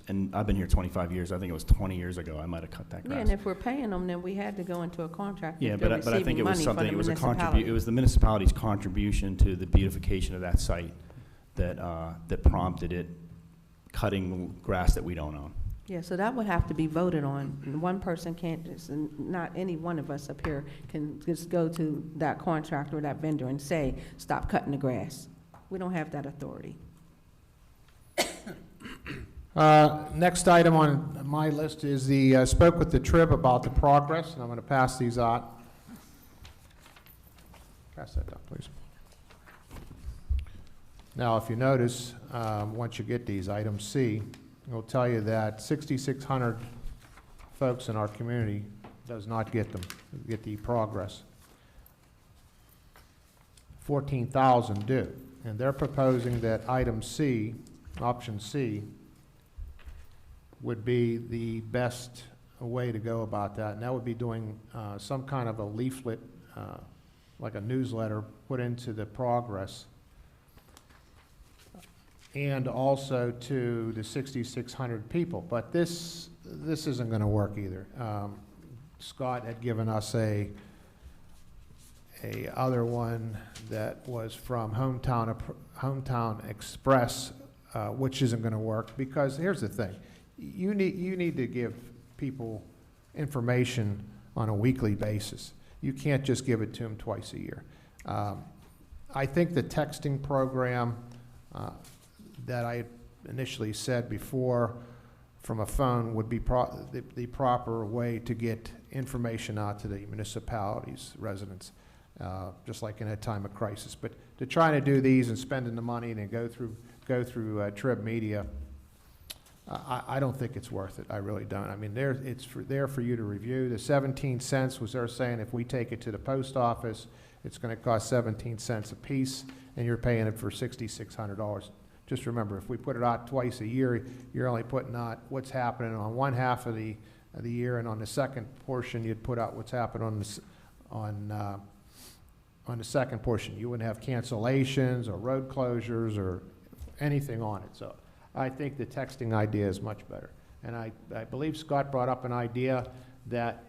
And I've been here 25 years. I think it was 20 years ago I might have cut that Yeah, grass. and if we're paying them, then we had to go into a contract. Yeah, if they're but I think receiving it was money from something, the it was a municipality. it was the municipality's contribution to the beautification of that site that prompted it cutting grass that we don't own. Yeah, so that would have to be voted on. And one person can't just, and not any one of us up here can just go to that contractor or that vendor and say, stop cutting the grass. We don't have that authority. Next item on my list is spoke with the Trib about the progress, and I'm going to pass these out. Pass that down, please. Now, if you notice, once you get these, item C, it'll tell you that 6,600 folks in our community does not get the progress. 14,000 do, and they're proposing that item C, option C, would be the best way to go about that, and that would be doing some kind of a leaflet, like a newsletter, put into the progress, and also to the 6,600 people. But this isn't going to work either. Scott had given us a other one that was from Hometown Express, which isn't going to work, because here's the thing. You need to give people information on a weekly basis. You can't just give it to them twice a year. I think the texting program that I initially said before from a phone would be the proper way to get information out to the municipalities, residents, just like in a time of crisis. But to try to do these and spending the money and then go through Trib Media, I don't think it's worth it. I really don't. I mean, it's there for you to review. The 17 cents was they're saying if we take it to the post office, it's going to cost 17 cents a piece, and you're paying it for $6,600. Just remember, if we put it out twice a year, you're only putting out what's happening on one half of the year, and on the second portion, you'd put out what's happening on the second portion. You wouldn't have cancellations or road closures or anything on it. So I think the texting idea is much better. And I believe Scott brought up an idea that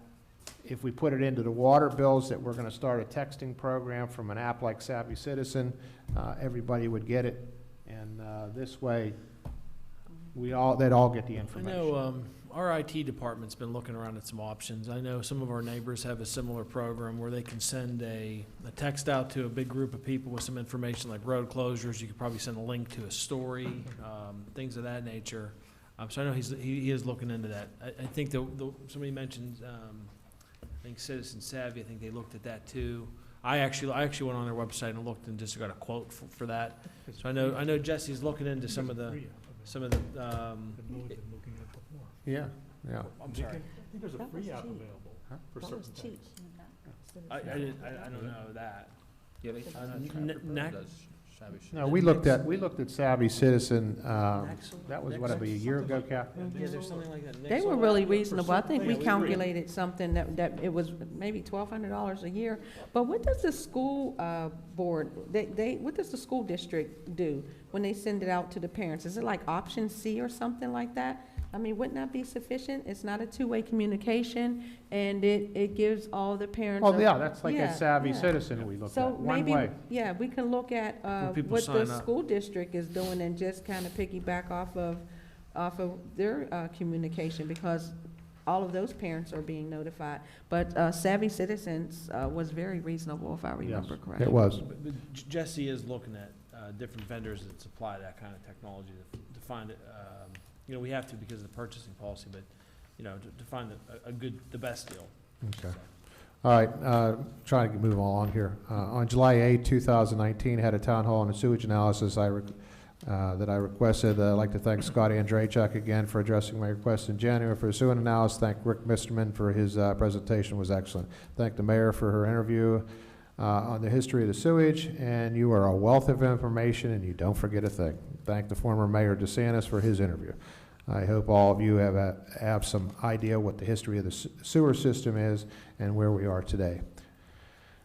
if we put it into the water bills, that we're going to start a texting program from an app like Savvy Citizen. Everybody would get it. And this way, they'd all get the I information. know, our IT department's been looking around at some options. I know some of our neighbors have a similar program where they can send a text out to a big group of people with some information like road closures. You could probably send a link to a story, things of that nature. So I know he is looking into that. I think somebody mentioned, I think Citizen Savvy, I think they looked at that too. I actually went on their website and looked and just got a quote for that. So I know Jesse's looking into some of the. Yeah, yeah. I'm sorry. I think there's a free app available for certain things. I don't know that. Yeah, they No, we looked at Savvy Citizen, that was what, about a year ago, Kathy? Yeah, there's something like that. They were really reasonable. I think we calculated something that it was maybe $1,200 a year. But what does the school board, what does the school district do when they send it out to the parents? Is it like option C or something like that? I mean, wouldn't that be sufficient? It's not a two-way communication, and it gives all the parents. Well, yeah, that's like Yeah, a Savvy yeah. Citizen we looked So at, one maybe, way. yeah, we can look at people what the sign up. school district is doing and just kind of piggyback off of their communication, because all of those parents are being notified. But Savvy Citizens was very reasonable, if I remember correctly. It was. But Jesse is looking at different vendors that supply that kind of technology to find it. We have to because of the purchasing policy, but, to find the best deal. Okay. All right, trying to move along here. On July 8, 2019, had a town hall on a sewage analysis that I requested. I'd like to thank Scott Andrejchuk again for addressing my request in January for a sewage analysis. Thank Rick Misterman for his presentation, was excellent. Thank the mayor for her interview on the history of the sewage, and you are a wealth of information and you don't forget a thing. Thank the former Mayor DeSantis for his interview. I hope all of you have some idea what the history of the sewer system is and where we are today.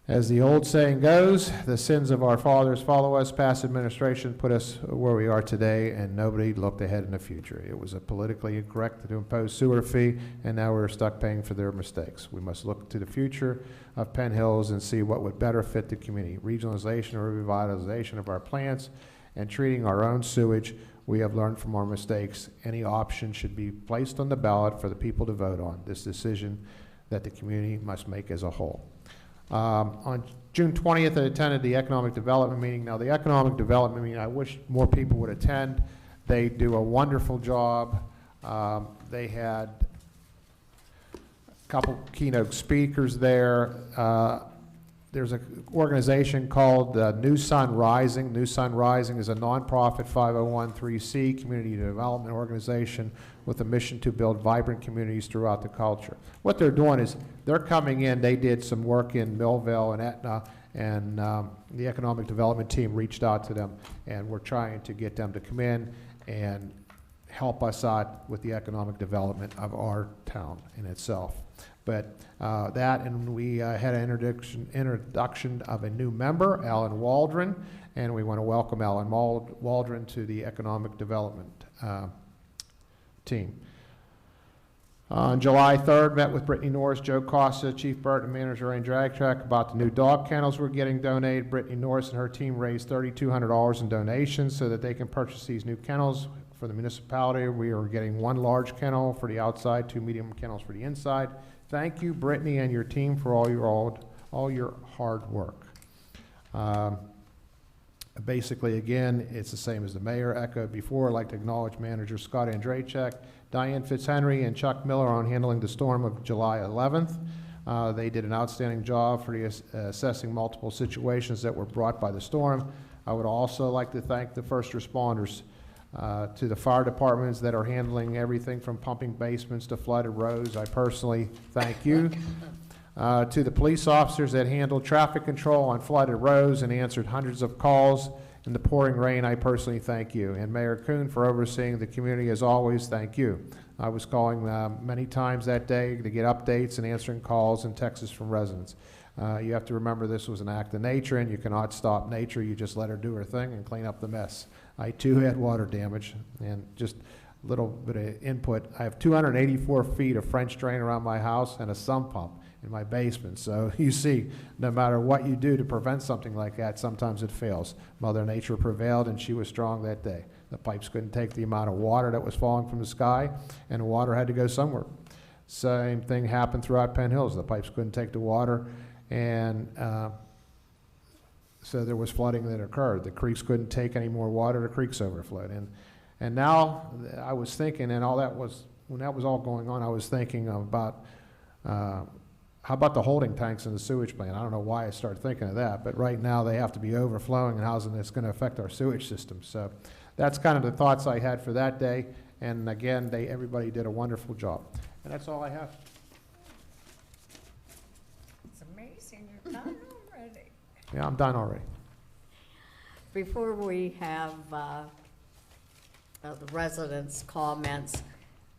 As the old saying goes, the sins of our fathers follow us. Past administration put us where we are today, and nobody looked ahead in the future. It was a politically incorrect to impose sewer fee, and now we're stuck paying for their mistakes. We must look to the future of Penn Hills and see what would better fit the community. Regionalization or revitalization of our plants and treating our own sewage. We have learned from our mistakes. Any option should be placed on the ballot for the people to vote on. This decision that the community must make as a whole. On June 20th, I attended the economic development meeting. Now, the economic development meeting, I wish more people would attend. They do a wonderful job. They had a couple keynote speakers there. There's an organization called New Sun Rising. New Sun Rising is a nonprofit 501(c) community development organization with a mission to build vibrant communities throughout the culture. What they're doing is they're coming in. They did some work in Millville and Etna, and the economic development team reached out to them, and we're trying to get them to come in and help us out with the economic development of our town in itself. But that, and we had an introduction of a new member, Alan Waldron, and we want to welcome Alan Waldron to the economic development team. On July 3rd, met with Brittany Norris, Joe Costa, Chief Burton, Manager and Drag Track about the new dog kennels we're getting donated. Brittany Norris and her team raised $3,200 in donations so that they can purchase these new kennels for the municipality. We are getting one large kennel for the outside, 2 medium kennels for the inside. Thank you, Brittany, and your team for all your hard work. Basically, again, it's the same as the mayor echoed before. I'd like to acknowledge Manager Scott Andrejchuk, Diane Fitzhenry, and Chuck Miller on handling the storm of July 11th. They did an outstanding job for assessing multiple situations that were brought by the storm. I would also like to thank the first responders, to the fire departments that are handling everything from pumping basements to flooded roads. I personally thank you. To the police officers that handled traffic control on flooded roads and answered hundreds of calls in the pouring rain, I personally thank you. And Mayor Kuhn for overseeing the community as always, thank you. I was calling many times that day to get updates and answering calls and texts from residents. You have to remember this was an act of nature, and you cannot stop nature. You just let her do her thing and clean up the mess. I too had water damage, and just a little bit of input. I have 284 feet of French drain around my house and a sump pump. in my basement. So you see, no matter what you do to prevent something like that, sometimes it fails. Mother Nature prevailed, and she was strong that day. The pipes couldn't take the amount of water that was falling from the sky, and the water had to go somewhere. Same thing happened throughout Penn Hills. The pipes couldn't take the water, and so there was flooding that occurred. The creeks couldn't take any more water. The creeks overflowed. And now I was thinking, and all that was, when that was all going on, I was thinking about how about the holding tanks in the sewage plant? I don't know why I started thinking of that, but right now they have to be overflowing, and how's it's going to affect our sewage system. So that's kind of the thoughts I had for that day. And again, everybody did a wonderful job. And that's all I have. It's amazing, you're done already. Yeah, I'm done already. Before we have the residents' comments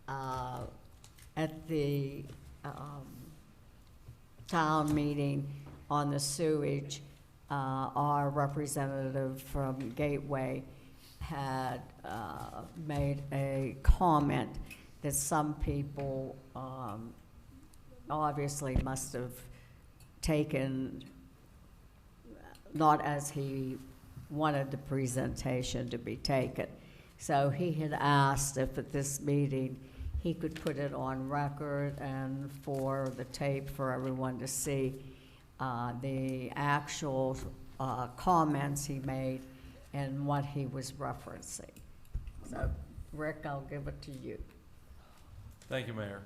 at the town meeting on the sewage, our representative from Gateway had made a comment that some people obviously must have taken not as he wanted the presentation to be taken. So he had asked if at this meeting he could put it on record and for the tape for everyone to see the actual comments he made and what he was referencing. So, Rick, I'll give it to you. Thank you, Mayor.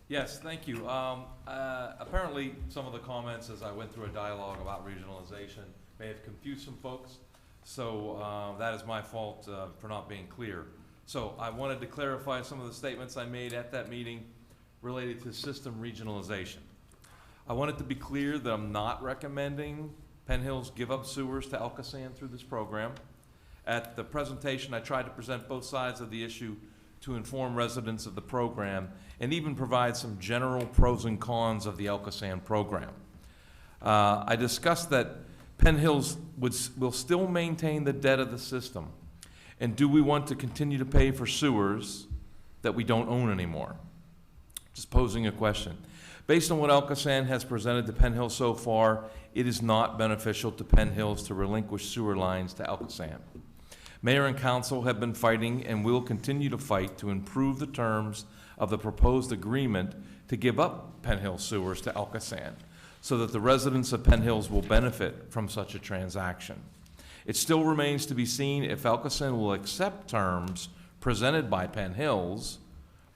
Yes, thank you. Apparently, some of the comments as I went through a dialogue about regionalization may have confused some folks. So that is my fault for not being clear. So I wanted to clarify some of the statements I made at that meeting related to system regionalization. I wanted to be clear that I'm not recommending Penn Hills give up sewers to Elkasan through this program. At the presentation, I tried to present both sides of the issue to inform residents of the program and even provide some general pros and cons of the Elkasan program. I discussed that Penn Hills will still maintain the debt of the system. And do we want to continue to pay for sewers that we don't own anymore? Just posing a question. Based on what Elkasan has presented to Penn Hills so far, it is not beneficial to Penn Hills to relinquish sewer lines to Elkasan. Mayor and council have been fighting and will continue to fight to improve the terms of the proposed agreement to give up Penn Hills sewers to Elkasan so that the residents of Penn Hills will benefit from such a transaction. It still remains to be seen if Elkasan will accept terms presented by Penn Hills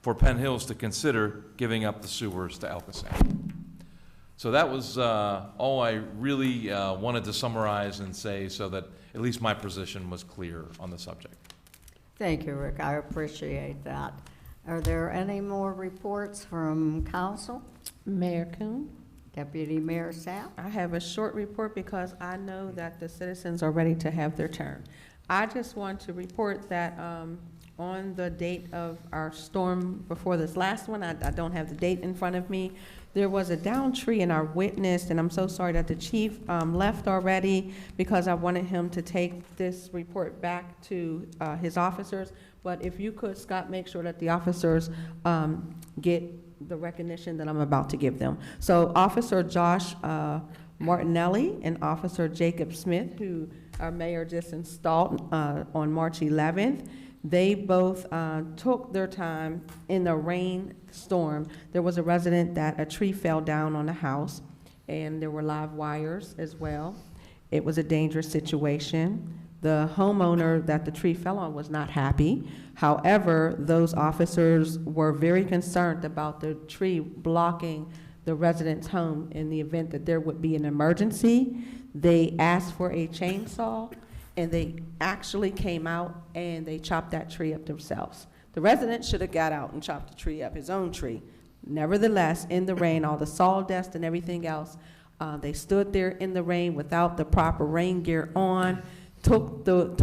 for Penn Hills to consider giving up the sewers to Elkasan. So that was all I really wanted to summarize and say so that at least my position was clear on the subject. Thank you, Rick. I appreciate that. Are there any more reports from council? Mayor Kuhn? Deputy Mayor Sapp? I have a short report because I know that the citizens are ready to have their turn. I just want to report that on the date of our storm before this last one, I don't have the date in front of me, there was a downed tree and I witnessed, and I'm so sorry that the chief left already because I wanted him to take this report back to his officers. But if you could, Scott, make sure that the officers get the recognition that I'm about to give them. So Officer Josh Martinelli and Officer Jacob Smith, who our mayor just installed on March 11th, they both took their time in the rainstorm. There was a resident that a tree fell down on the house, and there were live wires as well. It was a dangerous situation. The homeowner that the tree fell on was not happy. However, those officers were very concerned about the tree blocking the resident's home in the event that there would be an emergency. They asked for a chainsaw, and they actually came out and they chopped that tree up themselves. The resident should have got out and chopped the tree up, his own tree. Nevertheless, in the rain, all the sawdust and everything else, they stood there in the rain without the proper rain gear on, took the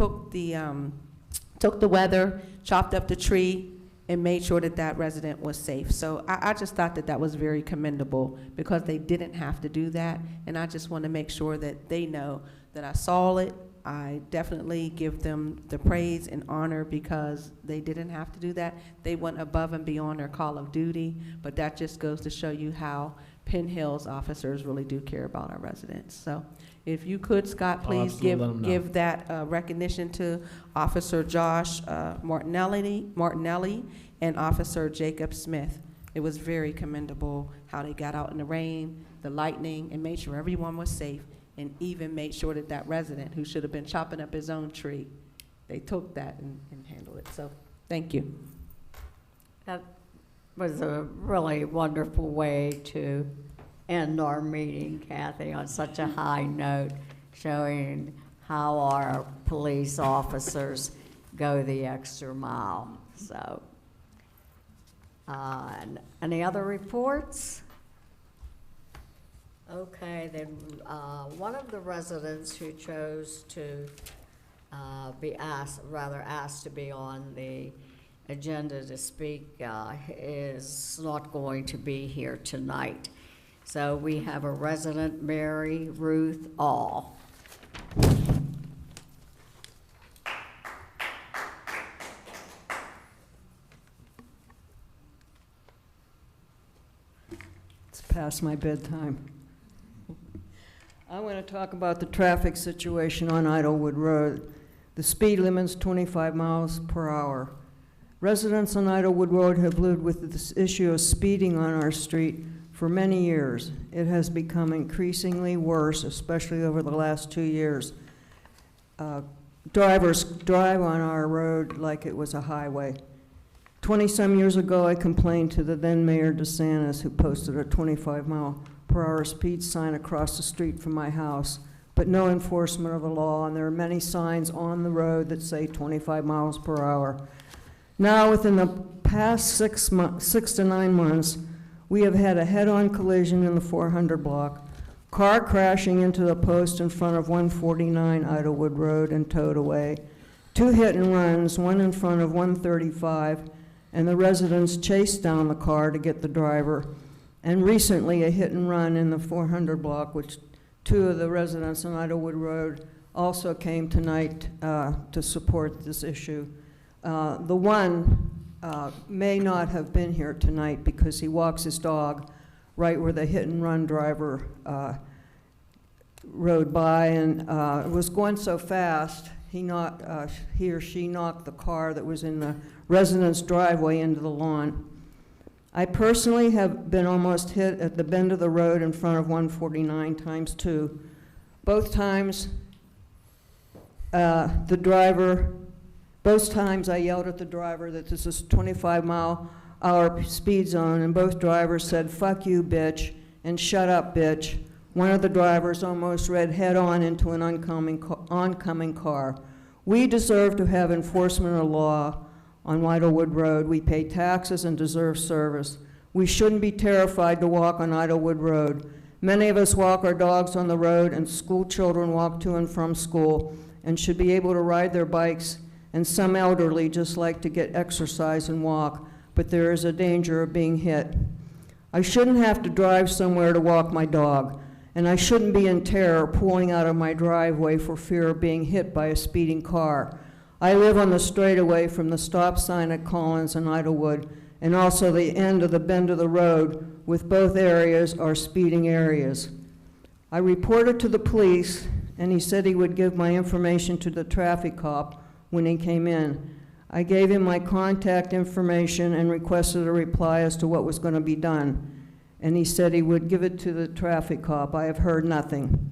weather, chopped up the tree, and made sure that that resident was safe. So I just thought that that was very commendable because they didn't have to do that, and I just want to make sure that they know that I saw it. I definitely give them the praise and honor because they didn't have to do that. They went above and beyond their call of duty, but that just goes to show you how Penn Hills officers really do care about our residents. So if you could, Scott, please absolutely let 'em know. give that recognition to Officer Josh Martinelli and Officer Jacob Smith. It was very commendable how they got out in the rain, the lightning, and made sure everyone was safe, and even made sure that that resident who should have been chopping up his own tree, they took that and handled it. So thank you. That was a really wonderful way to end our meeting, Kathy, on such a high note, showing how our police officers go the extra mile. So, any other reports? Okay, then one of the residents who chose to be asked to be on the agenda to speak is not going to be here tonight. So we have a resident, Mary Ruth All. It's past my bedtime. I want to talk about the traffic situation on Idlewood Road. The speed limit's 25 miles per hour. Residents on Idlewood Road have lived with this issue of speeding on our street for many years. It has become increasingly worse, especially over the last 2 years. Drivers drive on our road like it was a highway. 20-some years ago, I complained to the then Mayor DeSantis, who posted a 25-mile-per-hour speed sign across the street from my house, but no enforcement of the law, and there are many signs on the road that say 25 miles per hour. Now, within the past 6 to 9 months, we have had a head-on collision in the 400 block, car crashing into the post in front of 149 Idlewood Road and towed away, 2 hit-and-runs, one in front of 135, and the residents chased down the car to get the driver, and recently a hit-and-run in the 400 block, which 2 of the residents on Idlewood Road also came tonight to support this issue. The one may not have been here tonight because he walks his dog right where the hit-and-run driver rode by, and it was going so fast, he or she knocked the car that was in the resident's driveway into the lawn. I personally have been almost hit at the bend of the road in front of 149 times 2. Both times, both times I yelled at the driver that this is a 25-mile-hour speed zone, and both drivers said, "Fuck you, bitch," and "Shut up, bitch." One of the drivers almost ran head-on into an oncoming car. We deserve to have enforcement of law on Idlewood Road. We pay taxes and deserve service. We shouldn't be terrified to walk on Idlewood Road. Many of us walk our dogs on the road, and school children walk to and from school and should be able to ride their bikes, and some elderly just like to get exercise and walk, but there is a danger of being hit. I shouldn't have to drive somewhere to walk my dog, and I shouldn't be in terror pulling out of my driveway for fear of being hit by a speeding car. I live on the straightaway from the stop sign at Collins and Idlewood, and also the end of the bend of the road, with both areas are speeding areas. I reported to the police, and he said he would give my information to the traffic cop when he came in. I gave him my contact information and requested a reply as to what was going to be done, and he said he would give it to the traffic cop. I have heard nothing.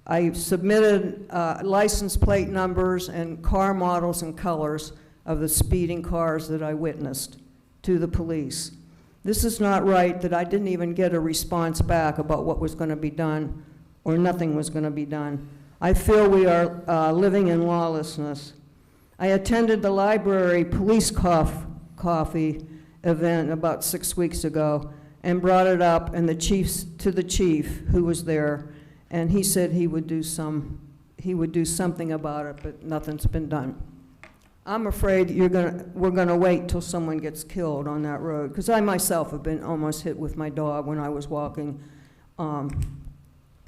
I submitted license plate numbers and car models and colors of the speeding cars that I witnessed to the police. This is not right that I didn't even get a response back about what was going to be done, or nothing was going to be done. I feel we are living in lawlessness. I attended the library police coffee event about 6 weeks ago and brought it up and to the chief who was there, and he said he would do something about it, but nothing's been done. I'm afraid we're gonna wait till someone gets killed on that road, because I myself have been almost hit with my dog when I was walking on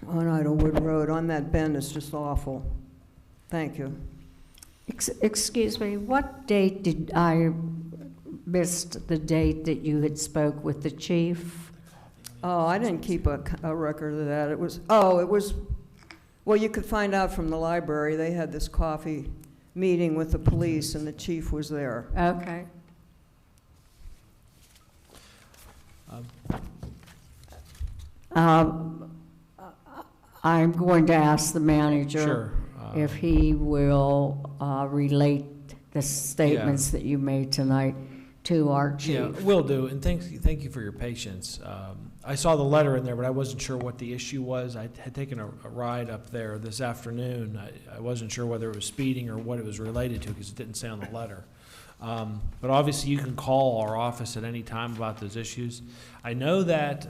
Idlewood Road. On that bend, it's just awful. Thank you. Excuse me, what date did I missed the date that you had spoke with the chief? Oh, I didn't keep a record of that. It was, well, you could find out from the library. They had this coffee meeting with the police, and the chief was there. Okay. I'm going to ask the manager Sure. if he will relate the statements that you made tonight to our chief. Yeah, will do, and thank you for your patience. I saw the letter in there, but I wasn't sure what the issue was. I had taken a ride up there this afternoon. I wasn't sure whether it was speeding or what it was related to, because it didn't say on the letter. But obviously, you can call our office at any time about those issues. I know that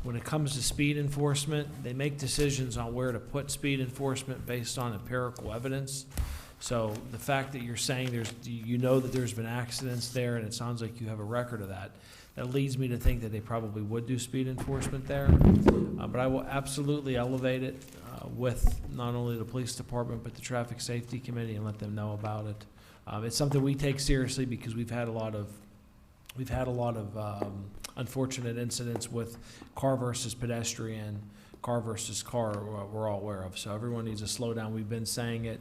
when it comes to speed enforcement, they make decisions on where to put speed enforcement based on empirical evidence. So the fact that you're saying you know that there's been accidents there, and it sounds like you have a record of that, that leads me to think that they probably would do speed enforcement there. But I will absolutely elevate it with not only the police department, but the traffic safety committee, and let them know about it. It's something we take seriously because we've had a lot of unfortunate incidents with car versus pedestrian, car versus car, we're all aware of. So everyone needs to slow down. We've been saying it.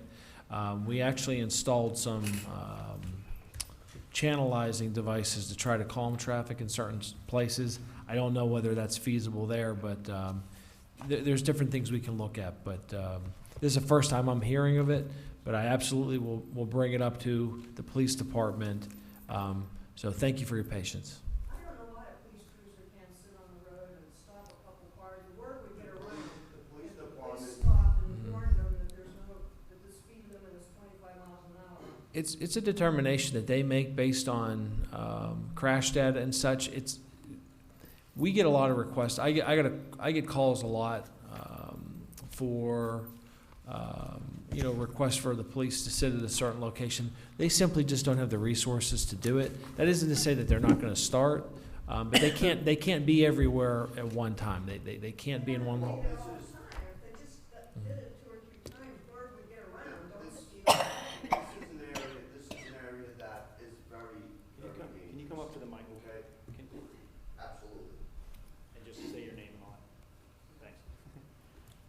We actually installed some channelizing devices to try to calm traffic in certain places. I don't know whether that's feasible there, but there's different things we can look at. But this is the first time I'm hearing of it, but I absolutely will bring it up to the police department. So thank you for your patience. I don't know why a police cruiser can't sit on the road and stop a couple cars. The word would get around. The police department. They stopped and warned them that that the speed limit is 25 miles an hour. It's a determination that they make based on crash data and such. We get a lot of requests. I get calls a lot for requests for the police to sit at a certain location. They simply just don't have the resources to do it. That isn't to say that they're not going to start, but they can't be everywhere at one time. They can't be in one.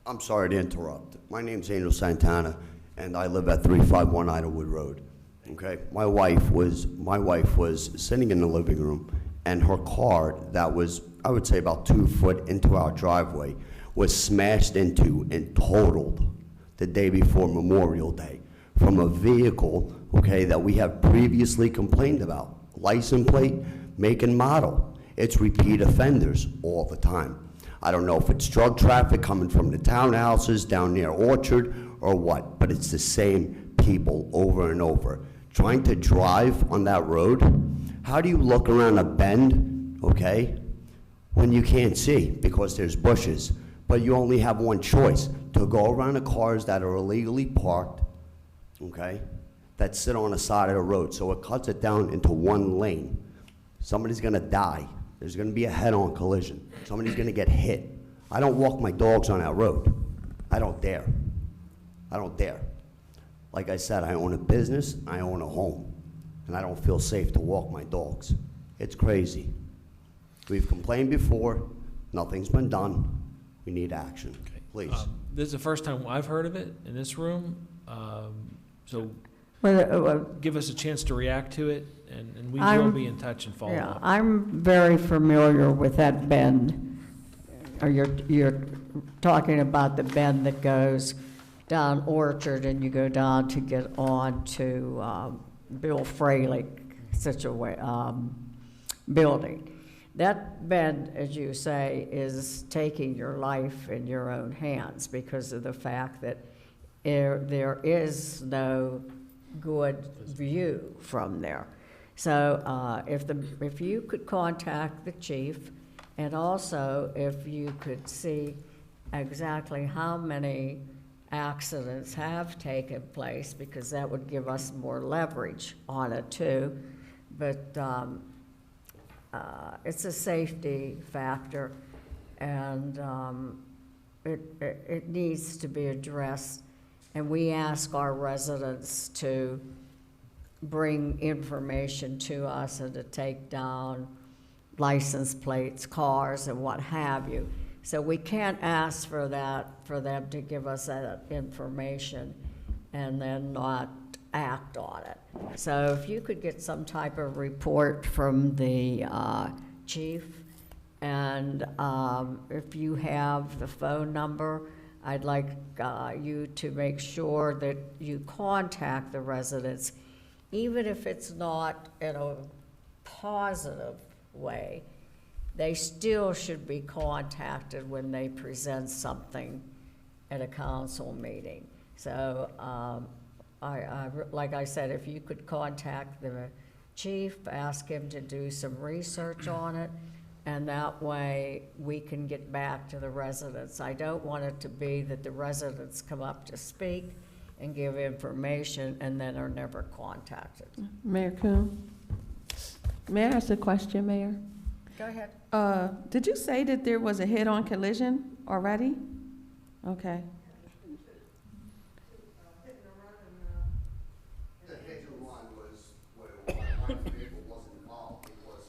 I'm sorry to interrupt. My name's Angel Santana, and I live at 351 Idlewood Road. Okay, my wife was sitting in the living room, and her car that was, I would say, about 2 foot into our driveway was smashed into and totaled the day before Memorial Day from a vehicle, okay, that we have previously complained about. License plate, make and model. It's repeat offenders all the time. I don't know if it's drug traffic coming from the townhouses down near Orchard or what, but it's the same people over and over. Trying to drive on that road, how do you look around a bend, okay, when you can't see because there's bushes, but you only have one choice, to go around the cars that are illegally parked, okay, that sit on the side of the road, so it cuts it down into one lane. Somebody's gonna die. There's gonna be a head-on collision. Somebody's gonna get hit. I don't walk my dogs on that road. I don't dare. I don't dare. Like I said, I own a business, I own a home, and I don't feel safe to walk my dogs. It's crazy. We've complained before, nothing's been done. We need action, please. This is the first time I've heard of it in this room, so give us a chance to react to it, and we will be in touch and follow up. I'm very familiar with that bend. Or you're talking about the bend that goes down Orchard and you go down to get on to Bill Fralick building. That bend, as you say, is taking your life in your own hands because of the fact that there is no good view from there. So if you could contact the chief, and also if you could see exactly how many accidents have taken place, because that would give us more leverage on it too. But it's a safety factor, and it needs to be addressed. And we ask our residents to bring information to us and to take down license plates, cars, and what have you. So we can't ask for that, for them to give us that information and then not act on it. So if you could get some type of report from the chief, and if you have the phone number, I'd like you to make sure that you contact the residents, even if it's not in a positive way. They still should be contacted when they present something at a council meeting. So like I said, if you could contact the chief, ask him to do some research on it, and that way we can get back to the residents. I don't want it to be that the residents come up to speak and give information and then are never contacted. Mayor Kuhn? May I ask a question, Mayor? Go ahead. Did you say that there was a head-on collision already? Okay. The hit and run was where my vehicle wasn't involved. It was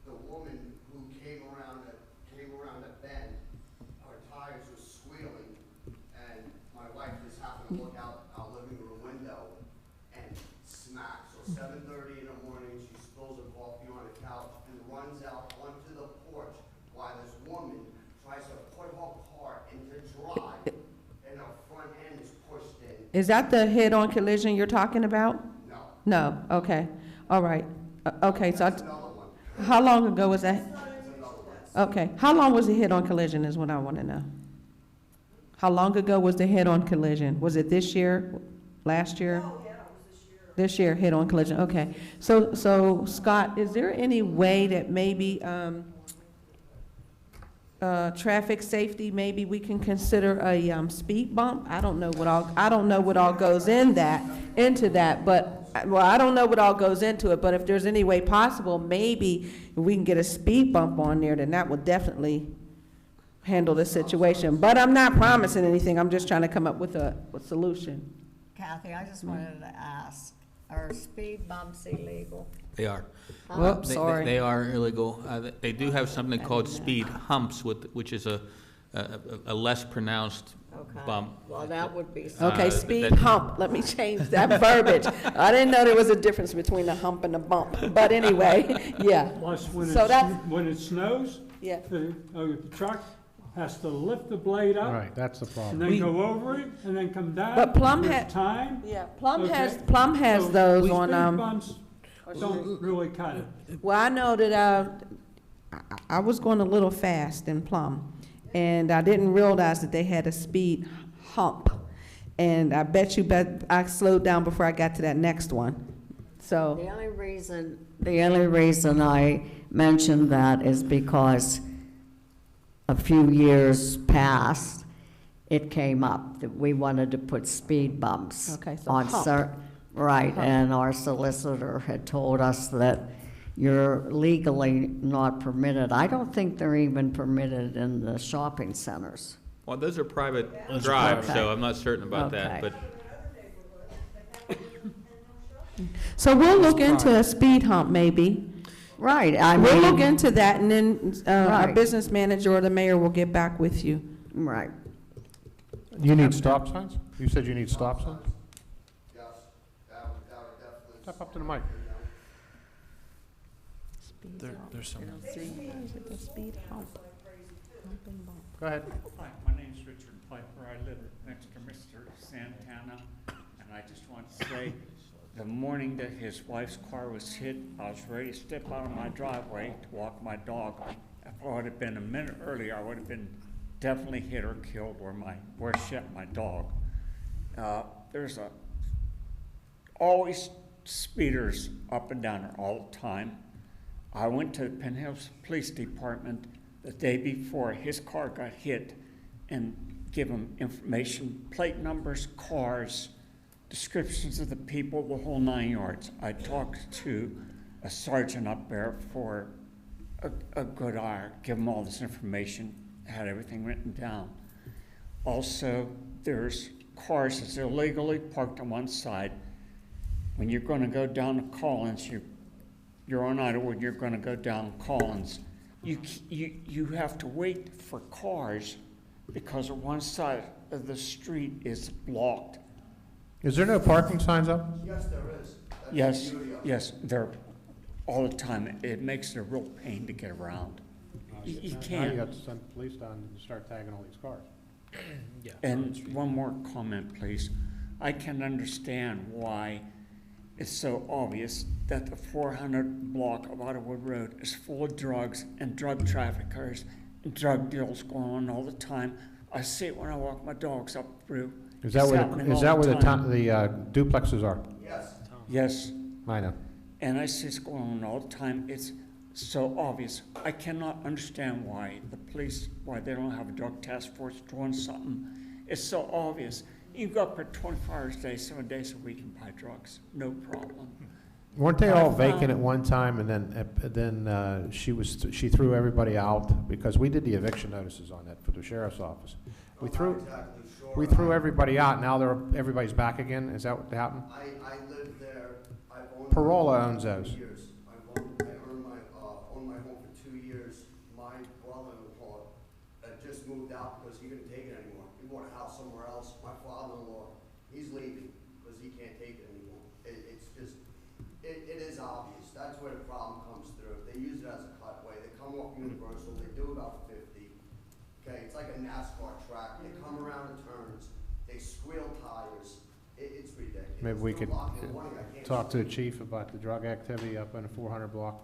the woman who came around the bend. Her tires were squealing, and my wife just happened to look out our living room window and smacked. So 7:30 in the morning, she spills her coffee on the couch and runs out onto the porch while this woman tries to put her car into drive, and her front end is pushed in. Is that the head-on collision you're talking about? No. No, okay, all right. Okay, so That's another one. how long ago was that? That's another one. Okay, how long was the head-on collision is what I want to know. How long ago was the head-on collision? Was it this year, last year? Oh, yeah, it was this year. This year, head-on collision, okay. So Scott, is there any way that maybe, traffic safety, maybe we can consider a, speed bump? I don't know what all goes into that, but, well, I don't know what all goes into it, but if there's any way possible, maybe if we can get a speed bump on there, then that would definitely handle the situation. But I'm not promising anything, I'm just trying to come up with a solution. Kathy, I just wanted to ask, are speed bumps illegal? They are. Oh, sorry. They are illegal. They do have something called speed humps, which is a less pronounced bump. Well, that would be. Okay, speed hump, let me change that verbiage. I didn't know there was a difference between a hump and a bump, but anyway, yeah. Plus, when it snows, Yeah. the truck has to lift the blade up. Right, that's the problem. And then go over it, and then come down. But Plum There's time. Yeah, Plum Okay. has So those speed on, bumps don't really cut it. well, I know that, I was going a little fast in Plum, and I didn't realize that they had a speed hump. And I bet I slowed down before I got to that next one, so. The only reason I mentioned that is because a few years past, it came up that we wanted to put speed bumps Okay, so on hump. right, Hump. and our solicitor had told us that you're legally not permitted. I don't think they're even permitted in the shopping centers. Well, those are private Those are drives, private. so I'm not certain about Okay. that, but So we'll look into a speed hump maybe. Right, We'll look into that, and then our Right. business manager or the mayor will get back with you. Right. You need stop signs? You said you need stop signs? Yes, that would definitely. Step up to the mic. There's some. Go ahead. Hi, my name's Richard Piper. I live next to Mr. Santana, and I just want to say, the morning that his wife's car was hit, I was ready to step out of my driveway to walk my dog. If I would have been a minute earlier, I would have been definitely hit or killed or shot my dog. There's always speeders up and down there all the time. I went to the Penn Hills Police Department the day before his car got hit and give him information, plate numbers, cars, descriptions of the people, the whole 9 yards. I talked to a sergeant up there for a good hour, give him all this information, had everything written down. Also, there's cars that's illegally parked on one side. When you're going to go down to Collins, you you're on Idlewood, you're gonna go down Collins, you have to wait for cars because of one side of the street is blocked. Is there no parking signs up? Yes, there is. That's Yes, the beauty of it. yes, they're all the time. It makes it a real pain to get around. You Now you can't. got to send the police down and start tagging all these cars. Yeah. And one more comment, please. I can understand why it's so obvious that the 400 block of Idlewood Road is full of drugs and drug traffickers and drug deals going on all the time. I see it when I walk my dogs up through. Is that It's where happening the, is all that where the time. duplexes are? Yes. Yes. I know. And I see it's going on all the time. It's so obvious. I cannot understand why the police, why they don't have a drug task force doing something. It's so obvious. You can go up there 24 hours a day, 7 days a week and buy drugs. No problem. Weren't they all I vacant found- at one time, and then she threw everybody out because we did the eviction notices on that for the sheriff's office. We I'm threw not exactly sure. we threw everybody out. Now everybody's back again. Is that what happened? I lived there. I've owned Parola my home owns for those. 2 years. I owned my home for 2 years. My brother-in-law just moved out because he couldn't take it anymore. He bought a house somewhere else. My father-in-law, he's leaving because he can't take it anymore. It's just, it is obvious. That's where the problem comes through. They use it as a cutway. They come off Universal. They do about 50. Okay, it's like a NASCAR track. They come around the turns. They squeal tires. It's ridiculous. Maybe we They're could locking the money. I can't talk to the stand it. chief about the drug activity up in the 400 block.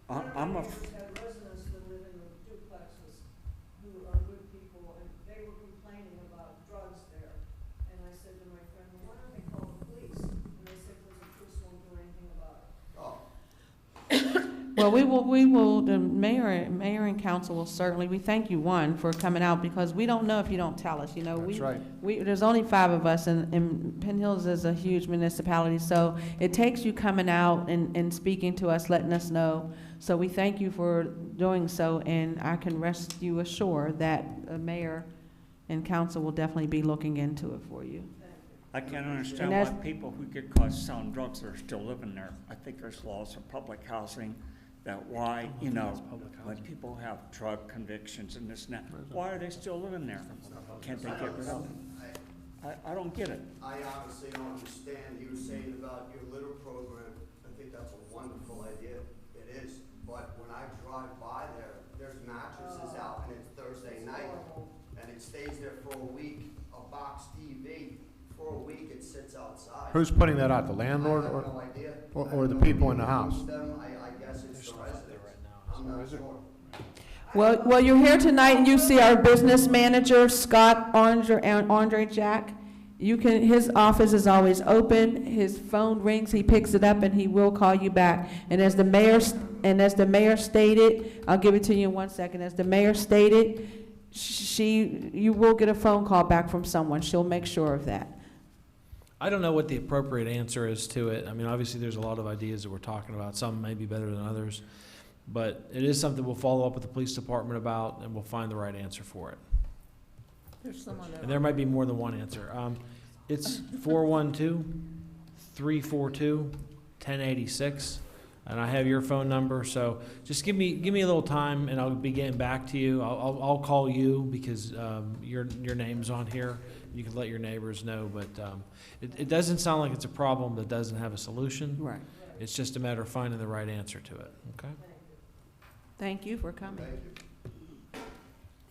I'm a, had residents that live in the duplexes who are good people, and they were complaining about drugs there. And I said to my friend, well, why don't they call the police? And they said, because the police won't do anything about it. Oh, Well, the mayor and council will certainly, we thank you, one, for coming out, because we don't know if you don't tell us, you know. That's right. There's only 5 of us, and Penn Hills is a huge municipality, so it takes you coming out and speaking to us, letting us know. So we thank you for doing so, and I can rest you assured that the mayor and council will definitely be looking into it for you. I can't understand And why that's- people who get caught selling drugs are still living there. I think there's laws for public housing that why, you know, when people have drug convictions and this and that, why are they still living there? Can't they get rid of them? I don't get it. I honestly don't understand. He was saying about your litter program. I think that's a wonderful idea. It is. But when I drive by there, there's mattresses out and it's Thursday night. And it stays there for a week, a box TV. For a week, it sits outside. Who's putting that out, the landlord I have or, no idea. or the people in the house? I guess it's the residents. I'm not sure. Well, you're here tonight, and you see our business manager, Scott Andre Jack. His office is always open, his phone rings, he picks it up, and he will call you back. And as the mayor stated, I'll give it to you in 1 second, as the mayor stated, you will get a phone call back from someone, she'll make sure of that. I don't know what the appropriate answer is to it. I mean, obviously, there's a lot of ideas that we're talking about. Some may be better than others. But it is something we'll follow up with the police department about, and we'll find the right answer for it. There's someone that. And there might be more than one answer. It's 412-342-1086, and I have your phone number. So just give me a little time, and I'll be getting back to you. I'll call you because your name's on here. You can let your neighbors know, but it doesn't sound like it's a problem that doesn't have a solution. Right. It's just a matter of finding the right answer to it. Okay. Thank you for coming.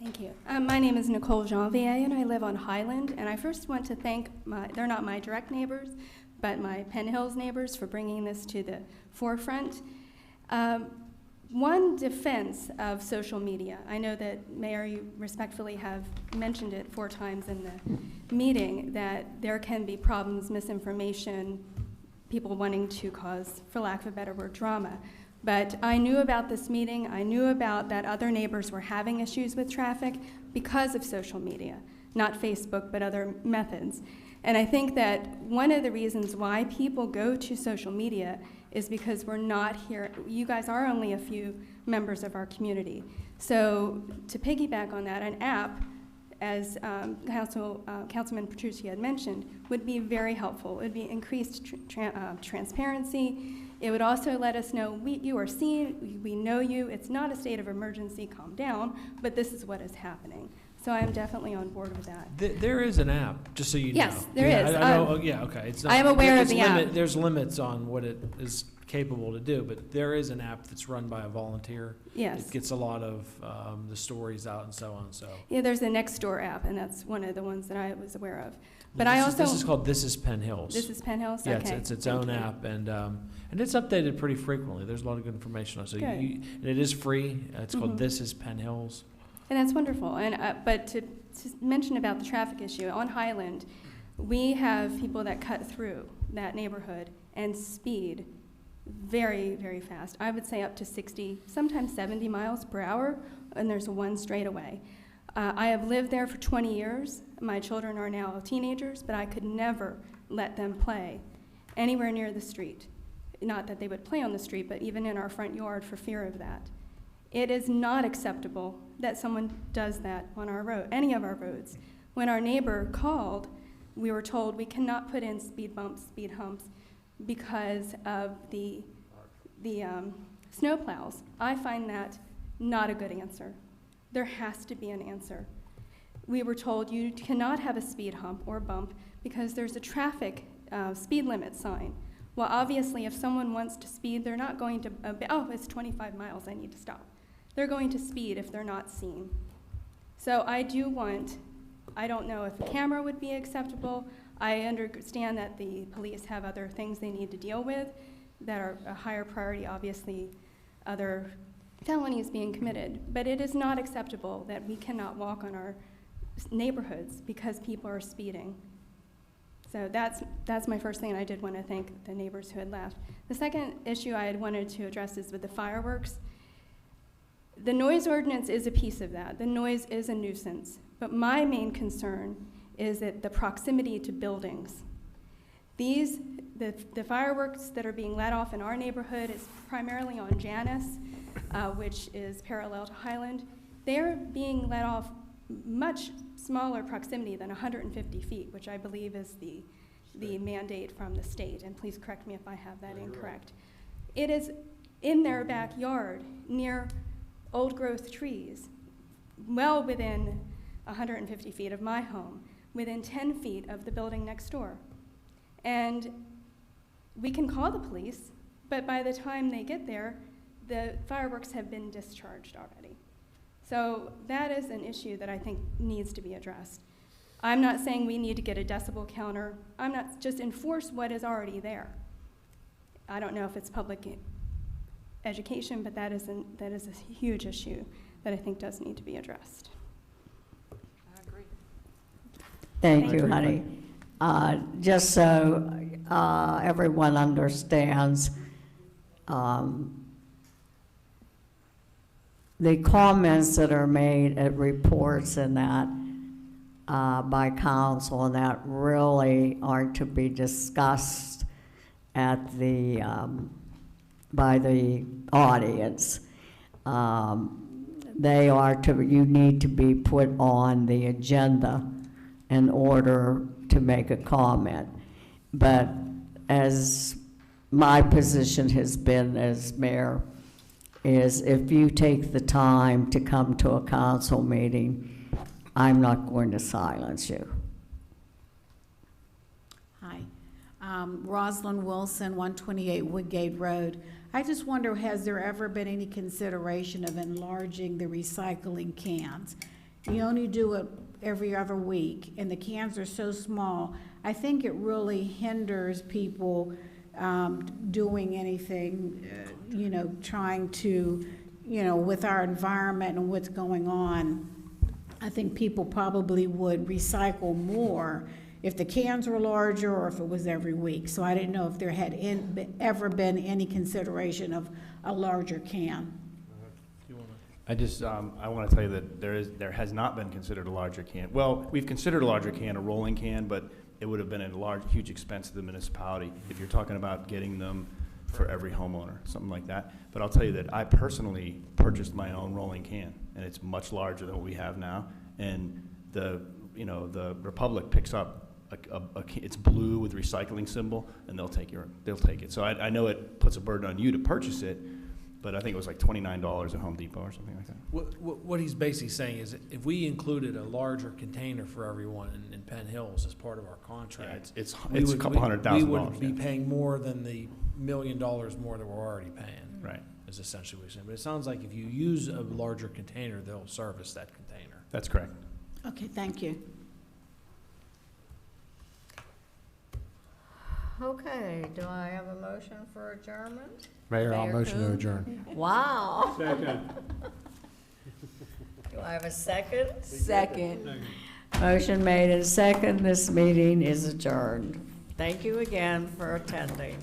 Thank you. My name is Nicole Janvier, and I live on Highland. And I first want to thank they're not my direct neighbors, but my Penn Hills neighbors for bringing this to the forefront. One defense of social media, I know that, Mayor, you respectfully have mentioned it 4 times in the meeting, that there can be problems, misinformation, people wanting to cause, for lack of a better word, drama. But I knew about this meeting. I knew about that other neighbors were having issues with traffic because of social media, not Facebook, but other methods. And I think that one of the reasons why people go to social media is because we're not here. You guys are only a few members of our community. So to piggyback on that, an app, as Councilman Petrucci had mentioned, would be very helpful. It would be increased transparency. It would also let us know, you are seen, we know you, it's not a state of emergency, calm down, but this is what is happening. So I'm definitely on board with that. There is an app, just so you know. Yes, there Yeah, is. I know, yeah, okay. It's not, I am aware of it's the app. There's limits on what it is capable to do, but there is an app that's run by a volunteer. Yes. It gets a lot of the stories out and so on, so. Yeah, there's the Nextdoor app, and that's one of the ones that I was aware of. But This is called This is Penn Hills. This is Penn Hills? Yeah, Okay. it's its Thank own you. app, and it's updated pretty frequently. There's a lot of good information on it. So Good. and it is free. It's called Mhm. This is Penn Hills. And that's wonderful. And but to mention about the traffic issue, on Highland, we have people that cut through that neighborhood and speed very, very fast. I would say up to 60, sometimes 70 miles per hour, and there's one straightaway. I have lived there for 20 years. My children are now teenagers, but I could never let them play anywhere near the street. Not that they would play on the street, but even in our front yard for fear of that. It is not acceptable that someone does that on our road, any of our roads. When our neighbor called, we were told we cannot put in speed bumps, speed humps, because of the snow plows. I find that not a good answer. There has to be an answer. We were told you cannot have a speed hump or bump because there's a traffic speed limit sign. Well, obviously, if someone wants to speed, they're not going to, oh, it's 25 miles, I need to stop. They're going to speed if they're not seen. So I don't know if a camera would be acceptable. I understand that the police have other things they need to deal with that are a higher priority, obviously, other felonies being committed. But it is not acceptable that we cannot walk on our neighborhoods because people are speeding. So that's my first thing, and I did want to thank the neighbors who had left. The second issue I had wanted to address is with the fireworks. The noise ordinance is a piece of that. The noise is a nuisance. But my main concern is that the proximity to buildings. The fireworks that are being let off in our neighborhood is primarily on Janus, which is parallel to Highland. They're being let off much smaller proximity than 150 feet, which I believe is the mandate from the state, and please correct me if I have that incorrect. It is in their backyard near old growth trees, well within 150 feet of my home, within 10 feet of the building next door. And we can call the police, but by the time they get there, the fireworks have been discharged already. So that is an issue that I think needs to be addressed. I'm not saying we need to get a decibel counter. I'm not, just enforce what is already there. I don't know if it's public education, but that is a huge issue that I think does need to be addressed. I agree. Thank you, honey. Just so everyone understands, the comments that are made at reports and that by council and that really are to be discussed at by the audience. You need to be put on the agenda in order to make a comment. But as my position has been as mayor, is if you take the time to come to a council meeting, I'm not going to silence you. Hi, Rosalind Wilson, 128 Woodgate Road. I just wonder, has there ever been any consideration of enlarging the recycling cans? You only do it every other week, and the cans are so small. I think it really hinders people doing anything, trying to, with our environment and what's going on. I think people probably would recycle more if the cans were larger or if it was every week. So I didn't know if there had ever been any consideration of a larger can. I want to tell you that there has not been considered a larger can. Well, we've considered a larger can, a rolling can, but it would have been a huge expense to the municipality if you're talking about getting them for every homeowner, something like that. But I'll tell you that I personally purchased my own rolling can, and it's much larger than what we have now. And the Republic picks up it's blue with recycling symbol, and they'll take it. So I know it puts a burden on you to purchase it, but I think it was like $29 at Home Depot or something like that. What he's basically saying is if we included a larger container for everyone in Penn Hills as part of our contract. Yeah, it's a couple $100,000. We would be paying more than the $1 million more that we're already paying. Right. Is essentially what you're saying. But it sounds like if you use a larger container, they'll service that container. That's correct. Okay, thank you. Okay, do I have a motion for adjournment? Mayor, I'll motion to Coon? adjourn. Wow. Second. Do I have a second? Second. Motion made and second. This meeting is adjourned. Thank you again for attending.